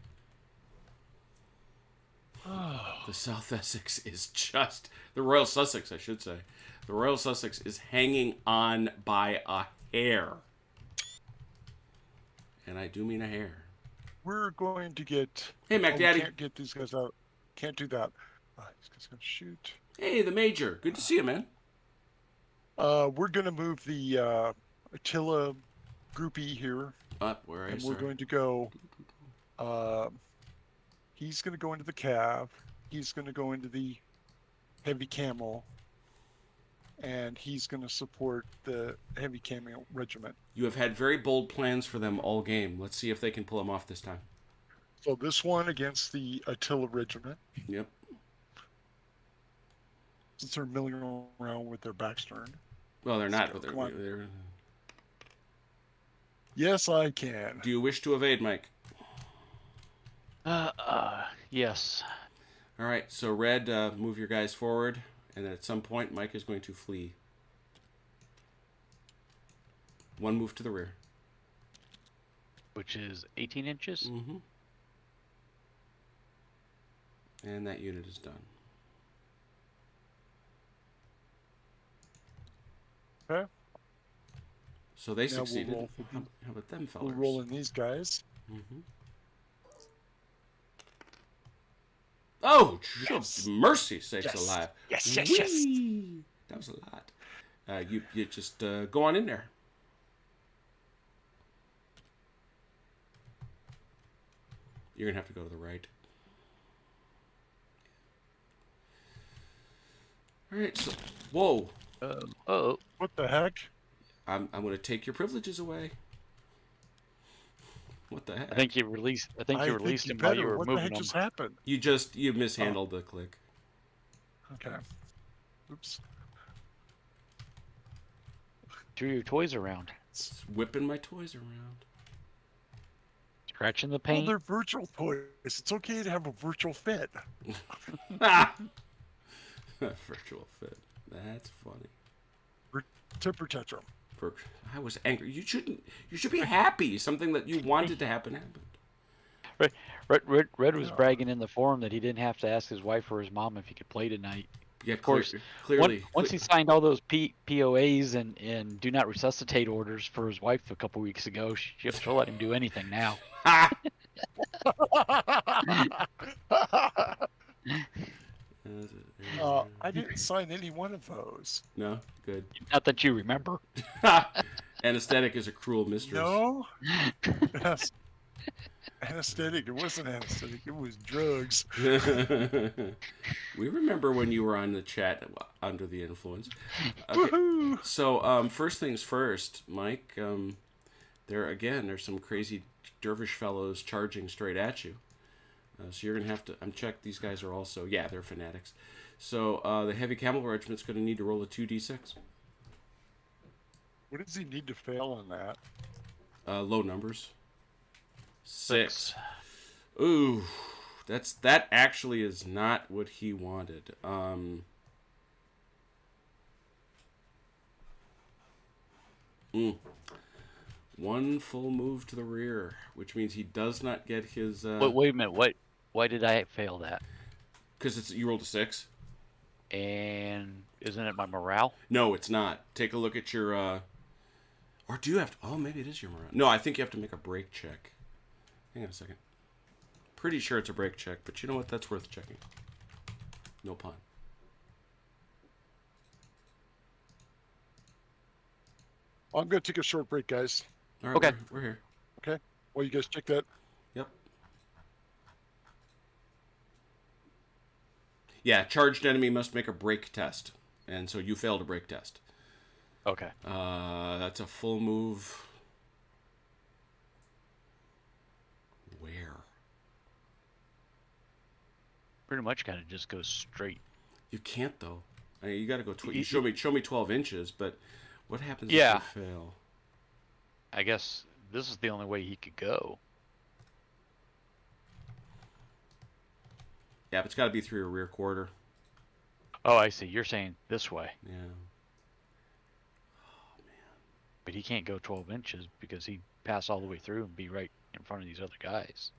Speaker 3: Oh.
Speaker 1: The South Essex is just... The Royal Sussex, I should say. The Royal Sussex is hanging on by a hair. And I do mean a hair.
Speaker 3: We're going to get...
Speaker 1: Hey, Mac Daddy.
Speaker 3: We can't get these guys out. Can't do that. These guys going to shoot.
Speaker 1: Hey, the Major. Good to see you, man.
Speaker 3: We're going to move the Attila groupie here.
Speaker 1: Up, where are you,
Speaker 3: And we're
Speaker 1: sir?
Speaker 3: going to go... he's going to go into the Cav. He's going to go into the Heavy Camel. And he's going to support the Heavy Camel Regiment.
Speaker 1: You have had very bold plans for them all game. Let's see if they can pull them off this time.
Speaker 3: So this one against the Attila Regiment.
Speaker 1: Yep.
Speaker 3: Since they're milling around with their backs turned.
Speaker 1: Well, they're not,
Speaker 3: go.
Speaker 1: but
Speaker 3: Come on.
Speaker 1: they're...
Speaker 3: Yes, I can.
Speaker 1: Do you wish to evade, Mike?
Speaker 2: Yes.
Speaker 1: All right, so Red, move your guys forward, and then at some point, Mike is going to flee. One move to the rear.
Speaker 2: Which is 18 inches.
Speaker 1: Mm-hmm. And that unit is done.
Speaker 3: Okay.
Speaker 1: So they
Speaker 3: Now we'll
Speaker 1: succeeded.
Speaker 3: roll for
Speaker 1: How about them
Speaker 3: We'll
Speaker 1: fellers?
Speaker 3: roll in these guys.
Speaker 1: Mm-hmm. Oh,
Speaker 3: Yes.
Speaker 1: mercy sakes
Speaker 3: Yes.
Speaker 1: alive.
Speaker 3: Yes, yes, yes.
Speaker 1: Whee! That was a lot. You just go on in there. You're going to have to go to the right. All right, so... Whoa.
Speaker 2: Oh.
Speaker 3: What the heck?
Speaker 1: I'm going to take your privileges away. What the heck?
Speaker 2: I think you released. I think you released him while you were
Speaker 3: What the
Speaker 2: moving
Speaker 3: heck
Speaker 2: him.
Speaker 3: just happened?
Speaker 1: You mishandled the click.
Speaker 3: Okay. Oops.
Speaker 2: Threw your toys around,
Speaker 1: It's whipping my toys around.
Speaker 2: scratching the
Speaker 3: Well,
Speaker 2: paint.
Speaker 3: they're virtual toys. It's okay to have a virtual fit.
Speaker 1: Virtual fit. That's funny.
Speaker 3: To protect them.
Speaker 1: I was angry. You should be happy. Something that you wanted to happen happened.
Speaker 2: Red was bragging in the forum that he didn't have to ask his wife or his mom if he could play tonight.
Speaker 1: Yeah,
Speaker 2: Of course,
Speaker 1: clearly.
Speaker 2: Once he signed all those POAs and do not resuscitate orders for his wife a couple weeks ago, she'll let him do anything now.
Speaker 3: I didn't sign any one of those.
Speaker 1: No, good.
Speaker 2: Not that you remember.
Speaker 1: Anesthetic is a cruel mistress.
Speaker 3: No. Yes. Anesthetic. It wasn't anesthetic. It was drugs.
Speaker 1: We remember when you were on the chat under the influence. Okay.
Speaker 3: Woohoo!
Speaker 1: So, first things first, Mike. There's some crazy dervish fellows charging straight at you. So you're gonna have to check. These guys are also they're fanatics. So the heavy camel regiment's gonna need to roll a 2d6.
Speaker 3: What does he need to fail on that?
Speaker 1: Low numbers. 6. Ooh, that actually is not what he wanted. One full move to the rear, which means he does not get his.
Speaker 2: Wait a minute. Why did I fail that?
Speaker 1: Because you rolled a 6.
Speaker 2: And isn't it my morale?
Speaker 1: No, it's not. Take a look at your. Or do you have to? Oh, maybe it is your morale. No, I think you have to make a break check. Hang on a second. Pretty sure it's a break check, but you know what? That's worth checking. No pun.
Speaker 3: I'm going to take a short break, guys.
Speaker 1: All right,
Speaker 2: Okay.
Speaker 1: we're here.
Speaker 3: Okay? Well, you guys check that.
Speaker 1: Yep. Yeah, charged enemy must make a break test, and so you failed a break test.
Speaker 2: Okay.
Speaker 1: That's a full move. Where?
Speaker 2: pretty much kind of just goes straight.
Speaker 1: You can't though. I mean, you got to go. You
Speaker 2: Y-
Speaker 1: show me 12 inches, but what happens
Speaker 2: Yeah.
Speaker 1: if you fail?
Speaker 2: I guess this is the only way he could go.
Speaker 1: Yeah, but it's got to be through your rear quarter.
Speaker 2: Oh, I see. You're saying this way.
Speaker 1: Yeah.
Speaker 2: But he can't go 12 inches because he'd pass all the way through and be right in front of these other guys.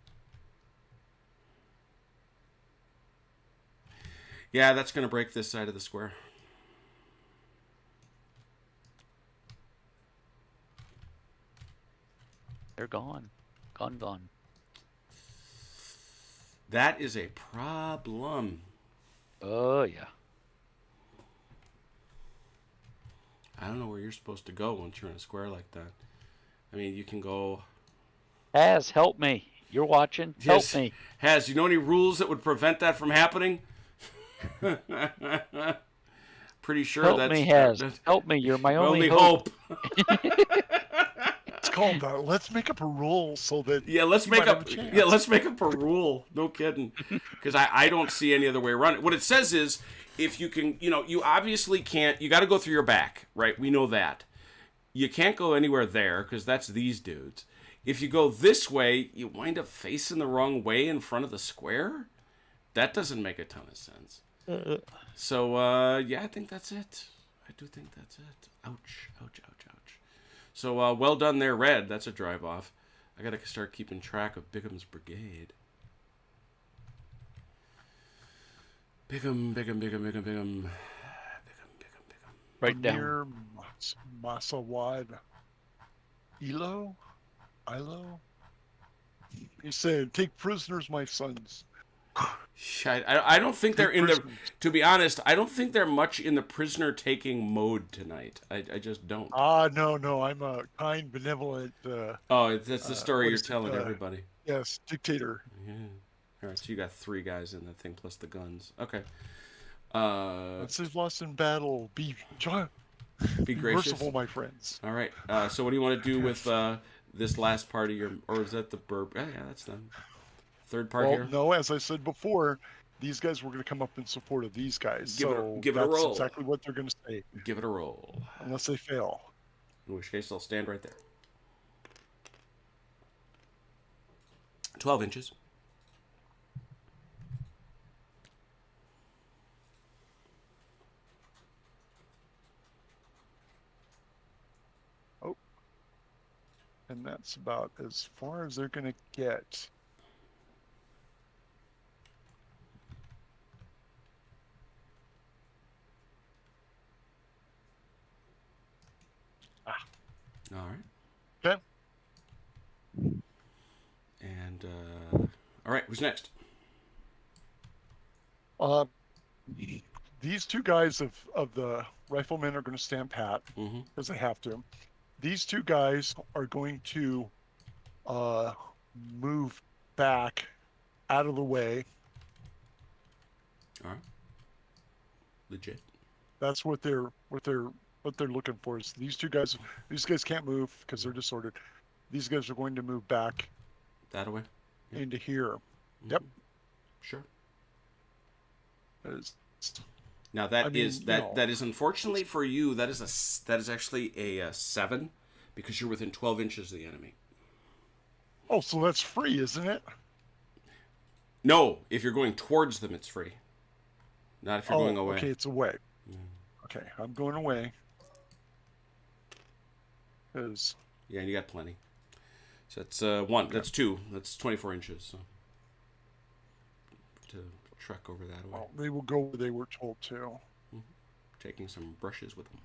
Speaker 1: Yeah, that's going to break this side of the square.
Speaker 2: They're gone. Gone.
Speaker 1: That is a problem.
Speaker 2: Oh, yeah.
Speaker 1: I don't know where you're supposed to go once you're in a square like that. I mean, you can go...
Speaker 2: Has, help me. You're watching. Help me.
Speaker 1: Has, you know any rules that would prevent that from happening? Pretty sure
Speaker 2: Help
Speaker 1: that's...
Speaker 2: me, Has. Help me. You're my only
Speaker 1: hope.
Speaker 3: It's called let's make up a rule so that
Speaker 1: Yeah, let's
Speaker 3: you
Speaker 1: make
Speaker 3: might have
Speaker 1: up.
Speaker 3: a chance.
Speaker 1: Yeah, let's make up a rule. No kidding, because I don't see any other way around it. What it says is, if you can, you obviously can't. You got to go through your back, right? We know that. You can't go anywhere there because that's these dudes. If you go this way, you wind up facing the wrong way in front of the square. That doesn't make a ton of sense. So yeah, I think that's it. I do think that's it. Ouch! Ouch! Ouch! Ouch! So, well done there, Red. That's a drive off. I gotta start keeping track of Bigham's brigade. Bigham.
Speaker 2: Right down.
Speaker 3: Near Masawad. Ilo? He said, take prisoners, my sons.
Speaker 1: I don't think they're in the... To be honest, I don't think they're much in the prisoner-taking mode tonight. I just don't.
Speaker 3: No. I'm a kind, benevolent...
Speaker 1: That's the story you're telling everybody.
Speaker 3: Yes, dictator.
Speaker 1: Yeah. All right, so you got 3 guys in that thing plus the guns. Okay.
Speaker 3: Once they've lost in battle, be
Speaker 1: gracious.
Speaker 3: merciful, my friends.
Speaker 1: All right. So what do you want to do with this last part of your... Or is that the burb? Yeah, that's done. Third part here?
Speaker 3: No, as I said before, these guys were going to come up in support of these guys.
Speaker 1: Give it a roll.
Speaker 3: That's exactly what they're going to say.
Speaker 1: Give it a roll.
Speaker 3: Unless they fail.
Speaker 1: In which case, I'll stand right there. 12 inches.
Speaker 3: Oh. And that's about as far as they're going to get.
Speaker 1: All right.
Speaker 3: Okay.
Speaker 1: And, all right, who's next?
Speaker 3: These 2 guys of the riflemen are going to stand pat
Speaker 1: Mm-hmm.
Speaker 3: because they have to. These 2 guys are going to move back out of the way.
Speaker 1: All right. Legit.
Speaker 3: That's what they're looking for. Is these guys can't move because they're disordered. These guys are going to move back
Speaker 1: That away? Yep.
Speaker 3: into here.
Speaker 1: Mm-hmm.
Speaker 3: Yep.
Speaker 1: Sure. Now that is unfortunately for you, that is actually a 7 because you're within 12 inches of the enemy.
Speaker 3: Oh, so that's free, isn't it?
Speaker 1: No, if you're going towards them, it's free. Not if you're going away.
Speaker 3: Okay, it's away. Okay, I'm going away. Because
Speaker 1: yeah, and you got plenty. So that's 1. Okay. That's 2. That's 24 inches. So to trek over that way.
Speaker 3: Well, they will go where they were told to.
Speaker 1: Mm-hmm. Taking some brushes with them.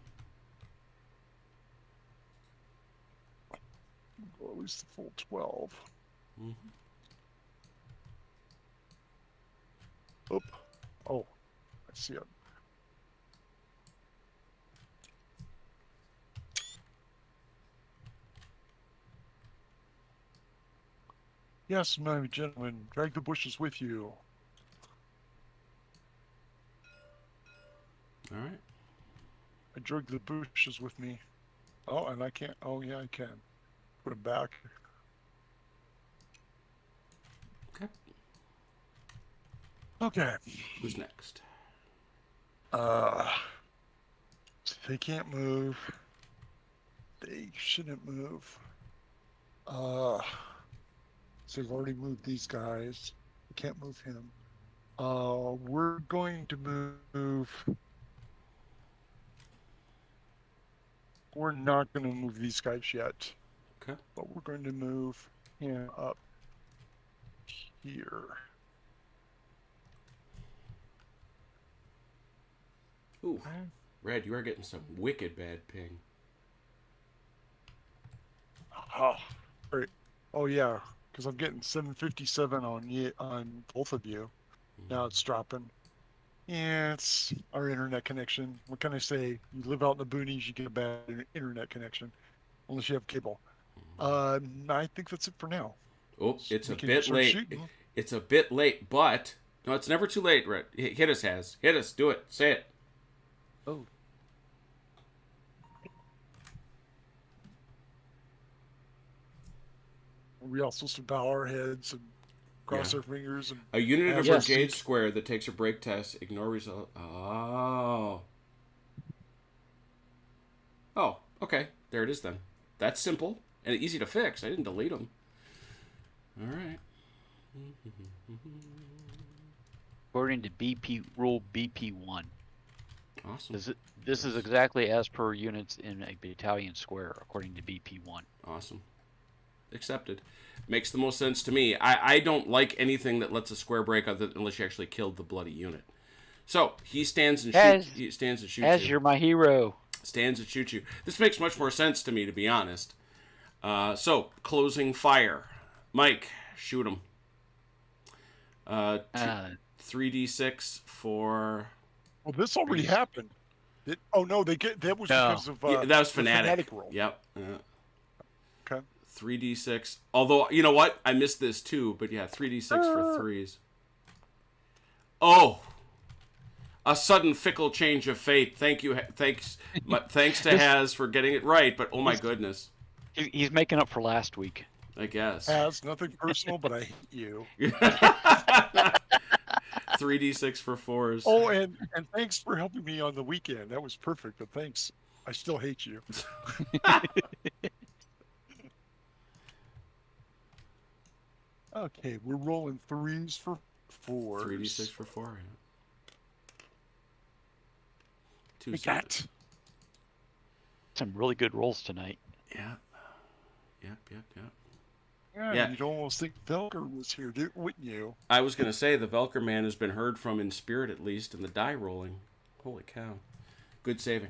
Speaker 3: Go at least the full 12.
Speaker 1: Mm-hmm.
Speaker 3: Oop. Oh, I see it. Yes, my gentlemen, drag the bushes with you.
Speaker 1: All right.
Speaker 3: I drug the bushes with me. Oh, and I can't. Oh, yeah, I can. Put them back.
Speaker 1: Okay.
Speaker 3: Okay.
Speaker 1: Who's next?
Speaker 3: They can't move. They shouldn't move. So we've already moved these guys. We can't move him. We're going to move. We're not going to move these guys yet.
Speaker 1: Okay.
Speaker 3: But we're going to move him up here.
Speaker 1: Ooh, Red, you are getting some wicked bad ping.
Speaker 3: Oh, great. Oh yeah, because I'm getting 757 on both of you. Now it's dropping. Yeah, it's our internet connection. What can I say? You live out in the boonies, you get a bad internet connection, unless you have cable. I think that's it for now.
Speaker 1: Oh, it's
Speaker 3: We
Speaker 1: a
Speaker 3: can
Speaker 1: bit
Speaker 3: start
Speaker 1: late.
Speaker 3: shooting.
Speaker 1: It's a bit late, but no, it's never too late, Red. Hit us, Has. Hit us. Do it. Say it.
Speaker 2: Oh.
Speaker 3: We all supposed to bow our heads and cross our fingers and
Speaker 1: A unit of
Speaker 3: Yes.
Speaker 1: brigade square that takes a break test. Ignore result. Oh. Oh, okay. There it is then. That's simple and easy to fix. I didn't delete them. All right.
Speaker 2: According to BP rule BP1.
Speaker 1: Awesome.
Speaker 2: This is exactly as per units in a battalion square, according to BP1.
Speaker 1: Awesome. Accepted. Makes the most sense to me. I don't like anything that lets a square break unless you actually killed the bloody unit. So he stands and shoots. He stands and shoots
Speaker 2: As
Speaker 1: you.
Speaker 2: you're my hero.
Speaker 1: Stands and shoots you. This makes much more sense to me, to be honest. So closing fire. Mike, shoot him. 3d6 for.
Speaker 3: well, this already happened. Oh no, that was
Speaker 2: No.
Speaker 3: because of
Speaker 1: Yeah, that was
Speaker 3: the
Speaker 1: fanatic.
Speaker 3: roll.
Speaker 1: Yep.
Speaker 3: Okay.
Speaker 1: 3d6. Although, you know what? I missed this too, but yeah, 3d6 for threes. Oh! A sudden fickle change of fate. Thank you. Thanks to Has for getting it right, but oh my goodness.
Speaker 2: He's making up for last week.
Speaker 1: I guess.
Speaker 3: Has nothing personal, but I hate you.
Speaker 1: 3d6 for fours.
Speaker 3: Oh, and thanks for helping me on the weekend. That was perfect, but thanks. I still hate you. Okay, we're rolling threes for fours.
Speaker 1: 3d6 for four. Yeah. Two
Speaker 3: We got.
Speaker 2: Some really good rolls tonight.
Speaker 1: Yeah. Yep.
Speaker 3: Yeah, you'd almost think Velker was here, wouldn't you?
Speaker 1: I was going to say the Velker man has been heard from in spirit, at least, in the die rolling. Holy cow. Good saving.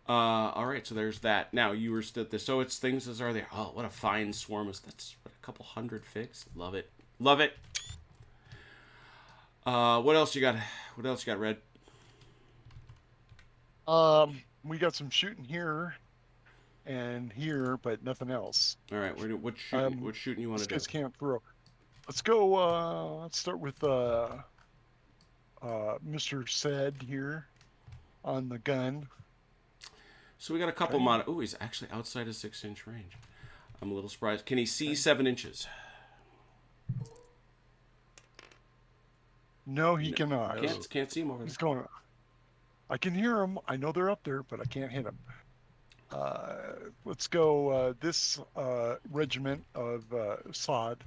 Speaker 1: All right, so there's that. Now, you were still there. So it's things as are there. Oh, what a fine swarm. That's what, a couple hundred figs. Love it. Love it. What else you got? What else you got, Red?
Speaker 3: We got some shooting here and here, but nothing else.
Speaker 1: All right, what shooting you want to do?
Speaker 3: These guys can't throw. Let's go. Let's start with Mr. Said here on the gun.
Speaker 1: So we got a couple Oh, he's actually outside his 6-inch range. I'm a little surprised. Can he see 7 inches?
Speaker 3: No, he cannot.
Speaker 1: Can't see him over there.
Speaker 3: He's going. I can hear them. I know they're up there, but I can't hit them. Let's go. This regiment of sod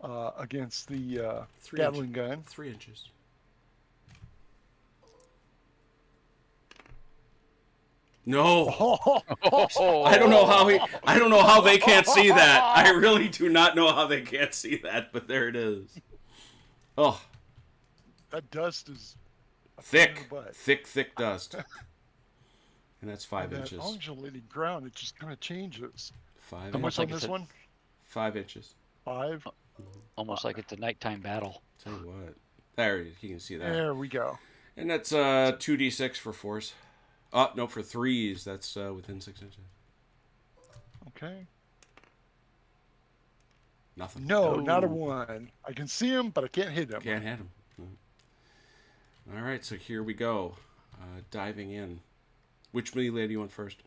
Speaker 3: against the Gatling gun.
Speaker 1: 3 inches. No, I don't know how I don't know how they can't see that. I really do not know how they can't see that, but there it is. Oh,
Speaker 3: that dust is
Speaker 1: thick dust, and that's 5
Speaker 3: that
Speaker 1: inches.
Speaker 3: undulating ground. It just kind of changes.
Speaker 1: 5
Speaker 3: How much on
Speaker 1: inches.
Speaker 3: this one?
Speaker 1: 5 inches.
Speaker 3: 5.
Speaker 2: Almost like it's a nighttime battle.
Speaker 1: Tell you what, there you can see that.
Speaker 3: There we go.
Speaker 1: And that's 2d6 for fours. Oh no, for threes. That's within 6 inches.
Speaker 3: Okay.
Speaker 1: Nothing.
Speaker 3: No, not a 1. I can see him, but I can't hit him.
Speaker 1: Can't hit him. All right, so here we go. Diving in. Which melee do you want first?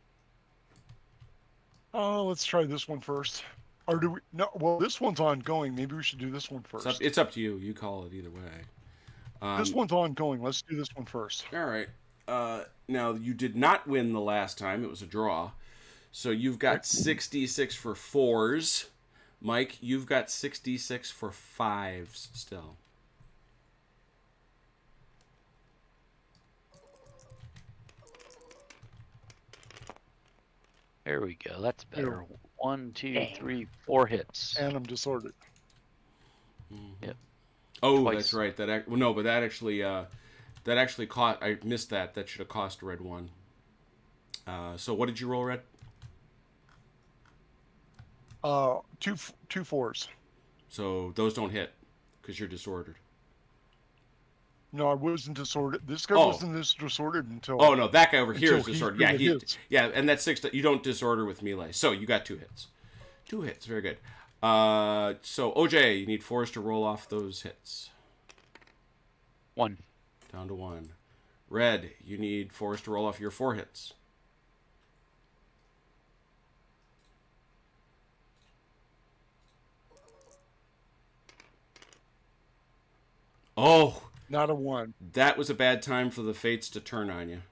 Speaker 3: Oh, let's try this one first. Or do we? No. Well, this one's ongoing. Maybe we should do this one first.
Speaker 1: It's up to you. You call it either way.
Speaker 3: This one's ongoing. Let's do this one first.
Speaker 1: All right. Now, you did not win the last time. It was a draw. So you've got 66 for 4s. Mike, you've got 66 for 5s still.
Speaker 2: There we go. That's better. 1, 2, 3, 4 hits.
Speaker 3: And I'm disordered.
Speaker 1: Mm-hmm.
Speaker 2: Yep.
Speaker 1: Oh,
Speaker 2: Twice.
Speaker 1: that's right. Well, no, but that actually cost. I missed that. That should have cost Red 1. So what did you roll, Red?
Speaker 3: Two 4s.
Speaker 1: So those don't hit because you're disordered.
Speaker 3: No, I wasn't disordered. This guy
Speaker 1: Oh.
Speaker 3: wasn't this disordered until.
Speaker 1: Oh no, that guy over here is
Speaker 3: Until he
Speaker 1: disordered.
Speaker 3: threw
Speaker 1: Yeah,
Speaker 3: the hits.
Speaker 1: yeah, and that's 6. You don't disorder with melee. So you got 2 hits. 2 hits, very good. So OJ, you need 4s to roll off those hits.
Speaker 2: 1.
Speaker 1: Down to 1. Red, you need 4s to roll off your 4 hits. Oh,
Speaker 3: Not a 1.
Speaker 1: that was a bad time for the fates to turn on you.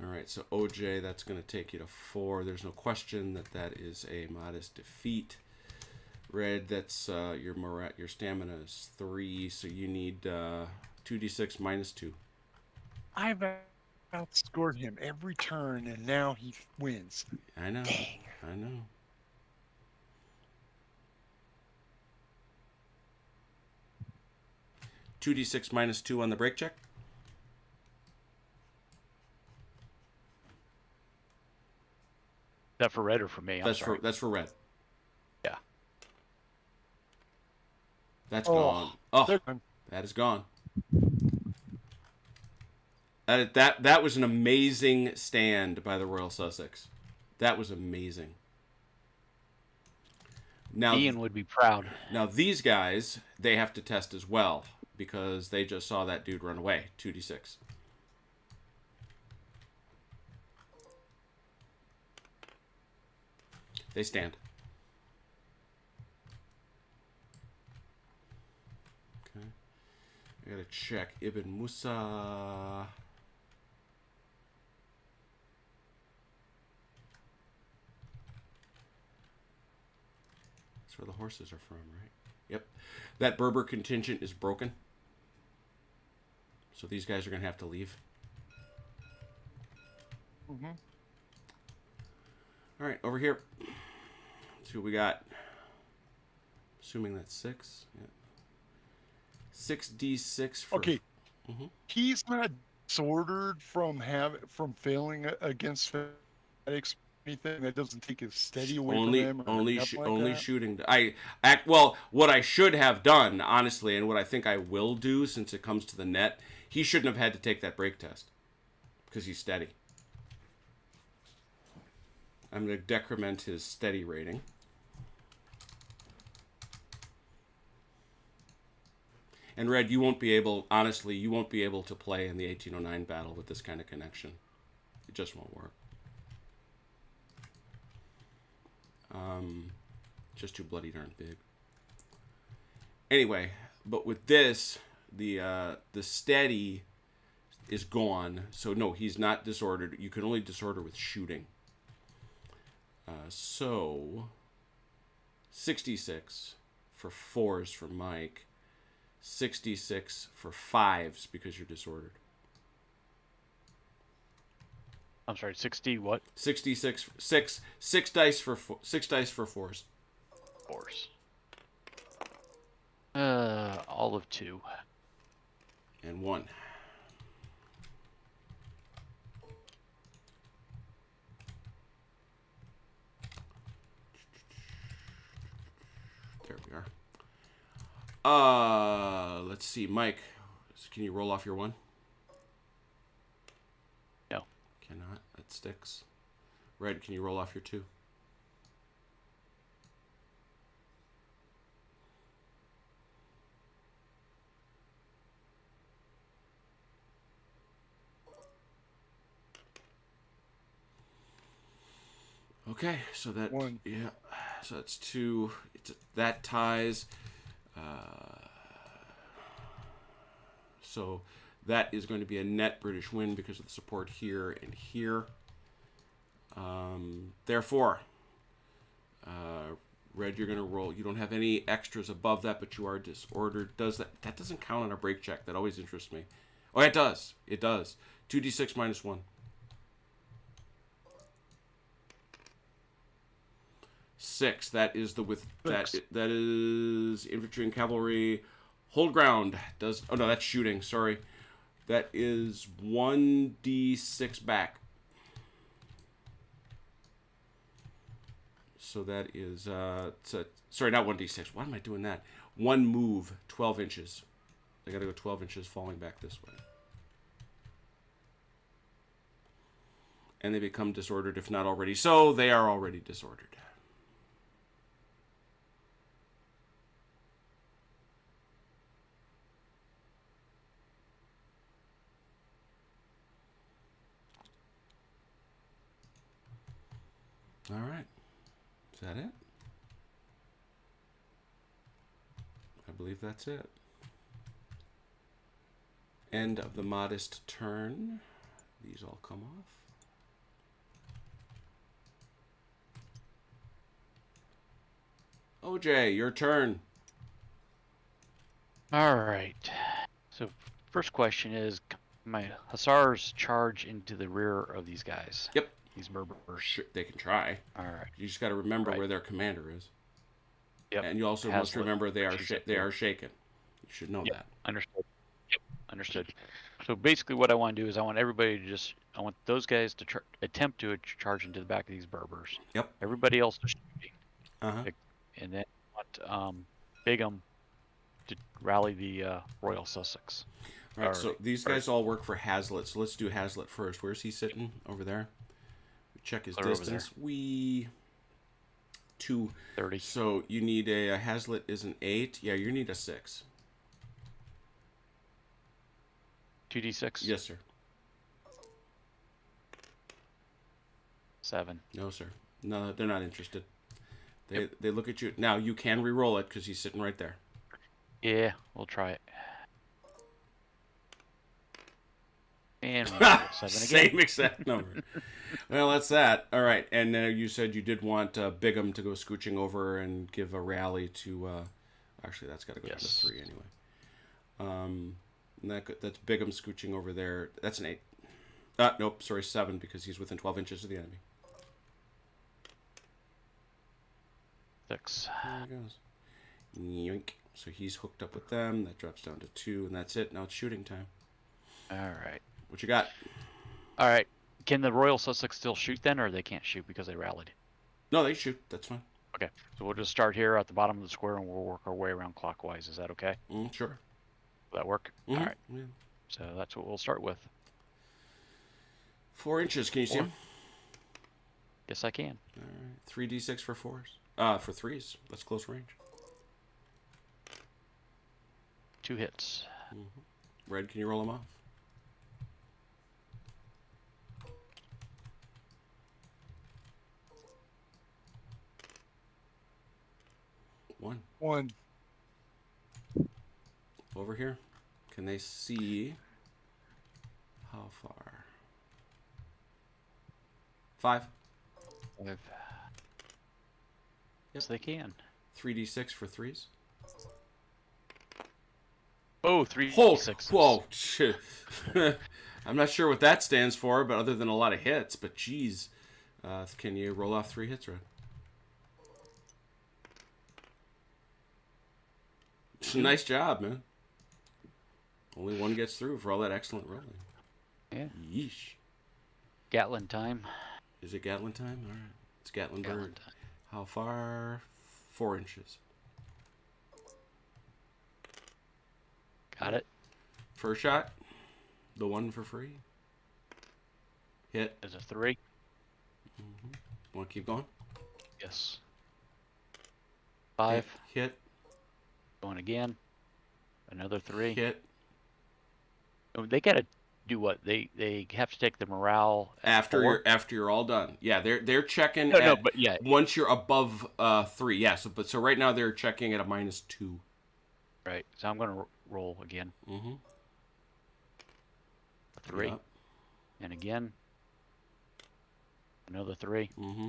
Speaker 1: All right, so OJ, that's going to take you to 4. There's no question that is a modest defeat. Red, that's your stamina is 3, so you need 2d6 minus 2.
Speaker 3: I've outscored him every turn, and now he wins.
Speaker 1: I know.
Speaker 3: Dang.
Speaker 1: I know. (2d6 minus 2 on the break check.
Speaker 2: Is that for red or for me? I'm sorry.
Speaker 1: That's for red.
Speaker 2: Yeah.
Speaker 1: That's
Speaker 3: Oh,
Speaker 1: gone. Oh,
Speaker 3: there-
Speaker 1: that is gone. That was an amazing stand by the Royal Sussex. That was amazing. Now,
Speaker 2: Ian would be proud.
Speaker 1: Now these guys, they have to test as well because they just saw that dude run away. 2d6. They stand. Okay. I gotta check Ibn Musa. That's where the horses are from, right? Yep. That Berber contingent is broken. So these guys are going to have to leave.
Speaker 3: Mm-hmm.
Speaker 1: All right, over here. Let's see what we got. Assuming that's 6. Yeah. 6d6 for...
Speaker 3: Okay.
Speaker 1: Mhm.
Speaker 3: He's not disordered from failing against fanatics. Anything that doesn't take his steady away from him. Or
Speaker 1: Only
Speaker 3: nothing like
Speaker 1: only
Speaker 3: that?
Speaker 1: shooting. Well, what I should have done, honestly, and what I think I will do since it comes to the net, he shouldn't have had to take that break test because he's steady. I'm going to decrement his steady rating. And Red, you won't be able, honestly, you won't be able to play in the 1809 battle with this kind of connection. It just won't work. Just too bloody darn big. Anyway, but with this, the steady is gone. So no, he's not disordered. You can only disorder with shooting. So 66 for 4s for Mike. 66 for 5s because you're disordered.
Speaker 2: I'm sorry, 60 what?
Speaker 1: 66 6 dice for 4s.
Speaker 2: Force. All of 2.
Speaker 1: And 1. There we are. Let's see, Mike. Can you roll off your 1?
Speaker 2: No.
Speaker 1: Cannot. That sticks. Red, can you roll off your 2? Okay, so that
Speaker 3: 1.
Speaker 1: Yeah, so that's 2. That ties. So that is going to be a net British win because of the support here and here. Therefore, Red, you're going to roll. You don't have any extras above that, but you are disordered. That doesn't count on a break check. That always interests me. Oh, it does. It does. 2d6 minus 1. 6. That is that is infantry and cavalry. Hold ground. Oh no, that's shooting. Sorry. That is 1d6 back. So that is sorry, not 1d6. Why am I doing that? 1 move, 12 inches. I got to go 12 inches falling back this way. And they become disordered if not already. So they are already disordered. All right. Is that it? I believe that's it. End of the modest turn. These all come off. OJ, your turn.
Speaker 2: All right. So first question is, my hussars charge into the rear of these guys?
Speaker 1: Yep.
Speaker 2: These Berbers.
Speaker 1: Sure, they can try.
Speaker 2: All right.
Speaker 1: You just got to remember where their commander is.
Speaker 2: Yep.
Speaker 1: And you also must remember they are shaken. You should know that.
Speaker 2: Understood. Yep. Understood. So basically, what I want to do is I want everybody to I want those guys to attempt to charge into the back of these Berbers.
Speaker 1: Yep.
Speaker 2: Everybody else is shooting.
Speaker 1: Uh-huh.
Speaker 2: And then I want Bigham to rally the Royal Sussex.
Speaker 1: All right. So these guys all work for Hazlitt. So let's do Hazlitt first. Where's he sitting? Over there. Check his distance. 230. So you need a Hazlitt is an 8. Yeah, you need a 6.
Speaker 2: 2d6.
Speaker 1: Yes, sir.
Speaker 2: 7.
Speaker 1: No, sir. No, they're not interested. They look at you now. You can re-roll it because he's sitting right there.
Speaker 2: Yeah, we'll try it. And 7 again.
Speaker 1: Same exact number. Well, that's that. All right. And you said you did want Bigham to go scooching over and give a rally to... actually, that's got to go down to 3 anyway. And that's Bigham scooching over there. That's an 8. Nope, sorry, 7 because he's within 12 inches of the enemy.
Speaker 2: 6.
Speaker 1: There he goes. Yoink. So he's hooked up with them. That drops down to 2, and that's it. Now it's shooting time.
Speaker 2: All right.
Speaker 1: What you got?
Speaker 2: All right. Can the Royal Sussex still shoot then, or they can't shoot because they rallied?
Speaker 1: No, they shoot. That's fine.
Speaker 2: Okay. So we'll just start here at the bottom of the square, and we'll work our way around clockwise. Is that okay?
Speaker 1: Sure.
Speaker 2: Will that work?
Speaker 1: Mm-hmm.
Speaker 2: All right.
Speaker 1: Yeah.
Speaker 2: So that's what we'll start with.
Speaker 1: 4 inches. Can you see him?
Speaker 2: Yes, I can.
Speaker 1: All right. 3d6 for 4s. For 3s. That's close range.
Speaker 2: 2 hits.
Speaker 1: Red, can you roll them off? One. Over here. Can they see how far? 5.
Speaker 2: 5. Yes, they can.
Speaker 1: 3d6 for 3s.
Speaker 2: Oh, 3
Speaker 1: Hold.
Speaker 2: 6.
Speaker 1: Whoa. Shit. I'm not sure what that stands for, but other than a lot of hits. But geez, can you roll off 3 hits, Red? Nice job, man. Only 1 gets through for all that excellent rolling.
Speaker 2: Yeah.
Speaker 1: Yeesh.
Speaker 2: Gatlin time.
Speaker 1: Is it Gatling time? All right. It's Gatling bird.
Speaker 2: Time.
Speaker 1: How far? 4 inches.
Speaker 2: Got it.
Speaker 1: First shot. The 1 for free. Hit.
Speaker 2: There's a 3.
Speaker 1: Want to keep going?
Speaker 2: Yes. 5.
Speaker 1: Hit.
Speaker 2: Going again. Another 3.
Speaker 1: Hit.
Speaker 2: Oh, they gotta do what? They have to take the morale at 4?
Speaker 1: After you're all done. Yeah, they're checking.
Speaker 2: No, but yeah.
Speaker 1: Once you're above 3, yeah. So right now they're checking at a -2.
Speaker 2: Right. So I'm gonna roll again. 3.
Speaker 1: Yep.
Speaker 2: And again, another 3.
Speaker 1: Mm-hmm.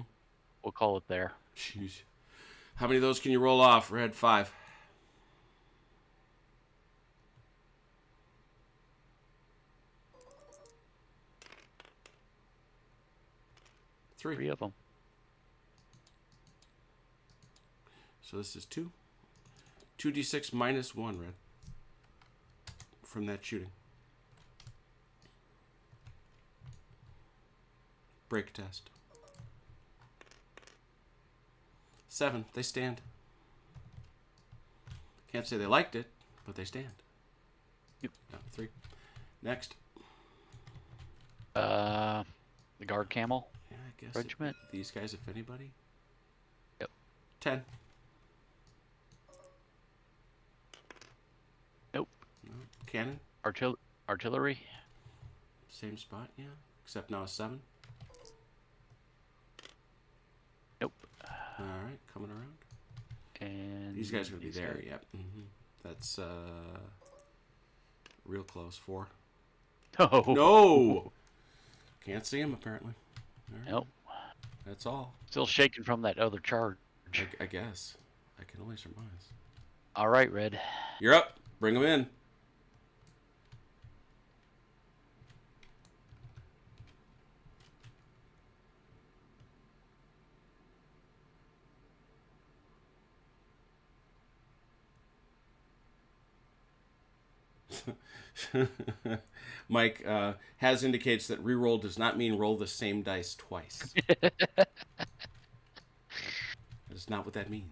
Speaker 2: We'll call it there.
Speaker 1: Jeez. How many of those can you roll off? Red, 5. 3.
Speaker 2: 3 of them.
Speaker 1: So this is 2. 2d6 minus 1, Red. From that shooting. Break test. 7. They stand. Can't say they liked it, but they stand.
Speaker 2: Yep.
Speaker 1: No, 3. Next.
Speaker 2: The guard camel.
Speaker 1: Yeah, I guess
Speaker 2: Regiment.
Speaker 1: these guys, if anybody.
Speaker 2: Yep.
Speaker 1: 10.
Speaker 2: Nope.
Speaker 1: No. Cannon.
Speaker 2: Artillery.
Speaker 1: Same spot, yeah. Except now a 7.
Speaker 2: Nope.
Speaker 1: All right, coming around.
Speaker 2: And
Speaker 1: These guys are going to be
Speaker 2: these
Speaker 1: there,
Speaker 2: guys.
Speaker 1: yep. Mm-hmm. That's real close. 4.
Speaker 2: No.
Speaker 1: No! Can't see him, apparently. All right.
Speaker 2: Nope.
Speaker 1: That's all.
Speaker 2: Still shaking from that other charge.
Speaker 1: I guess. I can only surmise.
Speaker 2: All right, Red.
Speaker 1: You're up. Bring him in. Mike has indicates that reroll does not mean roll the same dice twice. That is not what that means.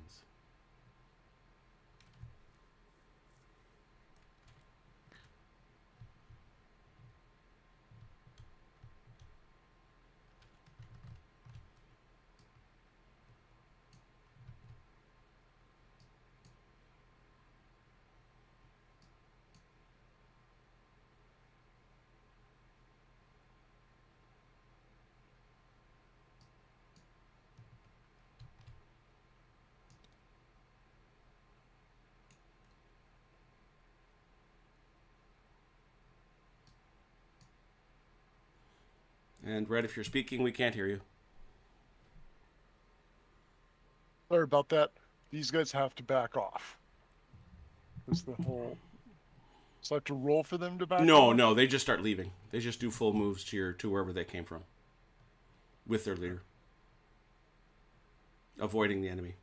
Speaker 1: And Red, if you're speaking, we can't hear you.
Speaker 3: Sorry about that. These guys have to back off. Is the whole. So I have to roll for them to back
Speaker 1: No,
Speaker 3: off?
Speaker 1: no, they just start leaving. They just do full moves to wherever they came from. With their leader. Avoiding the enemy.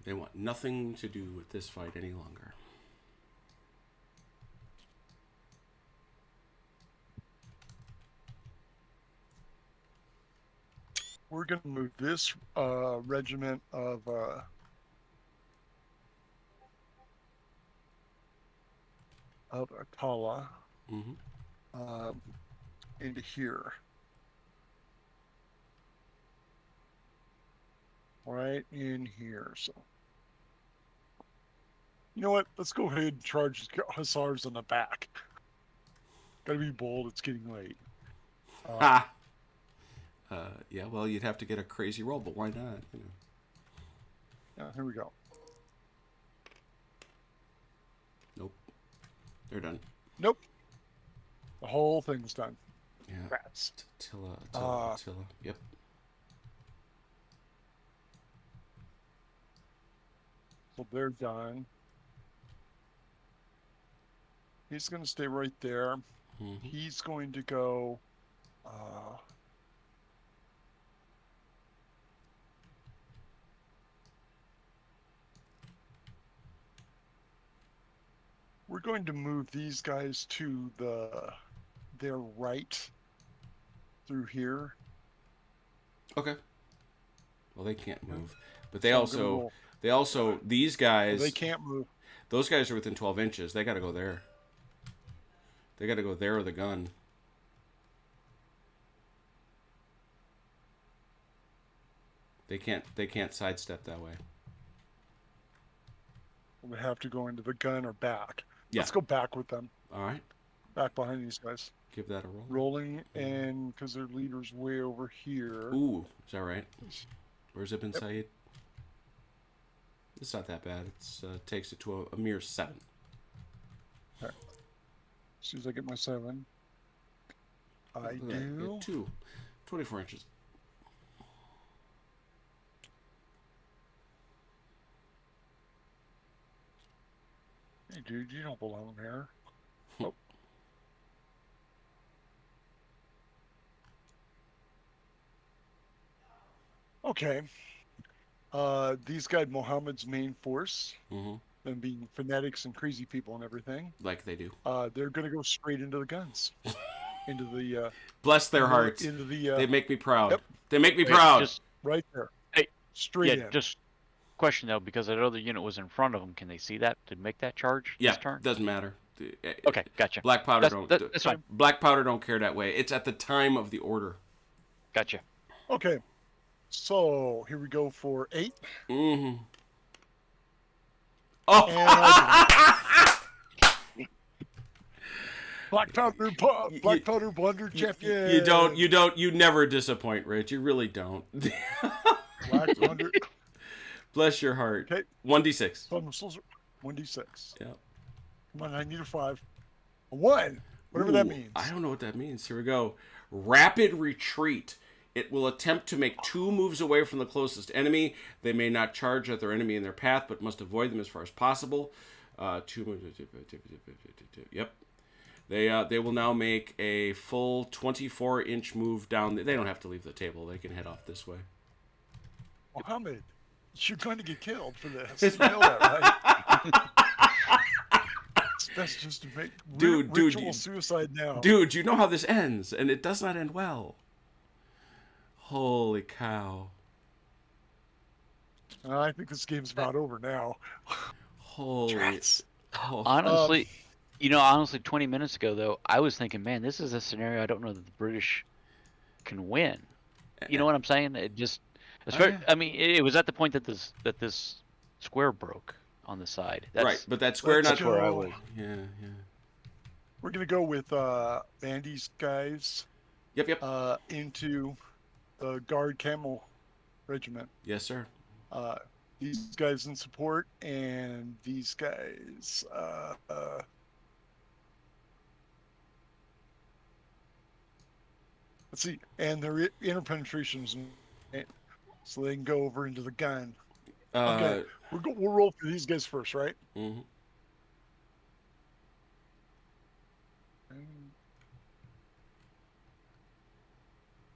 Speaker 1: They want nothing to do with this fight any longer.
Speaker 3: We're going to move this regiment of Akala
Speaker 1: Mm-hmm.
Speaker 3: into here. Right in here. So, you know what? Let's go ahead and charge hussars on the back. Gotta be bold. It's getting late.
Speaker 1: Ha! Yeah, well, you'd have to get a crazy roll, but why not? You know.
Speaker 3: Yeah, here we go.
Speaker 1: Nope. They're done.
Speaker 3: Nope. The whole thing's done.
Speaker 1: Yeah.
Speaker 3: Rats.
Speaker 1: Attila. Yep.
Speaker 3: So they're done. He's going to stay right there.
Speaker 1: Mm-hmm.
Speaker 3: He's going to go. We're going to move these guys to their right through here.
Speaker 1: Okay. Well, they can't move, but they
Speaker 3: So I'm
Speaker 1: also
Speaker 3: gonna roll.
Speaker 1: these guys.
Speaker 3: They can't move.
Speaker 1: Those guys are within 12 inches. They got to go there. They got to go there with a gun. They can't sidestep that way.
Speaker 3: We have to go into the gun or back.
Speaker 1: Yeah.
Speaker 3: Let's go back with them.
Speaker 1: All right.
Speaker 3: Back behind these guys.
Speaker 1: Give that a roll.
Speaker 3: Rolling, and because their leader's way over here.
Speaker 1: Ooh, is that right? Where's it been, Saeed? It's not that bad. It's takes it to a mere 7.
Speaker 3: All right. As soon as I get my 7, I do.
Speaker 1: 2. 24 inches.
Speaker 3: Hey, dude, you don't belong there. Oh. Okay. These guide Mohammed's main force, them being fanatics and crazy people and everything.
Speaker 1: Like they do.
Speaker 3: They're gonna go straight into the guns, into the.
Speaker 1: Bless their hearts.
Speaker 3: Into the.
Speaker 1: They make me proud.
Speaker 3: Yep.
Speaker 1: They make me proud.
Speaker 2: Just,
Speaker 3: right there.
Speaker 2: Hey,
Speaker 3: straight
Speaker 2: yeah,
Speaker 3: in.
Speaker 2: just question though, because that other unit was in front of them. Can they see that to make that charge this turn?
Speaker 1: Doesn't matter.
Speaker 2: Okay, gotcha.
Speaker 1: Black powder
Speaker 2: That's fine.
Speaker 1: Black powder don't care that way. It's at the time of the order.
Speaker 2: Gotcha.
Speaker 3: Okay. So here we go for 8.
Speaker 1: Oh.
Speaker 3: Black powder blunder champion.
Speaker 1: You never disappoint, Rich. You really don't.
Speaker 3: Black powder.
Speaker 1: Bless your heart.
Speaker 3: Okay.
Speaker 1: 1d6.
Speaker 3: 1d6.
Speaker 1: Yeah.
Speaker 3: Come on, I need a 5. A 1. Whatever that means.
Speaker 1: I don't know what that means. Here we go. Rapid retreat. It will attempt to make 2 moves away from the closest enemy. They may not charge at their enemy in their path, but must avoid them as far as possible. 2 moves. Yep. They will now make a full 24-inch move down. They don't have to leave the table. They can head off this way.
Speaker 3: Mohammed, you're going to get killed for this. You know that, right? That's just to make ritual suicide now.
Speaker 1: Dude, you know how this ends, and it does not end well. Holy cow.
Speaker 3: I think this game's about over now.
Speaker 1: Holy.
Speaker 2: Honestly, honestly, 20 minutes ago, though, I was thinking, man, this is a scenario I don't know that the British can win. You know what I'm saying? It just, I mean, it was at the point that this square broke on the side.
Speaker 1: Right, but that square not
Speaker 2: where I was.
Speaker 1: Yeah.
Speaker 3: We're gonna go with Andy's guys.
Speaker 1: Yep.
Speaker 3: Into the Guard Camel Regiment.
Speaker 1: Yes, sir.
Speaker 3: These guys in support, and these guys. Let's see, and their interpenetrations, so they can go over into the gun. Okay, we'll roll for these guys first, right?
Speaker 1: Mm-hmm.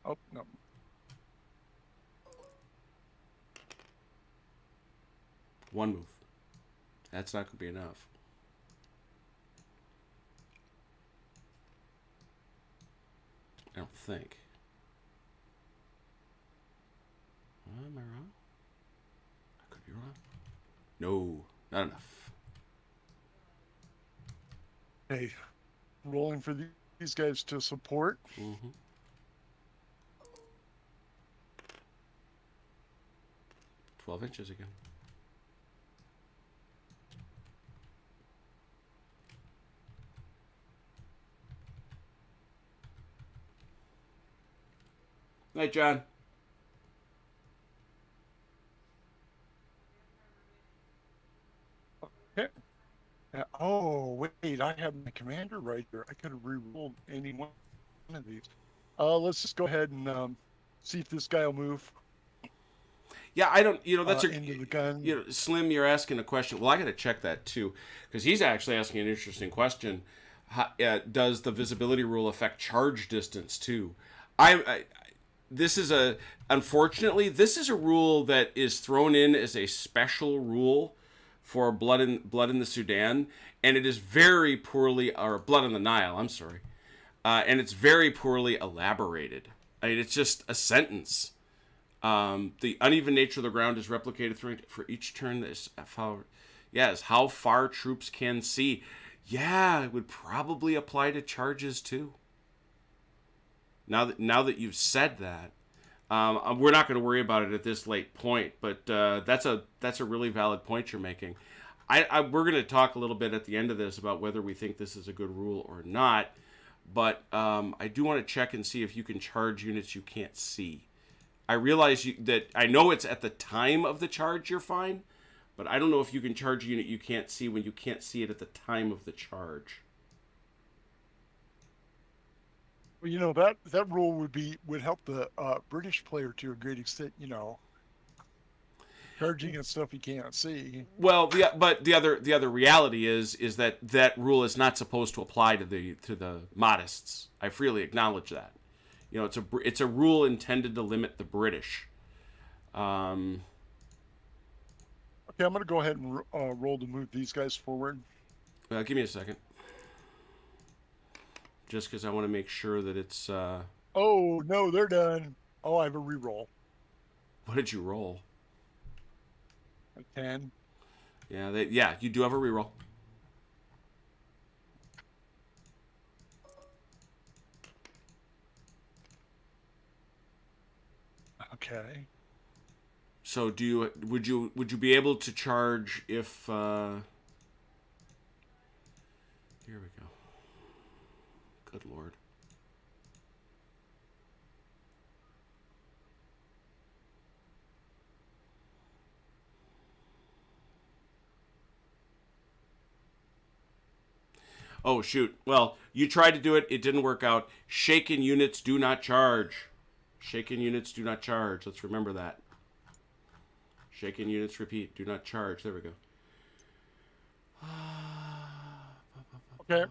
Speaker 3: Oh no.
Speaker 1: One move. That's not going to be enough. I don't think. Am I wrong? I could be wrong. No, not enough.
Speaker 3: Hey, rolling for these guys to support.
Speaker 1: Mm-hmm. "12 inches again. Night, John.
Speaker 3: Okay. Oh, wait, I have my commander right there. I could have re-rolled any one of these. Let's just go ahead and see if this guy will move.
Speaker 1: Yeah, I don't. That's
Speaker 3: into the gun.
Speaker 1: Slim, you're asking a question. Well, I got to check that too, because he's actually asking an interesting question. Does the visibility rule affect charge distance too? Unfortunately, this is a rule that is thrown in as a special rule for blood in the Sudan, and it is very poorly, or blood in the Nile. I'm sorry, and it's very poorly elaborated. I mean, it's just a sentence. The uneven nature of the ground is replicated for each turn. How far troops can see. Yeah, it would probably apply to charges too. Now that you've said that, we're not going to worry about it at this late point. But that's a really valid point you're making. we're going to talk a little bit at the end of this about whether we think this is a good rule or not. But I do want to check and see if you can charge units you can't see. I realize that I know it's at the time of the charge you're fine, but I don't know if you can charge a unit you can't see when you can't see it at the time of the charge.
Speaker 3: Well, that rule would help the British player to a great extent. Charging at stuff you can't see.
Speaker 1: Well, but the other reality is that rule is not supposed to apply to the Modists. I freely acknowledge that. It's a rule intended to limit the British.
Speaker 3: Okay, I'm going to go ahead and roll to move these guys forward.
Speaker 1: Give me a second. Just because I want to make sure that it's...
Speaker 3: Oh, no, they're done. Oh, I have a reroll.
Speaker 1: What did you roll?
Speaker 3: A 10.
Speaker 1: Yeah, you do have a reroll.
Speaker 3: Okay.
Speaker 1: So would you be able to charge if here we go. Good Lord. Oh, shoot. Well, you tried to do it. It didn't work out. Shaken units do not charge. Shaken units do not charge. Let's remember that. Shaken units, repeat, do not charge. There we go.
Speaker 3: Okay.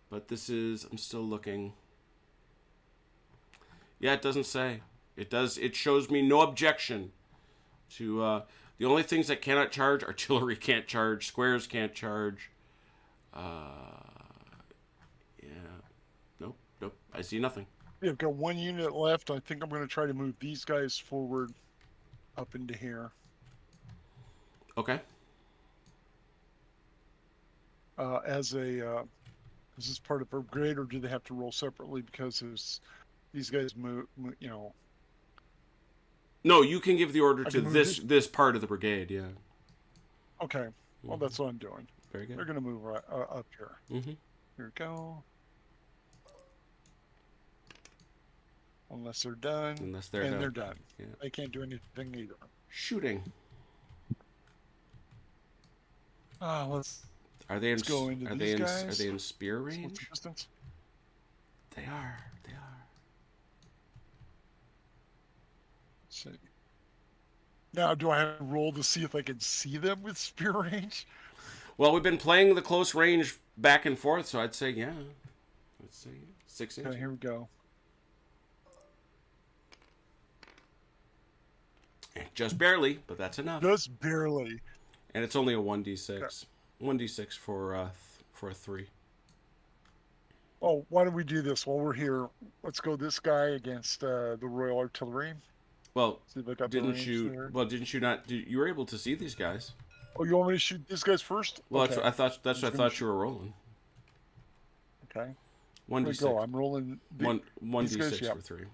Speaker 1: But this is... I'm still looking. Yeah, it doesn't say. It does. It shows me no objection to... the only things that cannot charge, artillery can't charge, squares can't charge. Yeah. Nope. I see nothing.
Speaker 3: Yeah, I've got one unit left. I think I'm going to try to move these guys forward up into here.
Speaker 1: Okay.
Speaker 3: Is this part of a brigade, or do they have to roll separately because these guys move?
Speaker 1: No, you can give the order to this part of the brigade. Yeah.
Speaker 3: Okay. Well, that's what I'm doing.
Speaker 1: Very good.
Speaker 3: They're going to move right, up here.
Speaker 1: Mm-hmm.
Speaker 3: Here we go. Unless they're done. They're done.
Speaker 1: Yeah.
Speaker 3: They can't do anything either.
Speaker 1: Shooting.
Speaker 3: Let's
Speaker 1: go
Speaker 3: into these guys.
Speaker 1: Are they in spear range?
Speaker 3: What's the distance?
Speaker 1: They are.
Speaker 3: See. Now, do I have to roll to see if I can see them with spear range?
Speaker 1: Well, we've been playing the close range back and forth, so I'd say yeah. Let's see, 6 inches.
Speaker 3: Okay, here we go.
Speaker 1: Just barely, but that's enough.
Speaker 3: Just barely.
Speaker 1: And it's only a 1d6. Okay. 1d6 for a 3.
Speaker 3: Oh, why don't we do this while we're here? Let's go this guy against the Royal Artillery.
Speaker 1: Well,
Speaker 3: see if I got
Speaker 1: didn't you? There. Well, didn't you not? You were able to see these guys.
Speaker 3: Oh, you want me to shoot these guys first?
Speaker 1: Well, okay. That's what I thought you were rolling.
Speaker 3: Okay.
Speaker 1: 1d6.
Speaker 3: Go. I'm rolling
Speaker 1: 1d6 for 3.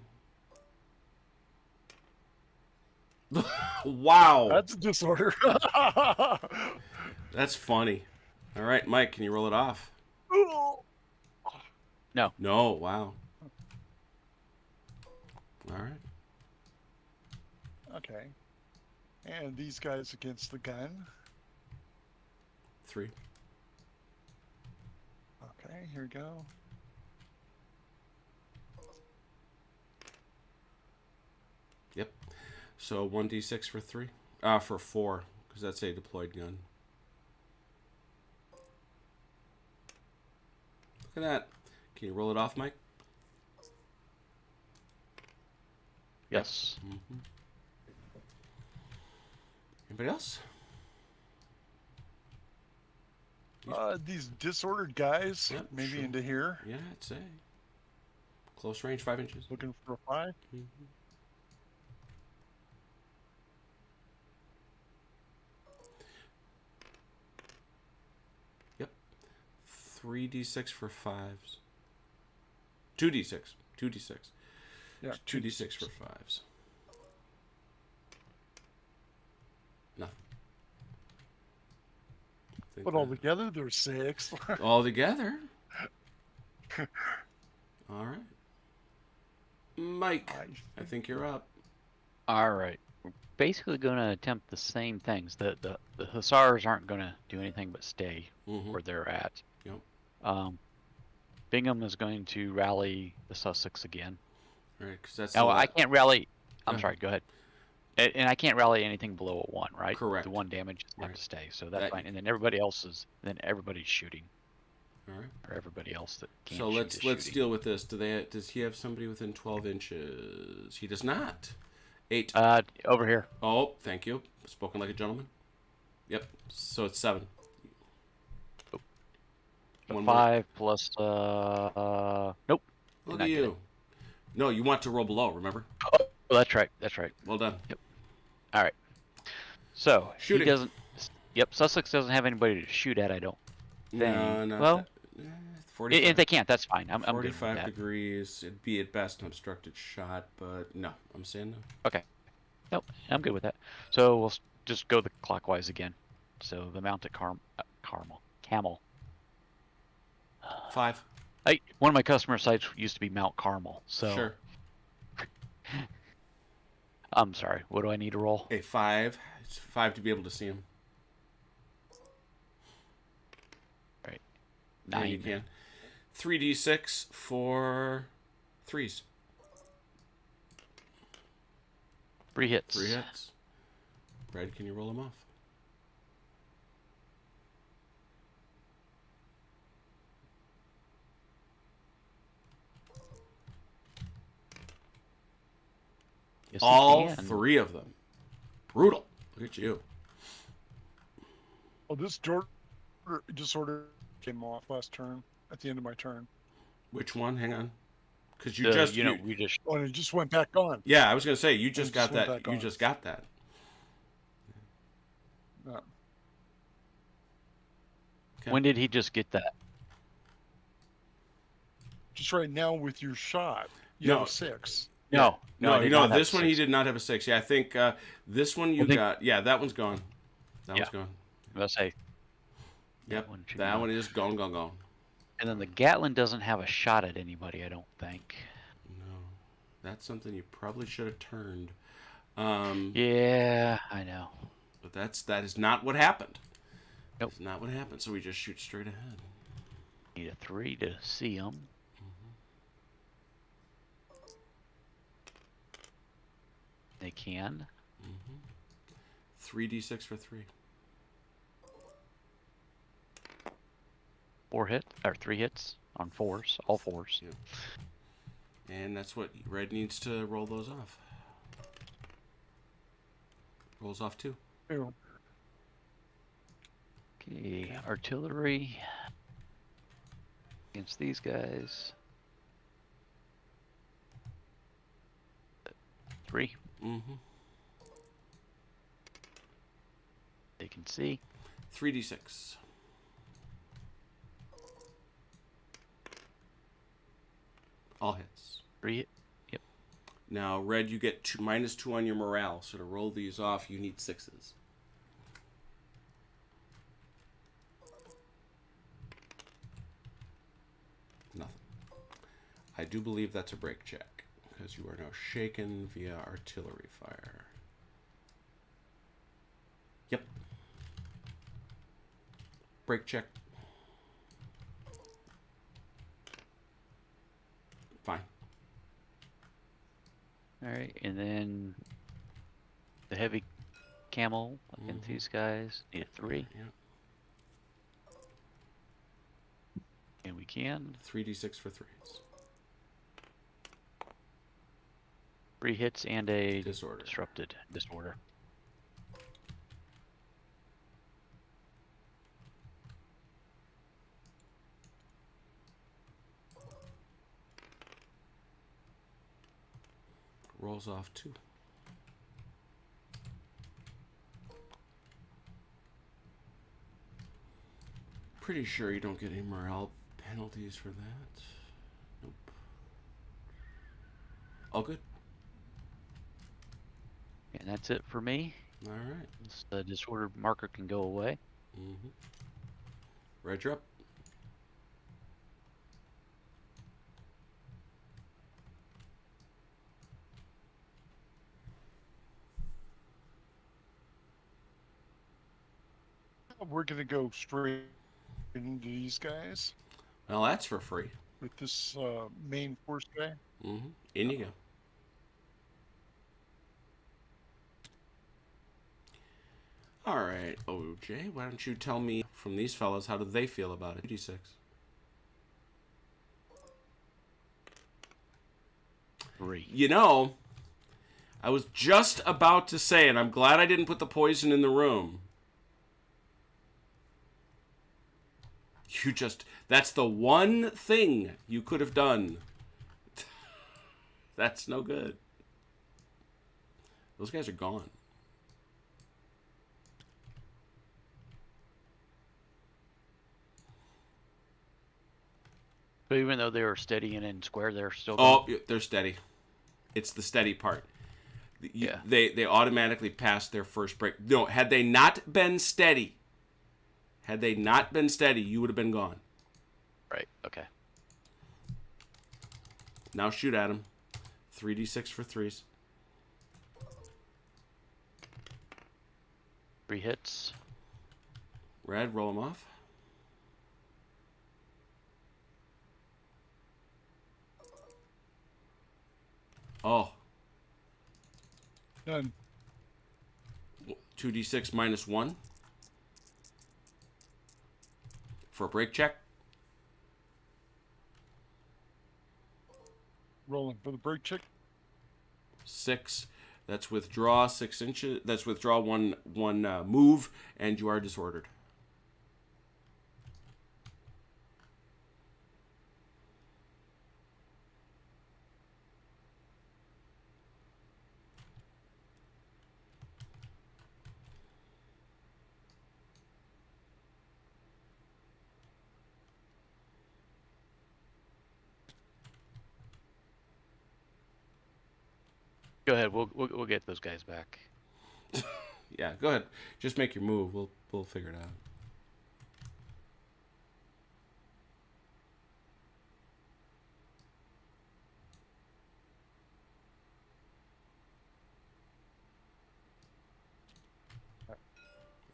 Speaker 1: Wow.
Speaker 3: That's a disorder.
Speaker 1: That's funny. All right, Mike, can you roll it off?
Speaker 2: No.
Speaker 1: No, wow. All right.
Speaker 3: Okay. And these guys against the gun.
Speaker 1: 3.
Speaker 3: Okay, here we go.
Speaker 1: Yep. So 1d6 for 3. For 4, because that's a deployed gun. Look at that. Can you roll it off, Mike?
Speaker 2: Yes.
Speaker 1: Mm-hmm. Anybody else?
Speaker 3: These disordered guys,
Speaker 1: yep,
Speaker 3: maybe
Speaker 1: sure.
Speaker 3: Into here.
Speaker 1: Yeah, I'd say. Close range, 5 inches.
Speaker 3: Looking for a 5.
Speaker 1: Mm-hmm. Yep. 3d6 for 5s. 2d6. 2d6.
Speaker 3: Yeah.
Speaker 1: 2d6 for 5s. Nothing. think.
Speaker 3: But altogether, there's 6.
Speaker 1: All together. All right. Mike, I think you're up.
Speaker 2: All right. We're basically going to attempt the same things. The Hussars aren't going to do anything but stay where they're at.
Speaker 1: Yep.
Speaker 2: Bingham is going to rally the Sussex again.
Speaker 1: All right, because that's.
Speaker 2: Now, I can't rally. I'm
Speaker 1: Go
Speaker 2: sorry, go ahead. And I can't rally anything below a 1, right?
Speaker 1: Correct.
Speaker 2: The 1 damage have to stay, so that's
Speaker 1: That-
Speaker 2: fine. And then everybody else is. Then everybody's shooting,
Speaker 1: All right.
Speaker 2: or everybody else that can't.
Speaker 1: So
Speaker 2: shoot is
Speaker 1: let's
Speaker 2: shooting.
Speaker 1: deal with this. Does he have somebody within 12 inches? He does not. 8.
Speaker 2: Over here.
Speaker 1: Oh, thank you. Spoken like a gentleman. Yep. So it's 7.
Speaker 2: So
Speaker 1: One
Speaker 2: 5 plus. Nope.
Speaker 1: Look
Speaker 2: Not
Speaker 1: at
Speaker 2: good.
Speaker 1: you. No, you want to roll below. Remember?
Speaker 2: Oh, that's right. That's right.
Speaker 1: Well done.
Speaker 2: Yep. All right. So
Speaker 1: Shooting.
Speaker 2: he doesn't. Yep. Sussex doesn't have anybody to shoot at. I don't think.
Speaker 1: No, not
Speaker 2: well,
Speaker 1: that. 45.
Speaker 2: if they can't, that's fine. I'm good with
Speaker 1: 45
Speaker 2: that.
Speaker 1: degrees. It'd be at best an obstructed shot, but no. I'm saying no.
Speaker 2: Okay. Nope. I'm good with that. So we'll just go the clockwise again. So the mounted camel.
Speaker 1: 5.
Speaker 2: One of my customer sites used to be Mount Carmel. So
Speaker 1: Sure.
Speaker 2: I'm sorry. What do I need to roll?
Speaker 1: A 5. It's 5 to be able to see him.
Speaker 2: Right.
Speaker 1: Yeah,
Speaker 2: 9.
Speaker 1: you can. 3d6 for 3s.
Speaker 2: 3 hits.
Speaker 1: 3 hits. Red, can you roll them off?
Speaker 2: Yes, you
Speaker 1: All
Speaker 2: can.
Speaker 1: 3 of them. Brutal. Look at you.
Speaker 3: Oh, this disorder came off last turn, at the end of my turn.
Speaker 1: Which one? Hang on. Because
Speaker 2: We just.
Speaker 3: Oh, and it just went back on.
Speaker 1: Yeah, I was going to say, you just
Speaker 3: It
Speaker 1: got
Speaker 3: just went
Speaker 1: that.
Speaker 3: back
Speaker 1: You
Speaker 3: on.
Speaker 1: just got that.
Speaker 3: Yeah.
Speaker 1: Okay.
Speaker 2: When did he just get that?
Speaker 3: Just right now with your shot, you
Speaker 1: No.
Speaker 3: have a 6.
Speaker 2: No,
Speaker 1: No,
Speaker 2: I did not have
Speaker 1: this one he
Speaker 2: 6.
Speaker 1: did not have a 6. Yeah, I think this one you got. Yeah, that one's gone. That one's gone.
Speaker 2: Let's say.
Speaker 1: Yep,
Speaker 2: one should be
Speaker 1: that
Speaker 2: gone.
Speaker 1: one is gone.
Speaker 2: And then the Gatling doesn't have a shot at anybody, I don't think.
Speaker 1: No, that's something you probably should have turned.
Speaker 2: Yeah, I know.
Speaker 1: But that is not what happened.
Speaker 2: Nope.
Speaker 1: It's not what happened. So we just shoot straight ahead.
Speaker 2: Need a 3 to see him. They can.
Speaker 1: 3d6 for 3.
Speaker 2: 3 hits on 4s, all 4s.
Speaker 1: Yeah. And that's what Red needs to roll those off. Rolls off 2.
Speaker 2: Okay, artillery against these guys. 3. They can see.
Speaker 1: 3d6. All hits.
Speaker 2: 3. Yep.
Speaker 1: Now, Red, you get -2 on your morale. So to roll these off, you need 6s. Nothing. I do believe that's a break check, because you are now shaken via artillery fire. Yep. Break check. Fine.
Speaker 2: All right, and then the heavy camel against these guys. Need a 3.
Speaker 1: Yeah.
Speaker 2: And we can.
Speaker 1: 3d6 for 3s.
Speaker 2: 3 hits and a
Speaker 1: Disorder.
Speaker 2: disrupted disorder.
Speaker 1: Rolls off 2. Pretty sure you don't get any morale penalties for that. Nope. All good.
Speaker 2: And that's it for me.
Speaker 1: All right.
Speaker 2: The disorder marker can go away.
Speaker 1: Reg, you're up.
Speaker 3: We're gonna go straight into these guys
Speaker 1: Well, that's for free.
Speaker 3: with this main force guy.
Speaker 1: Mm-hmm. In you go. All right, OJ, why don't you tell me from these fellas, how do they feel about it? 2d6.
Speaker 2: 3.
Speaker 1: You know, I was just about to say, and I'm glad I didn't put the poison in the room. That's the one thing you could have done. That's no good. Those guys are gone.
Speaker 2: But even though they were steady and in square, they're still
Speaker 1: Oh,
Speaker 2: going.
Speaker 1: they're steady. It's the steady part.
Speaker 2: Yeah.
Speaker 1: They automatically passed their first break. No, had they not been steady, you would have been gone.
Speaker 2: Right. Okay.
Speaker 1: Now shoot at him. 3d6 for 3s.
Speaker 2: 3 hits.
Speaker 1: Red, roll them off. Oh.
Speaker 3: Done.
Speaker 1: 2d6 minus 1. For a break check.
Speaker 3: Rolling for the break check.
Speaker 1: 6. That's withdraw 6 inches. That's withdraw one move, and you are disordered.
Speaker 2: Go ahead. We'll get those guys back.
Speaker 1: Yeah, go ahead. Just make your move. We'll figure it out.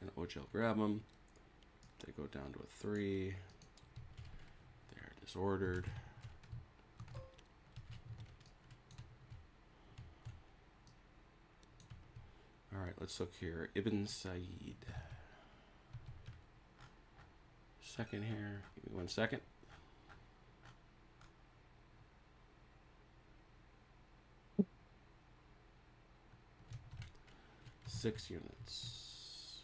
Speaker 1: And Ojel grab them. They go down to a 3. They're disordered. All right, let's look here. Ibn Said. Second here. Give me 1 second. Six units.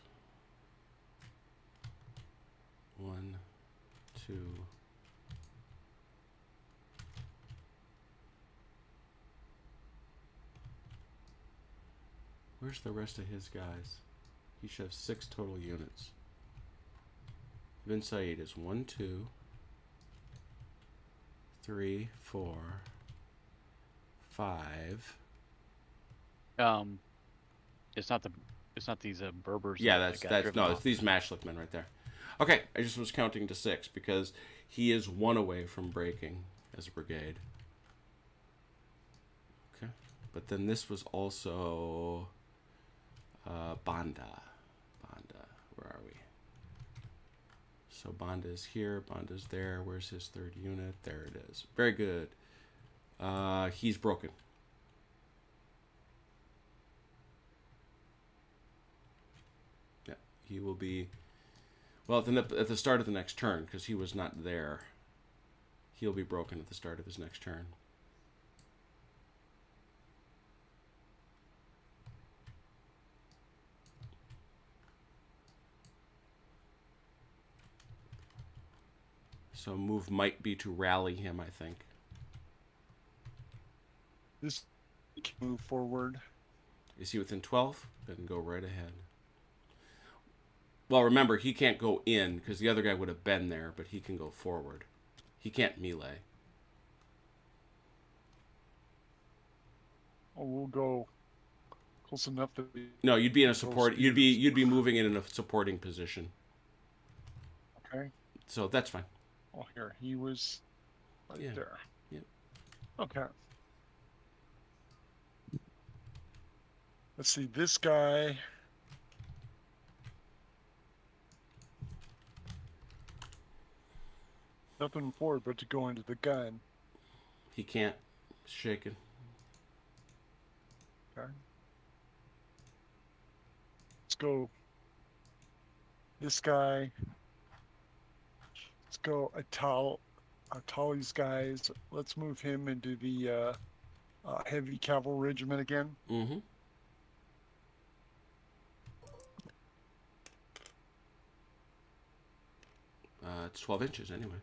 Speaker 1: 1, 2. Where's the rest of his guys? He should have 6 total units. Ibn Said is 1, 2, 3, 4, 5.
Speaker 2: It's not these Berbers.
Speaker 1: Yeah,
Speaker 2: that got
Speaker 1: that's
Speaker 2: driven
Speaker 1: no,
Speaker 2: off.
Speaker 1: it's these Mashlick men right there. Okay, I just was counting to 6 because he is 1 away from breaking as a brigade. Okay, but then this was also Banda. Where are we? So Banda is here, Banda's there. Where's his 3rd unit? There it is. Very good. He's broken. Yeah, he will be. Well, at the start of the next turn, because he was not there. He'll be broken at the start of his next turn. So move might be to rally him, I think.
Speaker 3: This can move forward.
Speaker 1: Is he within 12? Then go right ahead. Well, remember, he can't go in, because the other guy would have been there, but he can go forward. He can't melee.
Speaker 3: Oh, we'll go close enough to be.
Speaker 1: No, you'd be in a support. You'd be moving in a supporting position.
Speaker 3: Okay.
Speaker 1: So that's fine.
Speaker 3: Oh, here he was right
Speaker 1: Yeah.
Speaker 3: there.
Speaker 1: Yep.
Speaker 3: Okay. Let's see, this guy. Nothing forward but to go into the gun.
Speaker 1: He can't. Shaking.
Speaker 3: Okay. Let's go. This guy. Let's go Atali's guys. Let's move him into the heavy cavalry regiment again.
Speaker 1: Mm-hmm. It's 12 inches anyway.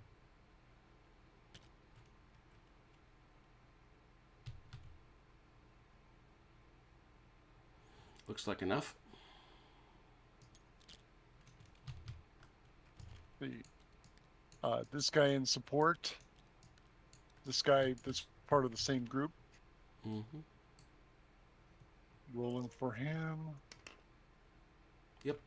Speaker 1: Looks like enough.
Speaker 3: This guy in support. This guy that's part of the same group.
Speaker 1: Mm-hmm.
Speaker 3: Rolling for him.
Speaker 1: Yep.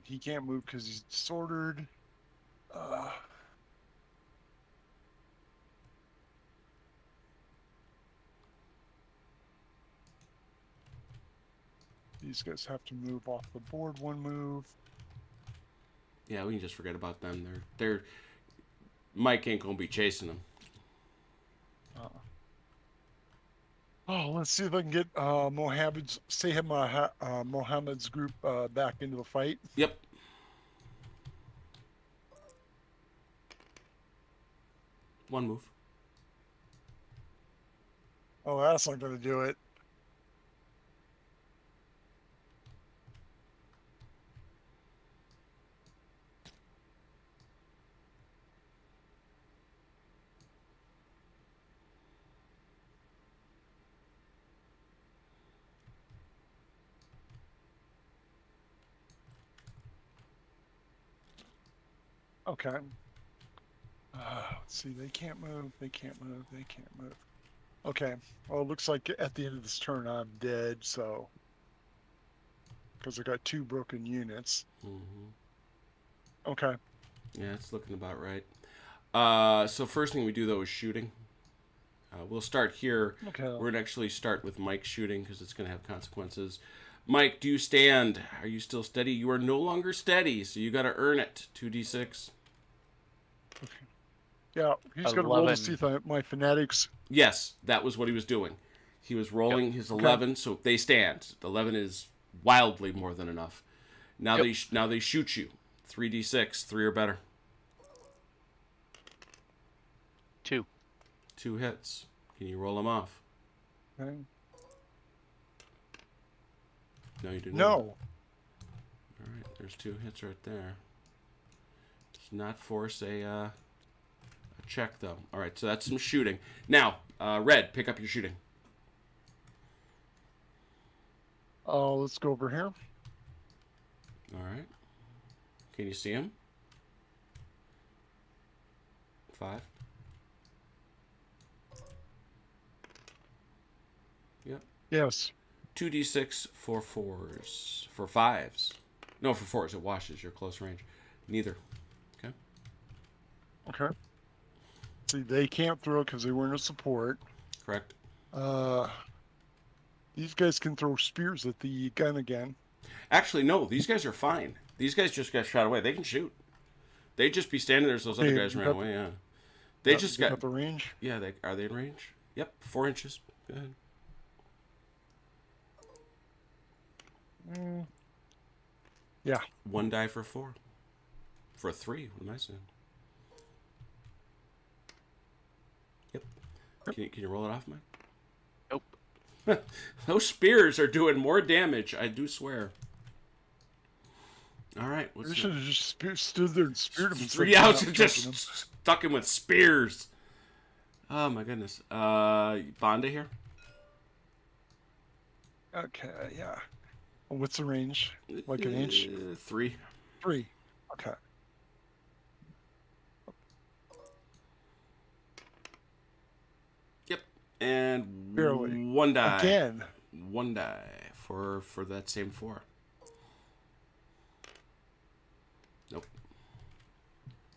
Speaker 3: He can't move because he's disordered. These guys have to move off the board one move.
Speaker 1: Yeah, we can just forget about them. They're Mike ain't gonna be chasing them.
Speaker 3: Oh, let's see if I can get Mohammed's group back into the fight.
Speaker 1: Yep. One move.
Speaker 3: Oh, that's not going to do it. Okay. Let's see. They can't move. They can't move. They can't move. Okay. Well, it looks like at the end of this turn, I'm dead. So, because I got 2 broken units.
Speaker 1: Mm-hmm.
Speaker 3: Okay.
Speaker 1: Yeah, it's looking about right. So first thing we do though is shooting. We'll start here.
Speaker 3: Okay.
Speaker 1: We're gonna actually start with Mike shooting because it's gonna have consequences. Mike, do you stand? Are you still steady? You are no longer steady, so you got to earn it. 2d6.
Speaker 3: Okay. Yeah, he's going to roll to
Speaker 2: 11.
Speaker 3: see if my fanatics.
Speaker 1: Yes, that was what he was doing. He was rolling his 11, so they stand. 11 is wildly more than enough. Now they shoot you. 3d6, 3 or better.
Speaker 2: 2.
Speaker 1: 2 hits. Can you roll them off?
Speaker 3: Okay.
Speaker 1: No, you do not.
Speaker 3: No.
Speaker 1: All right, there's 2 hits right there. Does not force a check though. All right, so that's some shooting. Now, Red, pick up your shooting.
Speaker 3: Let's go over here.
Speaker 1: All right. Can you see him? 5. Yep.
Speaker 3: Yes.
Speaker 1: 2d6 for 4s. For 5s. No, for 4s. It washes your close range. Neither. Okay.
Speaker 3: Okay. See, they can't throw because they weren't a support.
Speaker 1: Correct.
Speaker 3: These guys can throw spears at the gun again.
Speaker 1: Actually, no. These guys are fine. These guys just got shot away. They can shoot. They'd just be standing there as those other guys ran away. Yeah. They just got
Speaker 3: the range.
Speaker 1: Yeah. Are they in range? Yep. 4 inches. Go ahead.
Speaker 3: Yeah.
Speaker 1: 1 die for 4. For 3. What am I saying? Yep. Can you roll it off, Mike?
Speaker 2: Nope.
Speaker 1: Those spears are doing more damage, I do swear. All right.
Speaker 3: We should have just stood there and speared him.
Speaker 1: 3 outs and just stuck him with spears. Oh, my goodness. Bonda here?
Speaker 3: Okay, yeah. What's the range? Like an inch?
Speaker 1: 3.
Speaker 3: 3. Okay.
Speaker 1: And
Speaker 3: Barely.
Speaker 1: one die.
Speaker 3: Again.
Speaker 1: One die for that same 4. Nope.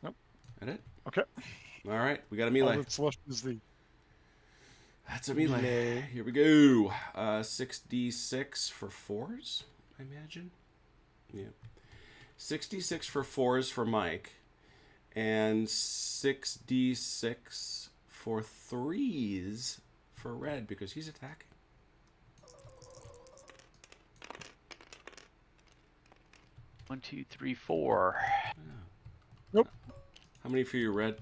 Speaker 3: Nope.
Speaker 1: That it?
Speaker 3: Okay.
Speaker 1: All right, we got a
Speaker 3: All
Speaker 1: melee.
Speaker 3: that's left is the
Speaker 1: That's a melee.
Speaker 3: melee.
Speaker 1: Here we go. 6d6 for 4s, I imagine. Yeah. 66 for 4s for Mike. And 6d6 for 3s for Red because he's attacking.
Speaker 2: One, 2, 3, 4.
Speaker 3: Nope.
Speaker 1: How many for you, Red?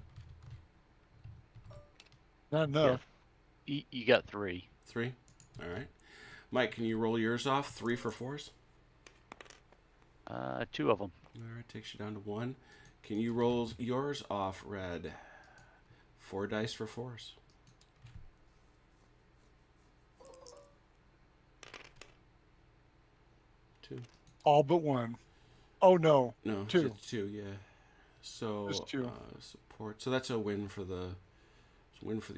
Speaker 3: Not enough.
Speaker 2: You got 3.
Speaker 1: 3? All right. Mike, can you roll yours off? 3 for 4s?
Speaker 2: 2 of them.
Speaker 1: All right, takes you down to 1. Can you roll yours off, Red? 4 dice for 4s. Two.
Speaker 3: All but 1. Oh no.
Speaker 1: No,
Speaker 3: 2.
Speaker 1: just 2, yeah. So
Speaker 3: Just 2.
Speaker 1: Support. So that's a win for the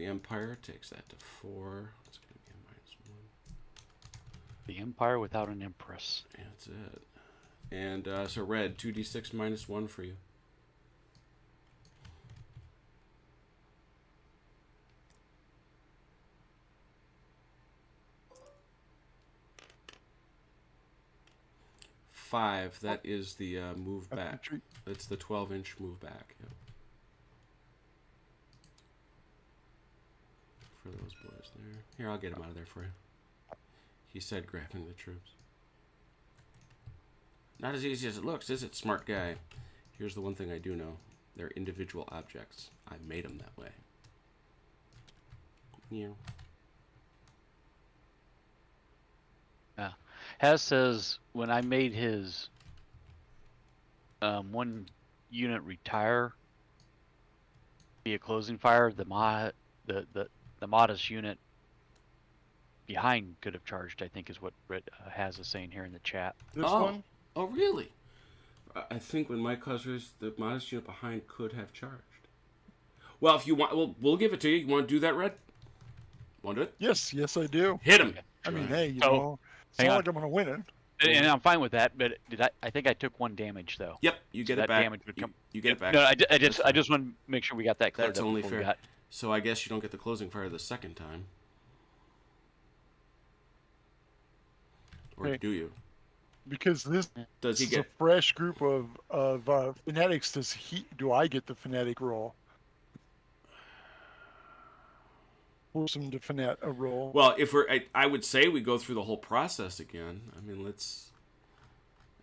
Speaker 1: Empire. Takes that to 4. It's gonna be a -1.
Speaker 2: The Empire without an Empress.
Speaker 1: Yeah, that's it. And so Red, 2d6 -1 for you. Five. That is the move back.
Speaker 3: Retreat.
Speaker 1: That's the 12-inch move back. Yep. For those boys there. Here, I'll get him out of there for you. He said grabbing the troops. Not as easy as it looks, is it, smart guy? Here's the one thing I do know. They're individual objects. I made them that way. Yeah.
Speaker 2: Yeah. Haz says when I made his 1 unit retire via closing fire, the modest unit behind could have charged, I think is what Haz is saying here in the chat.
Speaker 3: This one?
Speaker 1: Oh, really? I think when Mike Cosgrove, the modest unit behind could have charged. Well, if you want, we'll give it to you. You want to do that, Red? Want to do it?
Speaker 3: Yes, I do.
Speaker 1: Hit him.
Speaker 3: I mean, hey, you
Speaker 2: So,
Speaker 3: know, it's
Speaker 2: hang
Speaker 3: not
Speaker 2: on.
Speaker 3: like I'm gonna win it.
Speaker 2: And I'm fine with that, but I think I took 1 damage though.
Speaker 1: Yep, you get
Speaker 2: So
Speaker 1: it
Speaker 2: that
Speaker 1: back.
Speaker 2: damage would come.
Speaker 1: You get it back.
Speaker 2: No, I just want to make sure we got that cleared
Speaker 1: That's
Speaker 2: up
Speaker 1: only
Speaker 2: before we
Speaker 1: fair.
Speaker 2: got-
Speaker 1: So I guess you don't get the closing fire the second time. Or
Speaker 3: Okay.
Speaker 1: do you?
Speaker 3: Because this
Speaker 1: Does he
Speaker 3: is a
Speaker 1: get...
Speaker 3: fresh group of fanatics. Do I get the fanatic roll? Force him to a roll.
Speaker 1: Well, if I would say we go through the whole process again. I mean, let's...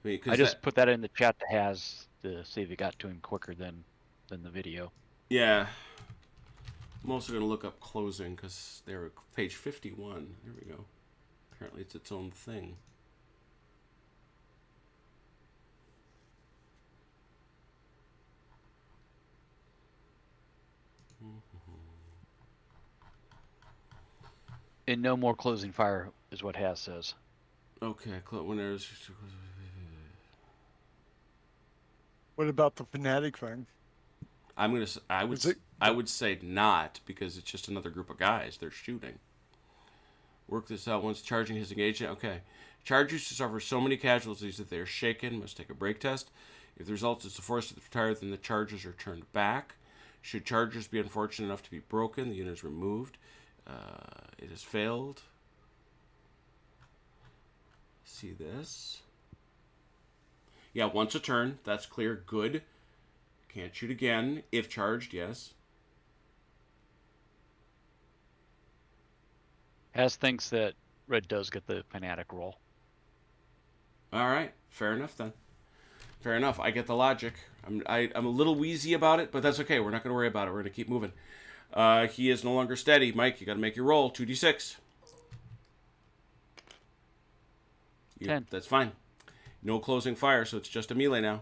Speaker 2: I just put that in the chat to Haz to see if it got to him quicker than the video.
Speaker 1: Yeah. I'm also going to look up closing because they're page 51. There we go. Apparently it's its own thing.
Speaker 2: And no more closing fire is what Haz says.
Speaker 1: Okay, when there's...
Speaker 3: What about the fanatic thing?
Speaker 1: I would say not, because it's just another group of guys. They're shooting. Work this out once charging his engagement. Okay. Chargers to suffer so many casualties that they are shaken must take a break test. If the result is the force to retire, then the chargers are turned back. Should chargers be unfortunate enough to be broken, the unit is removed. It has failed. See this? Yeah, once a turn. That's clear. Good. Can't shoot again. If charged, yes.
Speaker 2: Haz thinks that Red does get the fanatic roll.
Speaker 1: All right. Fair enough, then. Fair enough. I get the logic. I'm a little wheezy about it, but that's okay. We're not going to worry about it. We're going to keep moving. He is no longer steady. Mike, you got to make your roll. 2d6.
Speaker 2: 10.
Speaker 1: That's fine. No closing fire, so it's just a melee now.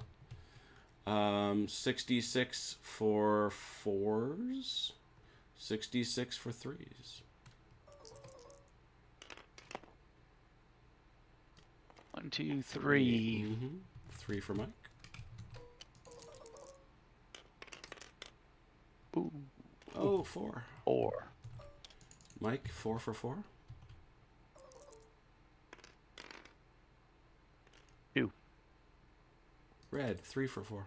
Speaker 1: 66 for 4s. 66 for 3s.
Speaker 2: 1, 2, 3.
Speaker 1: Mm-hmm. 3 for Mike.
Speaker 2: Ooh,
Speaker 1: Oh, 4.
Speaker 2: 4.
Speaker 1: Mike, 4 for 4.
Speaker 2: 2.
Speaker 1: Red, 3 for 4.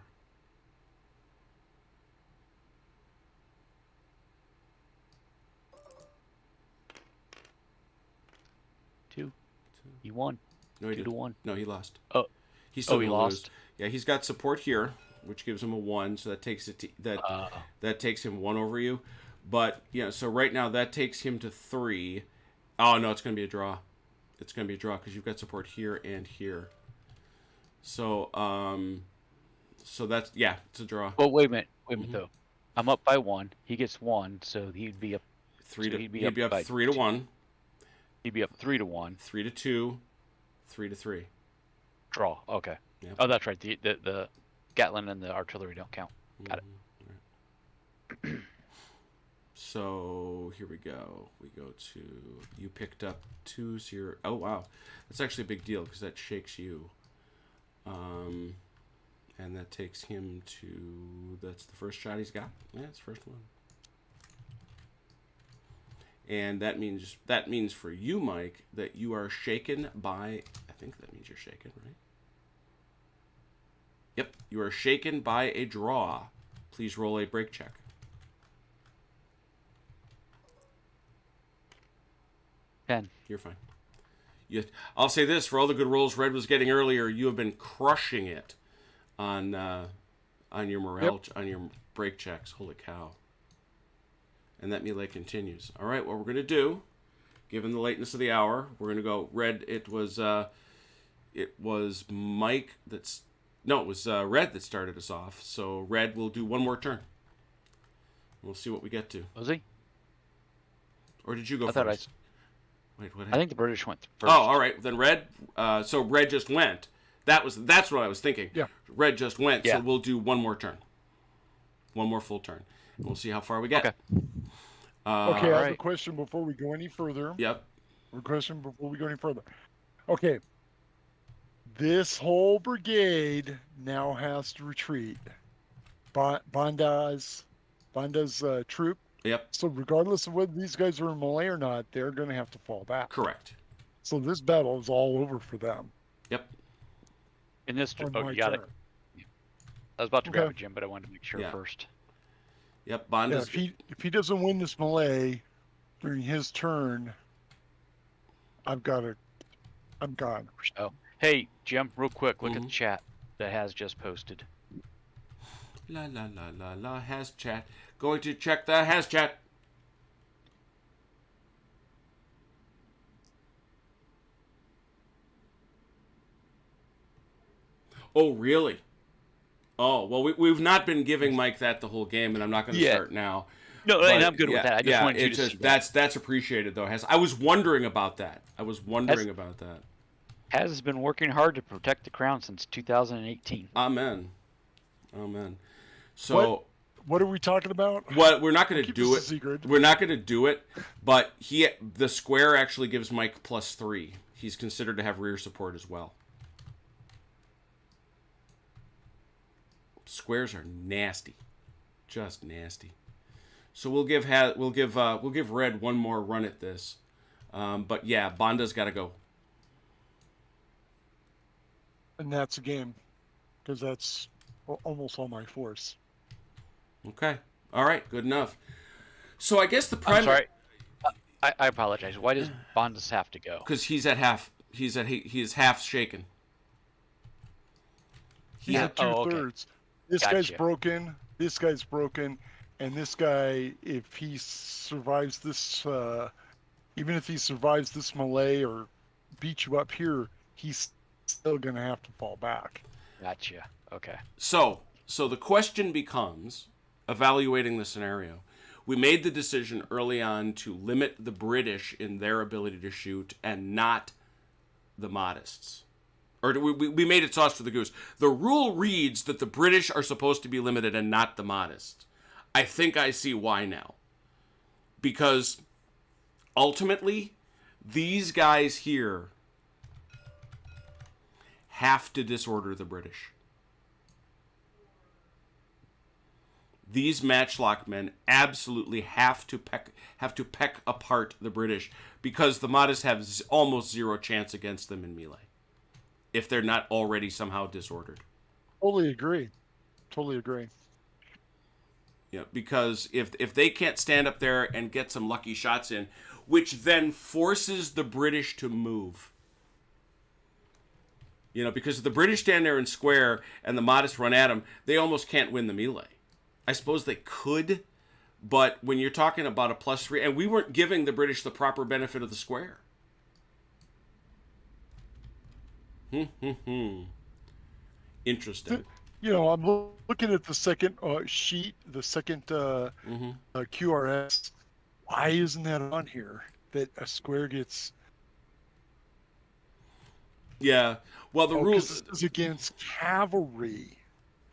Speaker 2: 2. He won.
Speaker 1: No, he
Speaker 2: 2 to
Speaker 1: didn't.
Speaker 2: 1.
Speaker 1: No, he lost.
Speaker 2: Oh,
Speaker 1: He's still
Speaker 2: he
Speaker 1: gonna lose.
Speaker 2: lost.
Speaker 1: Yeah, he's got support here, which gives him a 1, so that takes it to, that takes him 1 over you. But yeah, so right now that takes him to 3. Oh no, it's gonna be a draw. It's gonna be a draw because you've got support here and here. So so that's it's a draw.
Speaker 2: Well, wait a minute. Though. I'm up by 1. He gets 1, so he'd be up
Speaker 1: 3
Speaker 2: so
Speaker 1: to
Speaker 2: he'd
Speaker 1: he'd be up
Speaker 2: by
Speaker 1: 3 to 1.
Speaker 2: He'd be up 3 to 1.
Speaker 1: 3 to 2. 3 to 3.
Speaker 2: Draw. Okay.
Speaker 1: Yep.
Speaker 2: Oh, that's right. The Gatling and the artillery don't count. Got it.
Speaker 1: Right. So here we go. We go to, you picked up 2, 0. Oh wow, that's actually a big deal because that shakes you. And that takes him to, that's the first shot he's got. Yeah, it's the first one. And that means for you, Mike, that you are shaken by, I think that means you're shaken, right? Yep, you are shaken by a draw. Please roll a break check.
Speaker 2: Ten.
Speaker 1: You're fine. I'll say this, for all the good rolls Red was getting earlier, you have been crushing it on your morale, on your break checks. Holy cow. And that melee continues. All right, what we're going to do, given the lateness of the hour, we're going to go Red. It was Mike that's... No, it was Red that started us off. So Red will do one more turn. We'll see what we get to.
Speaker 2: Was he?
Speaker 1: Or did you go
Speaker 2: I
Speaker 1: first?
Speaker 2: thought
Speaker 1: Wait, what happened?
Speaker 2: I think the British went first.
Speaker 1: Oh, all right. Then Red. So Red just went. That's what I was thinking.
Speaker 3: Yeah.
Speaker 1: Red just went.
Speaker 2: Yeah.
Speaker 1: So we'll do one more turn. One more full turn. And we'll see how far we get.
Speaker 2: Okay.
Speaker 3: Okay, I have a
Speaker 2: right.
Speaker 3: question before we go any further.
Speaker 1: Yep.
Speaker 3: A question before we go any further. Okay. This whole brigade now has to retreat. Banda's troop.
Speaker 1: Yep.
Speaker 3: So regardless of whether these guys are in Malay or not, they're going to have to fall back.
Speaker 1: Correct.
Speaker 3: So this battle is all over for them.
Speaker 1: Yep.
Speaker 2: In this,
Speaker 3: on
Speaker 2: oh,
Speaker 3: my
Speaker 2: you got it.
Speaker 3: turn.
Speaker 2: I was about to grab
Speaker 3: Okay.
Speaker 2: it, Jim, but I wanted to make sure
Speaker 1: Yeah.
Speaker 2: first.
Speaker 1: Yep.
Speaker 3: Yeah,
Speaker 1: Banda's.
Speaker 3: if he doesn't win this Malay during his turn, I'm gone.
Speaker 2: Oh, hey, Jim, real quick, look at
Speaker 1: Mhm.
Speaker 2: the chat that has just posted.
Speaker 1: La la la la la has chat. Going to check the has chat. Oh, really? Oh, well, we've not been giving Mike that the whole game, and I'm not going to
Speaker 2: Yeah.
Speaker 1: start now.
Speaker 2: No,
Speaker 1: But,
Speaker 2: and I'm good with that. I just wanted you
Speaker 1: it's
Speaker 2: to
Speaker 1: just,
Speaker 2: see that.
Speaker 1: that's appreciated, though. I was wondering about that.
Speaker 2: Has been working hard to protect the crown since 2018.
Speaker 1: Amen. So
Speaker 3: What are we talking about?
Speaker 1: what we're not going to
Speaker 3: Keep
Speaker 1: do
Speaker 3: this
Speaker 1: it.
Speaker 3: a secret.
Speaker 1: We're not going to do it, but the square actually gives Mike +3. He's considered to have rear support as well. Squares are nasty, just nasty. So we'll give Red one more run at this, but yeah, Banda's got to go.
Speaker 3: And that's a game, because that's almost all my force.
Speaker 1: Okay, all right, good enough. So I guess the
Speaker 2: I'm
Speaker 1: primary.
Speaker 2: sorry. I apologize. Why does Bondas have to go?
Speaker 1: Because he's at half. He is half shaken.
Speaker 3: He's
Speaker 2: Yeah.
Speaker 3: at
Speaker 2: Oh, okay.
Speaker 3: 2/3. This guy's
Speaker 2: Gotcha.
Speaker 3: broken. This guy's broken. And this guy, if he survives this, even if he survives this melee or beat you up here, he's still going to have to fall back.
Speaker 2: Gotcha. Okay.
Speaker 1: So the question becomes, evaluating the scenario, we made the decision early on to limit the British in their ability to shoot and not the Modists. Or we made it sauce for the goose. The rule reads that the British are supposed to be limited and not the Modists. I think I see why now. Because ultimately, these guys here have to disorder the British. these matchlock men absolutely have to peck apart the British, because the Mahdists have almost zero chance against them in melee if they're not already somehow disordered.
Speaker 3: Totally agree. Totally agree.
Speaker 1: Yeah, because if they can't stand up there and get some lucky shots in, which then forces the British to move. Because if the British stand there in square and the Mahdists run at them, they almost can't win the melee. I suppose they could, but when you're talking about a +3, and we weren't giving the British the proper benefit of the square. Interesting.
Speaker 3: I'm looking at the second sheet, the second QRS. Why isn't that on here? That a square gets...
Speaker 1: Yeah. Well, the rules...
Speaker 3: This is against cavalry.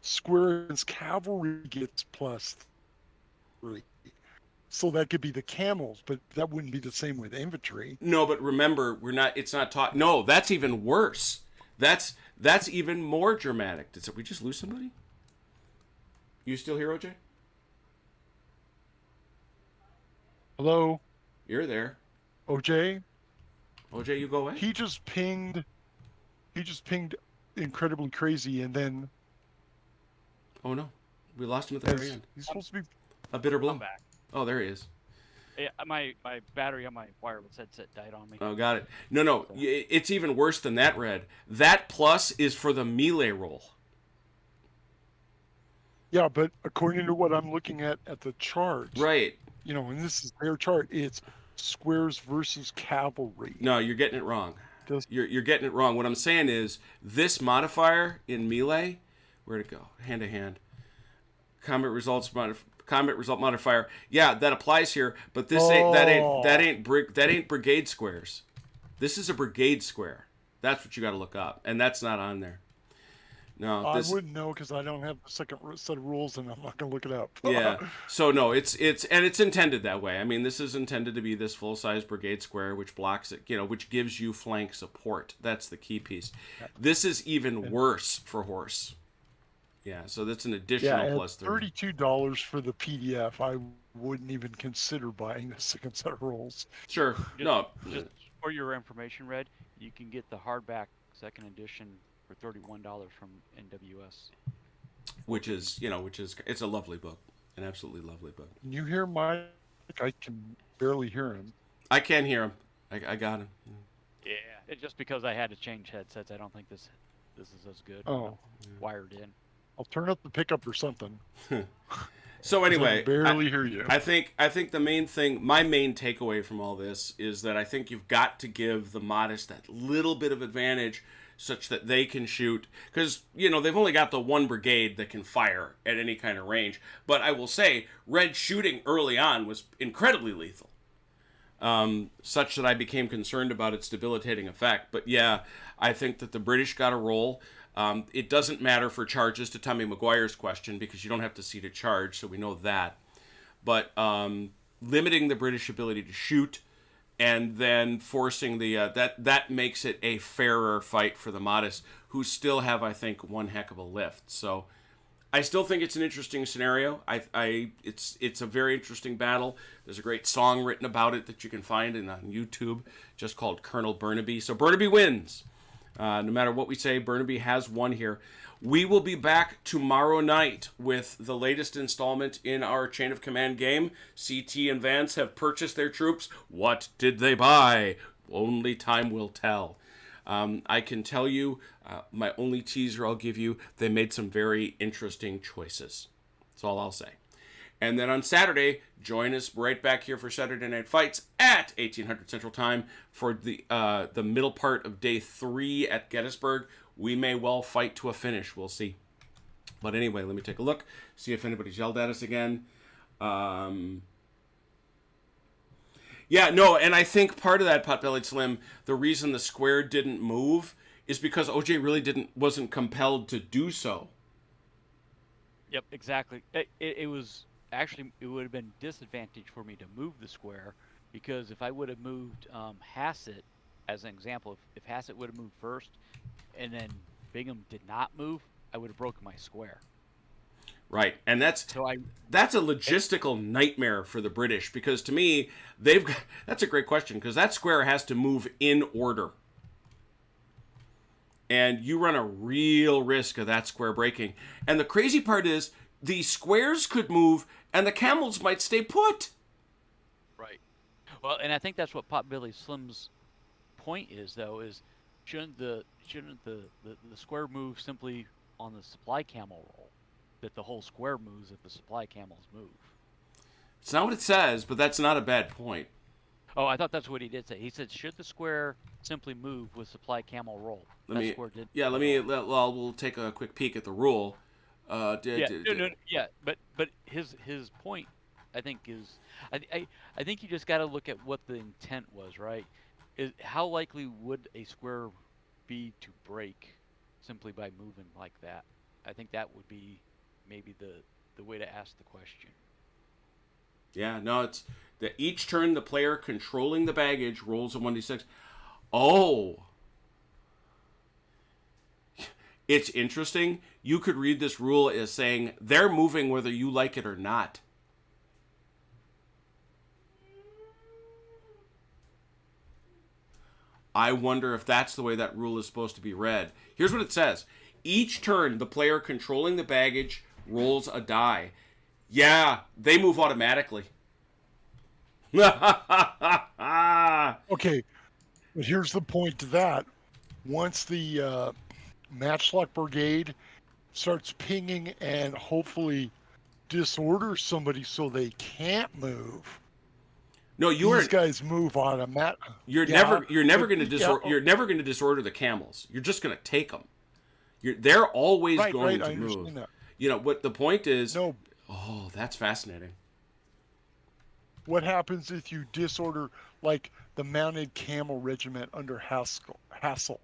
Speaker 3: Square against cavalry gets +3. So that could be the camels, but that wouldn't be the same with infantry.
Speaker 1: No, but remember, it's not taught... No, that's even worse. That's even more dramatic. Did we just lose somebody? You still here, OJ?
Speaker 3: Hello?
Speaker 1: You're there.
Speaker 3: OJ?
Speaker 1: OJ, you go away?
Speaker 3: He just pinged incredibly crazy, and then...
Speaker 1: Oh, no. We lost him at the very end.
Speaker 3: He's supposed to be...
Speaker 1: A bitter blow.
Speaker 4: I'm back.
Speaker 1: Oh, there he is.
Speaker 4: Yeah, my battery on my wireless headset died on me.
Speaker 1: Oh, got it. No. It's even worse than that, Red. That plus is for the melee roll.
Speaker 3: Yeah, but according to what I'm looking at the chart...
Speaker 1: Right.
Speaker 3: And this is their chart, it's squares versus cavalry.
Speaker 1: No, you're getting it wrong. You're getting it wrong. What I'm saying is, this modifier in melee... Where'd it go? Hand to hand. Combat result modifier. Yeah, that applies here, but this ain't brigade squares. This is a brigade square. That's what you got to look up, and that's not on there. No,
Speaker 3: I wouldn't know because I don't have the second set of rules, and I'm not gonna look it up.
Speaker 1: Yeah. So no, it's intended that way. I mean, this is intended to be this full size brigade square, which blocks it, which gives you flank support. That's the key piece. This is even worse for horse. Yeah, so that's an additional +3.
Speaker 3: $32 for the PDF. I wouldn't even consider buying the second set of rules.
Speaker 1: Sure.
Speaker 4: Just for your information, Red, you can get the hardback second edition for $31 from NWS.
Speaker 1: Which is it's a lovely book, an absolutely lovely book.
Speaker 3: Can you hear Mike? I can barely hear him.
Speaker 1: I can hear him. I got him.
Speaker 4: Yeah, it's just because I had to change headsets. I don't think this is as good.
Speaker 3: Oh,
Speaker 4: wired in.
Speaker 3: I'll turn up the pickup or something.
Speaker 1: So anyway,
Speaker 3: I barely hear you.
Speaker 1: I think the main thing, my main takeaway from all this is that I think you've got to give the Mahdists that little bit of advantage such that they can shoot, because they've only got the one brigade that can fire at any kind of range. But I will say, Red shooting early on was incredibly lethal, such that I became concerned about its debilitating effect. But yeah, I think that the British got a roll. It doesn't matter for charges, to Tommy McGuire's question, because you don't have to see to charge, so we know that. But limiting the British ability to shoot, and then forcing the that makes it a fairer fight for the Mahdists, who still have, I think, one heck of a lift. So I still think it's an interesting scenario. It's a very interesting battle. There's a great song written about it that you can find on YouTube, just called Colonel Burnaby. So Burnaby wins. No matter what we say, Burnaby has won here. We will be back tomorrow night with the latest installment in our Chain of Command game. CT and Vance have purchased their troops. What did they buy? Only time will tell. I can tell you, my only teaser I'll give you, they made some very interesting choices. That's all I'll say. And then on Saturday, join us right back here for Saturday Night Fights at 1800 Central Time for the middle part of day 3 at Gettysburg. We may well fight to a finish. We'll see. But anyway, let me take a look, see if anybody's yelled at us again. And I think part of that, Potbellied Slim, the reason the square didn't move is because OJ really wasn't compelled to do so.
Speaker 4: Yep, exactly. It was... Actually, it would have been disadvantage for me to move the square, because if I would have moved Hassett, as an example, if Hassett would have moved first and then Bingham did not move, I would have broken my square.
Speaker 1: Right, and that's
Speaker 4: So I
Speaker 1: a logistical nightmare for the British, because to me, that's a great question, because that square has to move in order. And you run a real risk of that square breaking. And the crazy part is, the squares could move, and the camels might stay put.
Speaker 4: Right. Well, and I think that's what Potbelly Slim's point is, though, is shouldn't the square move simply on the supply camel roll? That the whole square moves if the supply camels move.
Speaker 1: It's not what it says, but that's not a bad point.
Speaker 4: Oh, I thought that's what he did say. He said, should the square simply move with supply camel roll?
Speaker 1: We'll take a quick peek at the rule.
Speaker 4: But his point, I think, is I think you just got to look at what the intent was, right? Is how likely would a square be to break simply by moving like that? I think that would be maybe the way to ask the question.
Speaker 1: Yeah, no, it's that each turn the player controlling the baggage rolls a 1d6. Oh. It's interesting. You could read this rule as saying they're moving whether you like it or not. I wonder if that's the way that rule is supposed to be read. Here's what it says. Each turn, the player controlling the baggage rolls a die. Yeah, they move automatically.
Speaker 3: Okay, but here's the point to that. Once the Matchlock Brigade starts pinging and hopefully disorder somebody so they can't move.
Speaker 1: No,
Speaker 3: these guys move automatically.
Speaker 1: You're never going to disorder the camels. You're just going to take them. They're always going to move. That. You know what the point is?
Speaker 3: No.
Speaker 1: Oh, that's fascinating.
Speaker 3: What happens if you disorder, like the Mounted Camel Regiment under Hassel?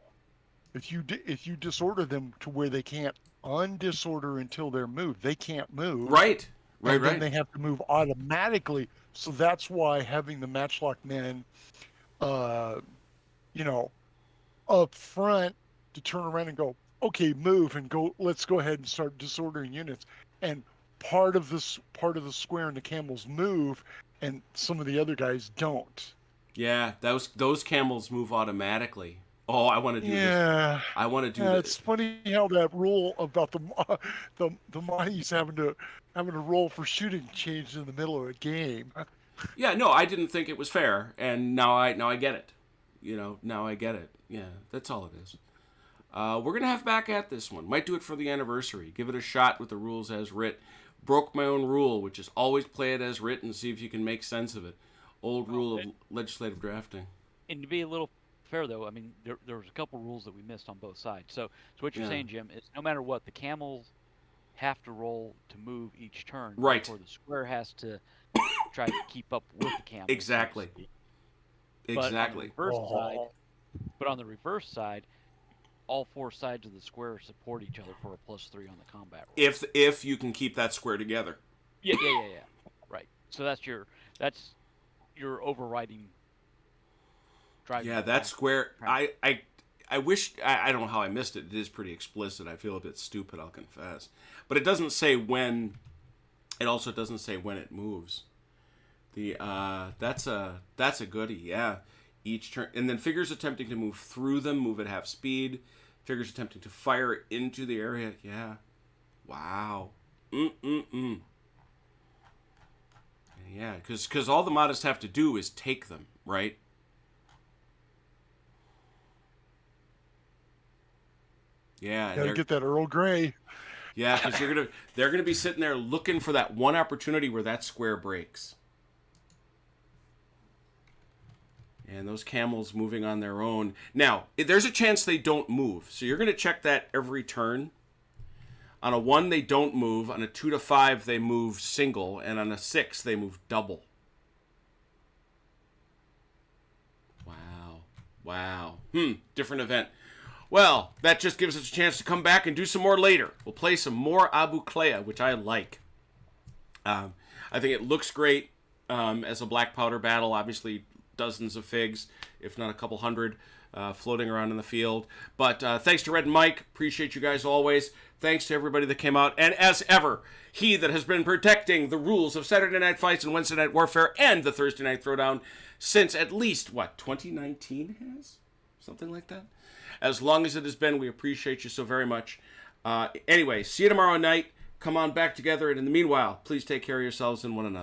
Speaker 3: If you disorder them to where they can't undisorder until they're moved, they can't move.
Speaker 1: Right.
Speaker 3: Then they have to move automatically. So that's why having the matchlock men, up front to turn around and go, okay, move and go. Let's go ahead and start disordering units. And part of the square and the camels move, and some of the other guys don't.
Speaker 1: Yeah, those camels move automatically. Oh, I want to do this. I want to do this.
Speaker 3: It's funny how that rule about the Monties having to roll for shooting changed in the middle of a game.
Speaker 1: Yeah, no, I didn't think it was fair, and now I get it. Now I get it. Yeah, that's all it is. We're gonna have back at this one. Might do it for the anniversary. Give it a shot with the rules as writ. Broke my own rule, which is always play it as written and see if you can make sense of it. Old rule of legislative drafting.
Speaker 4: And to be a little fair, though, I mean, there was a couple rules that we missed on both sides. So what you're saying, Jim, is no matter what, the camels have to roll to move each turn.
Speaker 1: Right.
Speaker 4: Or the square has to try to keep up with the camels.
Speaker 1: Exactly. Exactly.
Speaker 4: But on the reverse side, all four sides of the square support each other for a +3 on the combat roll.
Speaker 1: If you can keep that square together.
Speaker 4: Yeah. Right. So that's your overriding drive.
Speaker 1: Yeah, that square. I wish I don't know how I missed it. It is pretty explicit. I feel a bit stupid, I'll confess. But it doesn't say when. It also doesn't say when it moves. That's a goodie. Yeah. Each turn, and then figures attempting to move through them move at half speed. Figures attempting to fire into the area. Yeah. Wow. Yeah, because all the modest have to do is take them, right? Yeah.
Speaker 3: Gotta get that Earl Grey.
Speaker 1: Yeah, because they're gonna be sitting there looking for that one opportunity where that square breaks. And those camels moving on their own. Now, there's a chance they don't move. So you're going to check that every turn. On a 1, they don't move. On a 2 to 5, they move single. And on a 6, they move double. Wow. Different event. Well, that just gives us a chance to come back and do some more later. We'll play some more Abu Klea, which I like. I think it looks great as a black powder battle. Obviously, dozens of figs, if not a couple hundred. floating around in the field. But thanks to Red and Mike. Appreciate you guys always. Thanks to everybody that came out. And as ever, he that has been protecting the rules of Saturday Night Fights and Wednesday Night Warfare and the Thursday Night Throwdown since at least, 2019 has? Something like that? As long as it has been, we appreciate you so very much. Anyway, see you tomorrow night. Come on back together. And in the meanwhile, please take care of yourselves and one another.